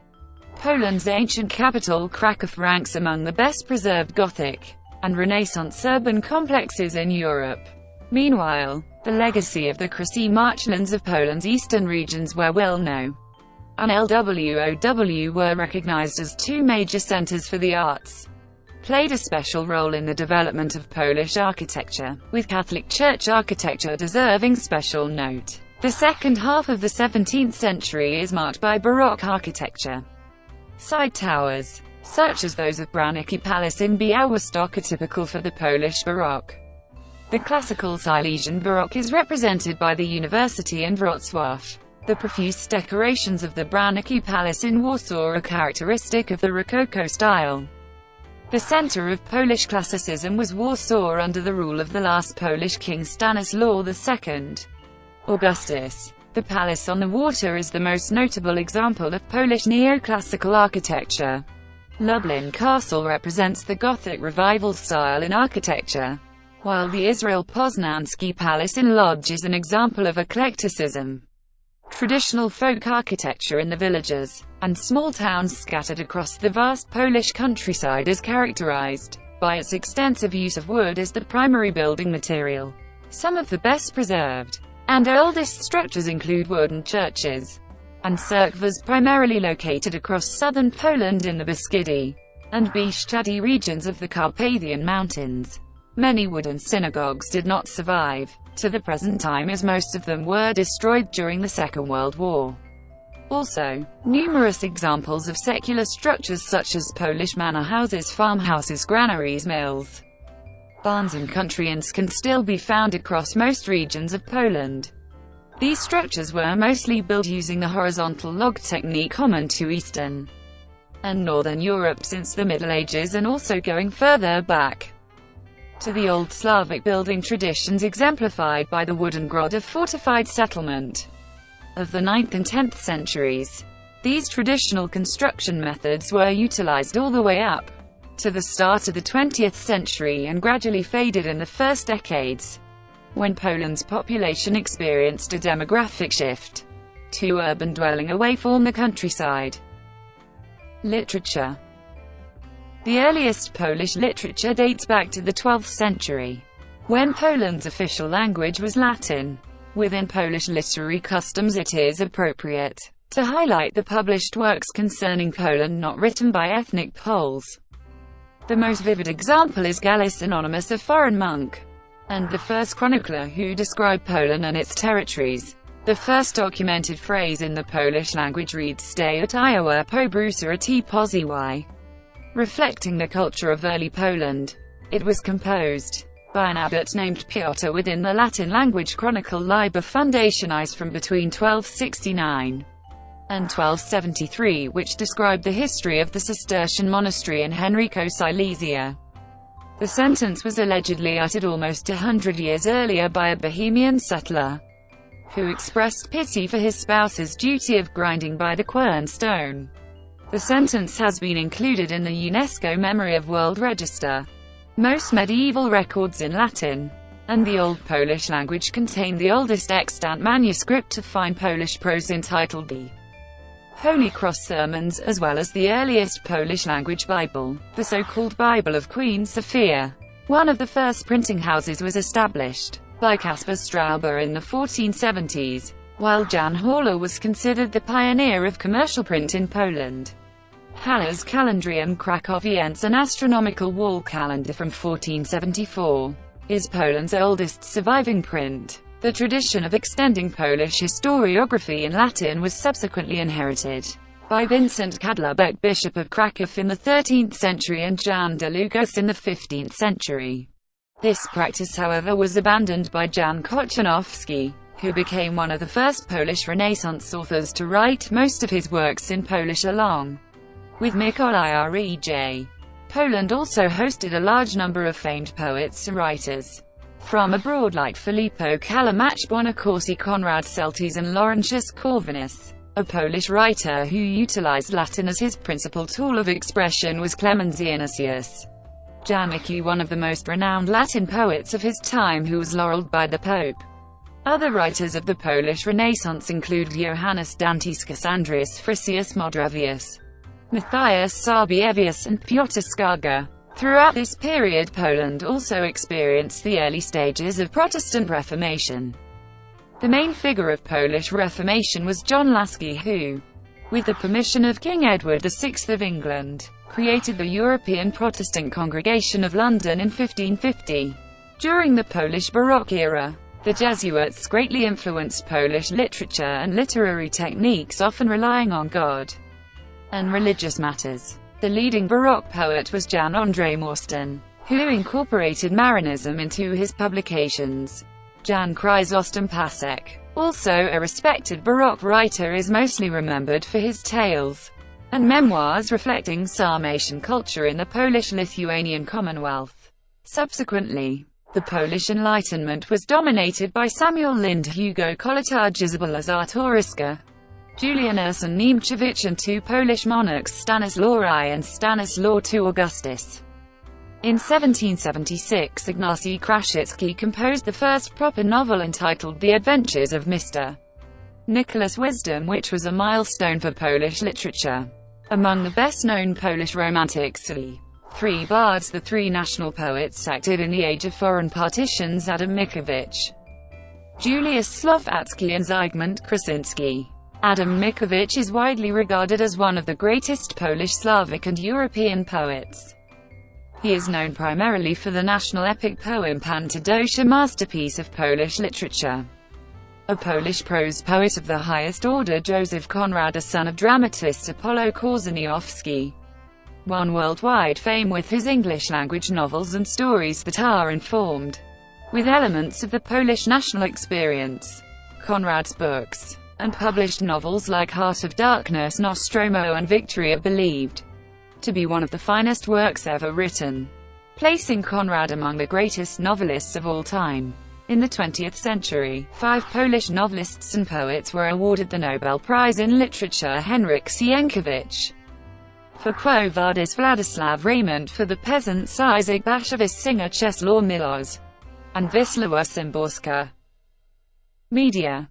Poland's ancient capital, Kraków, ranks among the best-preserved Gothic and Renaissance urban complexes in Europe. Meanwhile, the legacy of the Kresy marchlands of Poland's eastern regions, where Wilno and Lwow were recognized as two major centers for the arts, played a special role in the development of Polish architecture, with Catholic Church architecture deserving special note. The second half of the 17th century is marked by Baroque architecture. Side towers, such as those of Branicki Palace in Białystok, are typical for the Polish Baroque. The classical Silesian Baroque is represented by the University in Wrocław. The profuse decorations of the Branicki Palace in Warsaw are characteristic of the Rococo style. The center of Polish classicism was Warsaw under the rule of the last Polish king Stanislaw II Augustus. The palace on the water is the most notable example of Polish neoclassical architecture. Lublin Castle represents the Gothic Revival style in architecture, while the Israel Poznański Palace in Lodz is an example of eclecticism. Traditional folk architecture in the villages and small towns scattered across the vast Polish countryside is characterized by its extensive use of wood as the primary building material. Some of the best preserved and oldest structures include wooden churches, and cerkwas primarily located across southern Poland in the Beskidy and Bieszczady regions of the Carpathian Mountains. Many wooden synagogues did not survive to the present time, as most of them were destroyed during the Second World War. Also, numerous examples of secular structures such as Polish manor houses, farmhouses, granaries, mills, barns and country inns can still be found across most regions of Poland. These structures were mostly built using the horizontal log technique common to Eastern and Northern Europe since the Middle Ages, and also going further back to the Old Slavic building traditions exemplified by the wooden grotto fortified settlement of the 9th and 10th centuries. These traditional construction methods were utilized all the way up to the start of the 20th century and gradually faded in the first decades, when Poland's population experienced a demographic shift to urban dwelling away from the countryside. Literature. The earliest Polish literature dates back to the 12th century, when Poland's official language was Latin. Within Polish literary customs, it is appropriate to highlight the published works concerning Poland not written by ethnic Poles. The most vivid example is Gallus, Anonymous, a foreign monk, and the first chronicler who described Poland and its territories. The first documented phrase in the Polish language reads "Stay at Iowa po Brusa at Pozy," reflecting the culture of early Poland. It was composed by an abbot named Piotr within the Latin language chronicle Liber Fundationis from between 1269 and 1273, which described the history of the Cistercian monastery in Henrico, Silesia. The sentence was allegedly uttered almost 100 years earlier by a Bohemian settler who expressed pity for his spouse's duty of grinding by the quernstone. The sentence has been included in the UNESCO Memory of World Register. Most medieval records in Latin and the Old Polish language contain the oldest extant manuscript of fine Polish prose entitled the Holy Cross Sermons, as well as the earliest Polish language Bible, the so-called Bible of Queen Sophia. One of the first printing houses was established by Caspar Strauber in the 1470s, while Jan Haller was considered the pioneer of commercial print in Poland. Haller's Kalendarium Krakowiense, an astronomical wall calendar from 1474, is Poland's oldest surviving print. The tradition of extending Polish historiography in Latin was subsequently inherited by Vincent Kadlubek, Bishop of Kraków in the 13th century, and Jan Długosz in the 15th century. This practice, however, was abandoned by Jan Kochanowski, who became one of the first Polish Renaissance authors to write most of his works in Polish along with Mikołaj Rej. Poland also hosted a large number of famed poets and writers from abroad like Filippo Kalamacz, Bonacorsi, Konrad Celtes and Laurentius Corvinus. A Polish writer who utilized Latin as his principal tool of expression was Clemens Ignatius Janicki, one of the most renowned Latin poets of his time, who was laureled by the Pope. Other writers of the Polish Renaissance include Johannes Dantyskus, Andreas Frisius, Modravius, Matthias Sabievius and Piotr Skarga. Throughout this period, Poland also experienced the early stages of Protestant Reformation. The main figure of Polish Reformation was John Laski, who, with the permission of King Edward VI of England, created the European Protestant Congregation of London in 1550. During the Polish Baroque era, the Jesuits greatly influenced Polish literature and literary techniques, often relying on God and religious matters. The leading Baroque poet was Jan Andrzej Morstan, who incorporated Marianism into his publications. Jan Chrysostom Pasek, also a respected Baroque writer, is mostly remembered for his tales and memoirs reflecting Sarmatian culture in the Polish-Lithuanian Commonwealth. Subsequently, the Polish Enlightenment was dominated by Samuel Lind, Hugo Kołłątaj, Izabela Czartoryska, Julian Urson Niemczewicz, and two Polish monarchs, Stanislaw I and Stanislaw II Augustus. In 1776, Ignacy Krasicki composed the first proper novel entitled The Adventures of Mr. Nicholas Wisdom, which was a milestone for Polish literature. Among the best-known Polish romantics are the three bards, the three national poets acted in the age of foreign partitions: Adam Mickiewicz, Julius Słowacki and Zygmunt Krasinski. Adam Mickiewicz is widely regarded as one of the greatest Polish, Slavic and European poets. He is known primarily for the national epic poem Pan Tadeusz, a masterpiece of Polish literature. A Polish prose poet of the highest order, Joseph Conrad, a son of dramatist Apollo Korzeniowski, won worldwide fame with his English-language novels and stories that are informed with elements of the Polish national experience. Conrad's books and published novels like Heart of Darkness, Nostromo and Victory are believed to be one of the finest works ever written, placing Conrad among the greatest novelists of all time. In the 20th century, 5 Polish novelists and poets were awarded the Nobel Prize in Literature: Henryk Sienkiewicz for Quo Vadis, Władysław Reymont for The Peasants, Isaac Bashevis, singer Czesław Milosz, and Wisława Szymborska. Media.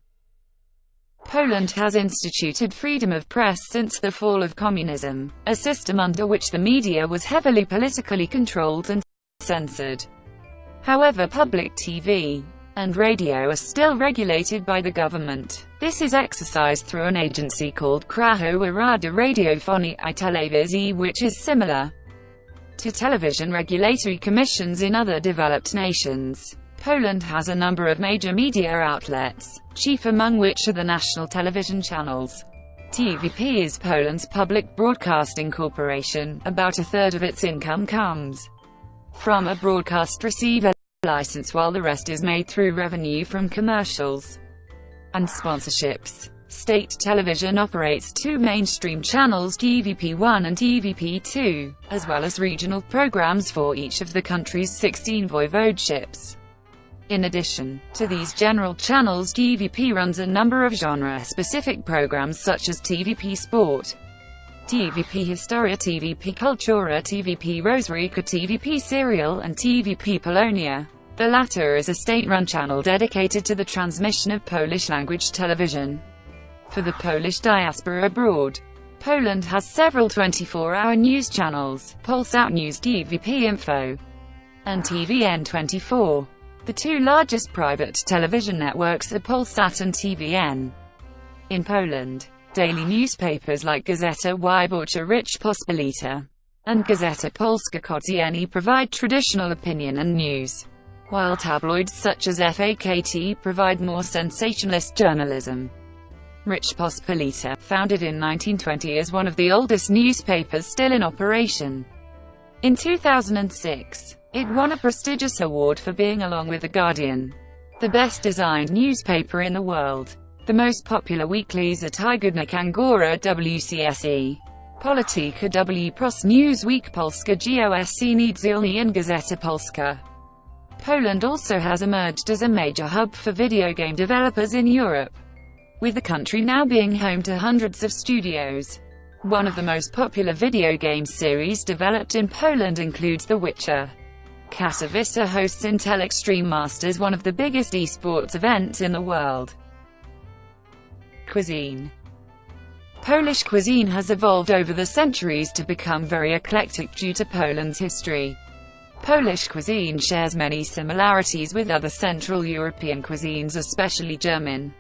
Poland has instituted freedom of press since the fall of communism, a system under which the media was heavily politically controlled and censored. However, public TV and radio are still regulated by the government. This is exercised through an agency called Krajowa Rada Radiofonii I Telewizji, which is similar to television regulatory commissions in other developed nations. Poland has a number of major media outlets, chief among which are the national television channels. TVP is Poland's public broadcasting corporation. About a third of its income comes from a broadcast receiver license, while the rest is made through revenue from commercials and sponsorships. State television operates 2 mainstream channels, TVP1 and TVP2, as well as regional programs for each of the country's 16 voivodeships. In addition to these general channels, TVP runs a number of genre-specific programs such as TVP Sport, TVP Historia, TVP Kultura, TVP Rozrywka, TVP Serial, and TVP Polonia. The latter is a state-run channel dedicated to the transmission of Polish-language television for the Polish diaspora abroad. Poland has several 24-hour news channels: Polsat News, TVP Info, and TVN24. The 2 largest private television networks are Polsat and TVN. In Poland, daily newspapers like Gazeta Wyborcza Rzeczpospolita and Gazeta Polska Codziennie provide traditional opinion and news, while tabloids such as FAKT provide more sensationalist journalism. Rzeczpospolita, founded in 1920, is one of the oldest newspapers still in operation. In 2006, it won a prestigious award for being, along with The Guardian, the best-designed newspaper in the world. The most popular weeklies are Tygodnik Angora, WCSE, Polityka, W Pros, Newsweek, Polska, GOSC, Niedzielny, and Gazeta Polska. Poland also has emerged as a major hub for video game developers in Europe, with the country now being home to hundreds of studios. One of the most popular video game series developed in Poland includes The Witcher. Katowice hosts Intel Extreme Masters, one of the biggest esports events in the world. Cuisine. Polish cuisine has evolved over the centuries to become very eclectic due to Poland's history. Polish cuisine shares many similarities with other Central European cuisines, especially German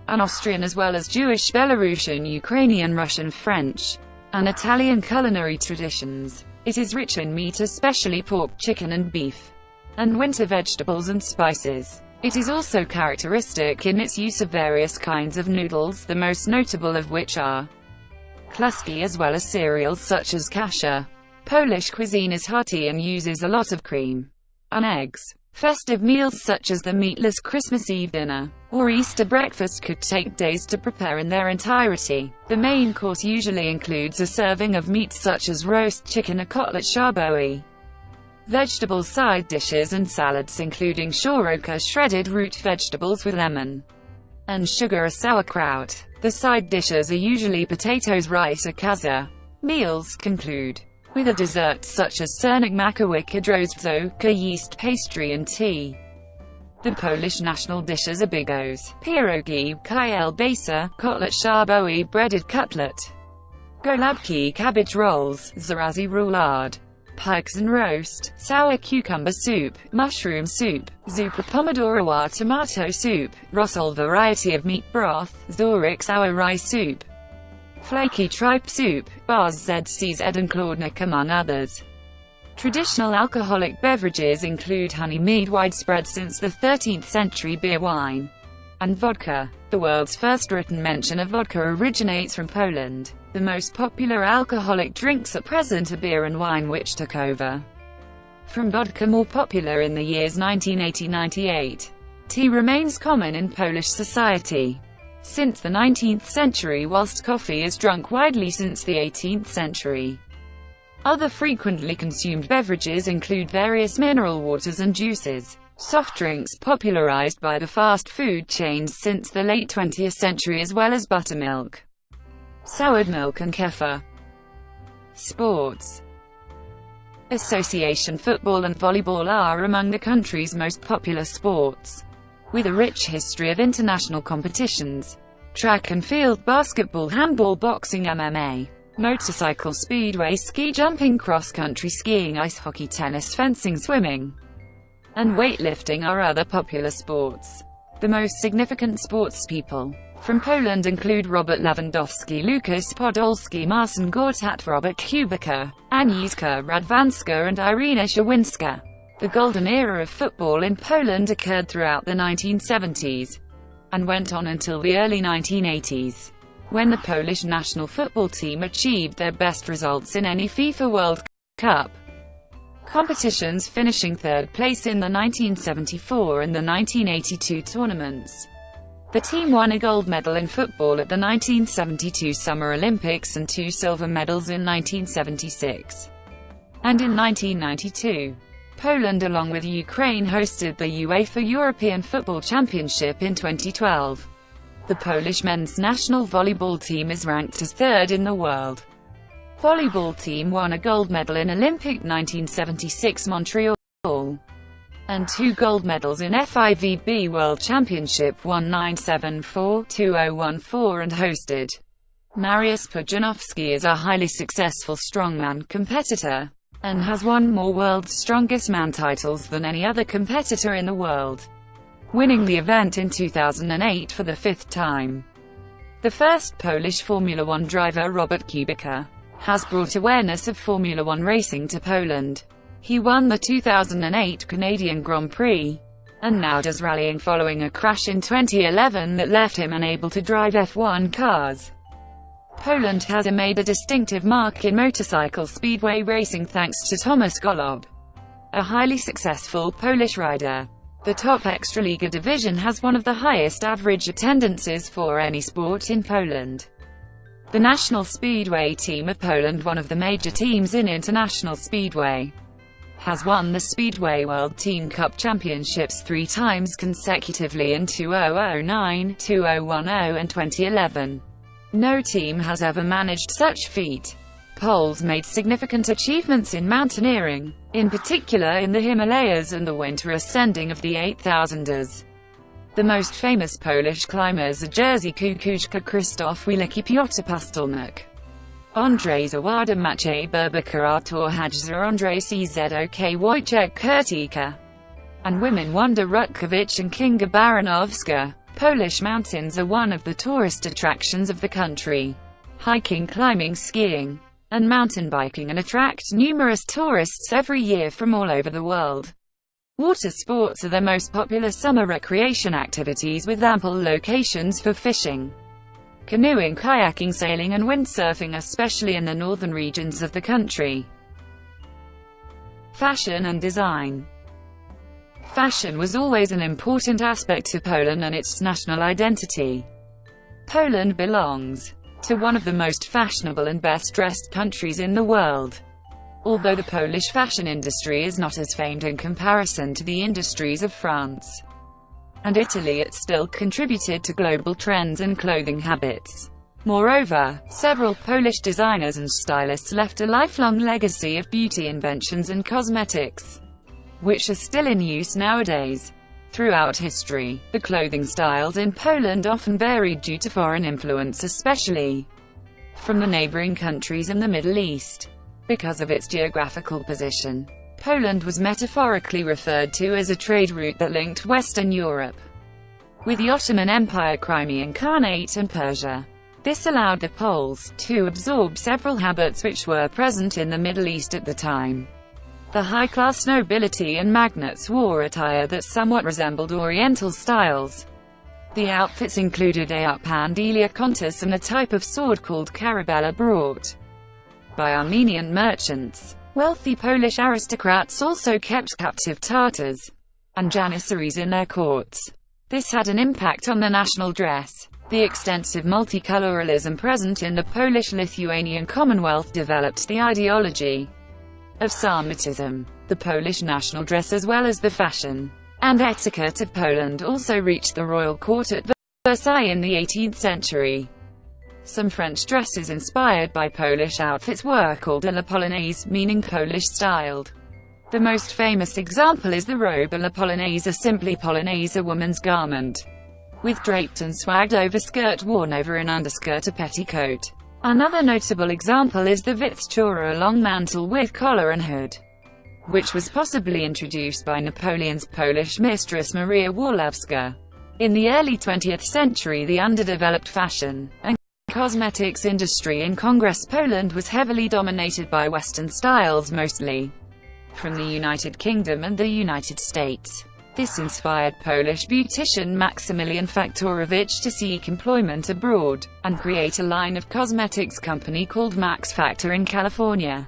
and Austrian, as well as Jewish, Belarusian, Ukrainian, Russian, French, and Italian culinary traditions. It is rich in meat, especially pork, chicken and beef, and winter vegetables and spices. It is also characteristic in its use of various kinds of noodles, the most notable of which are kluski, as well as cereals such as kasha. Polish cuisine is hearty and uses a lot of cream and eggs. Festive meals such as the meatless Christmas Eve dinner or Easter breakfast could take days to prepare in their entirety. The main course usually includes a serving of meats such as roast chicken, a kotlet schabowy, vegetables, side dishes, and salads including szoroka, shredded root vegetables with lemon and sugar, a sauerkraut. The side dishes are usually potatoes, rice, or kaza. Meals conclude with a dessert such as sernik makowick, drożdżówka, yeast pastry, and tea. The Polish national dishes are bigos, pierogi, kielbasa, kotlet schabowy, breaded cutlet, golubki, cabbage rolls, zarazy roulade, pikes and roast, sour cucumber soup, mushroom soup, zupa pomidorowa tomato soup, Rosol variety of meat broth, Zorik sour rice soup, flaky tripe soup, bars ZCZ and Klodnik among others. Traditional alcoholic beverages include honey mead, widespread since the 13th century, beer, wine, and vodka. The world's first written mention of vodka originates from Poland. The most popular alcoholic drinks at present are beer and wine, which took over from vodka, more popular in the years 1980–98. Tea remains common in Polish society since the 19th century, whilst coffee is drunk widely since the 18th century. Other frequently consumed beverages include various mineral waters and juices. Soft drinks popularized by the fast food chains since the late 20th century, as well as buttermilk, soured milk and kefir. Sports. Association football and volleyball are among the country's most popular sports, with a rich history of international competitions. Track and field, basketball, handball, boxing, MMA, motorcycle, speedway, ski jumping, cross-country skiing, ice hockey, tennis, fencing, swimming, and weightlifting are other popular sports. The most significant sportspeople from Poland include Robert Lewandowski, Lukas Podolski, Marcin Gortat, Robert Kubica, Agnieszka Radwanska and Irina Shawinska. The golden era of football in Poland occurred throughout the 1970s and went on until the early 1980s, when the Polish national football team achieved their best results in any FIFA World Cup competitions, finishing third place in the 1974 and the 1982 tournaments. The team won a gold medal in football at the 1972 Summer Olympics and 2 silver medals in 1976. And in 1992, Poland along with Ukraine hosted the UEFA European Football Championship in 2012. The Polish men's national volleyball team is ranked as third in the world. Volleyball team won a gold medal in Olympic 1976 Montreal, and 2 gold medals in FIVB World Championship 1974, 2014 and hosted. Mariusz Pudzianowski is a highly successful strongman competitor, and has won more World's Strongest Man titles than any other competitor in the world, winning the event in 2008 for the 5th time. The first Polish Formula One driver, Robert Kubica, has brought awareness of Formula One racing to Poland. He won the 2008 Canadian Grand Prix, and now does rallying following a crash in 2011 that left him unable to drive F1 cars. Poland has made a distinctive mark in motorcycle speedway racing thanks to Tomasz Golob, a highly successful Polish rider. The top Ekstraliga division has one of the highest average attendances for any sport in Poland. The national speedway team of Poland, one of the major teams in international speedway, has won the Speedway World Team Cup Championships 3 times consecutively in 2009, 2010 and 2011. No team has ever managed such feat. Poles made significant achievements in mountaineering, in particular in the Himalayas and the winter ascending of the 8000ers. The most famous Polish climbers are Jerzy Kukuczka, Krzysztof Wielki, Piotr Pastelnik, Andrzej Zawada, Maciej Berbica, Artur Hadza, Andrzej Czok, Wojciech Kurtyka, and women Wanda Rutkiewicz and Kinga Baranowska. Polish mountains are one of the tourist attractions of the country. Hiking, climbing, skiing, and mountain biking attract numerous tourists every year from all over the world. Water sports are the most popular summer recreation activities, with ample locations for fishing, canoeing, kayaking, sailing and windsurfing, especially in the northern regions of the country. Fashion and design. Fashion was always an important aspect to Poland and its national identity. Poland belongs to one of the most fashionable and best-dressed countries in the world. Although the Polish fashion industry is not as famed in comparison to the industries of France and Italy, it still contributed to global trends and clothing habits. Moreover, several Polish designers and stylists left a lifelong legacy of beauty inventions and cosmetics, which are still in use nowadays. Throughout history, the clothing styles in Poland often varied due to foreign influence, especially from the neighboring countries and the Middle East. Because of its geographical position, Poland was metaphorically referred to as a trade route that linked Western Europe with the Ottoman Empire, Crimean Khanate, and Persia. This allowed the Poles to absorb several habits which were present in the Middle East at the time. The high-class nobility and magnates wore attire that somewhat resembled Oriental styles. The outfits included a uphandilia contus and a type of sword called carabella brought by Armenian merchants. Wealthy Polish aristocrats also kept captive Tatars and Janissaries in their courts. This had an impact on the national dress. The extensive multiculturalism present in the Polish-Lithuanian Commonwealth developed the ideology of Sarmatism. The Polish national dress as well as the fashion and etiquette of Poland also reached the royal court at Versailles in the 18th century. Some French dresses inspired by Polish outfits were called à la polonaise, meaning Polish-styled. The most famous example is the robe à la polonaise, simply polonaise, a woman's garment with draped and swagged overskirt worn over an underskirt or petticoat. Another notable example is the Wieczóra, a long mantle with collar and hood, which was possibly introduced by Napoleon's Polish mistress Maria Warszawska. In the early 20th century, the underdeveloped fashion and cosmetics industry in Congress Poland was heavily dominated by Western styles, mostly from the United Kingdom and the United States. This inspired Polish beautician Maksymilian Faktorowicz to seek employment abroad, and create a line of cosmetics company called Max Factor in California.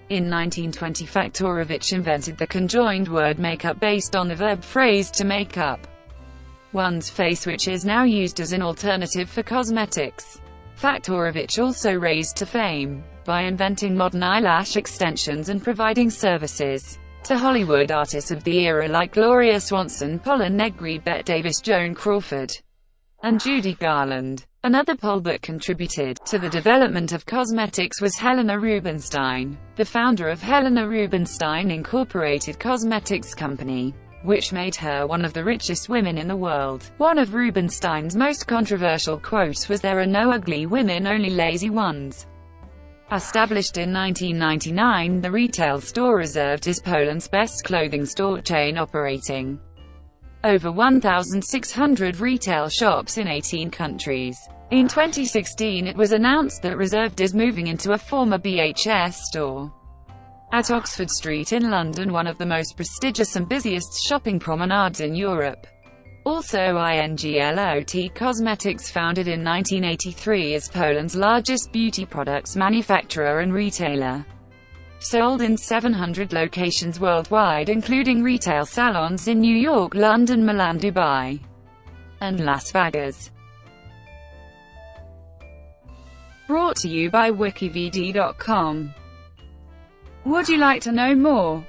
In 1920, Faktorowicz invented the conjoined word makeup based on the verb phrase to make up one's face, which is now used as an alternative for cosmetics. Faktorowicz also raised to fame by inventing modern eyelash extensions and providing services to Hollywood artists of the era like Gloria Swanson, Paula Negri, Bette Davis, Joan Crawford, and Judy Garland. Another Pole that contributed to the development of cosmetics was Helena Rubinstein. The founder of Helena Rubinstein Incorporated Cosmetics Company, which made her one of the richest women in the world. One of Rubinstein's most controversial quotes was, "There are no ugly women, only lazy ones." Established in 1999, the retail store reserved is Poland's best clothing store chain, operating over 1,600 retail shops in 18 countries. In 2016, it was announced that Reserved is moving into a former BHS store at Oxford Street in London, one of the most prestigious and busiest shopping promenades in Europe. Also, Inglot Cosmetics, founded in 1983, is Poland's largest beauty products manufacturer and retailer. Sold in 700 locations worldwide, including retail salons in New York, London, Milan, Dubai, and Las Vegas. Brought to you by WikiVidi.com. Would you like to know more?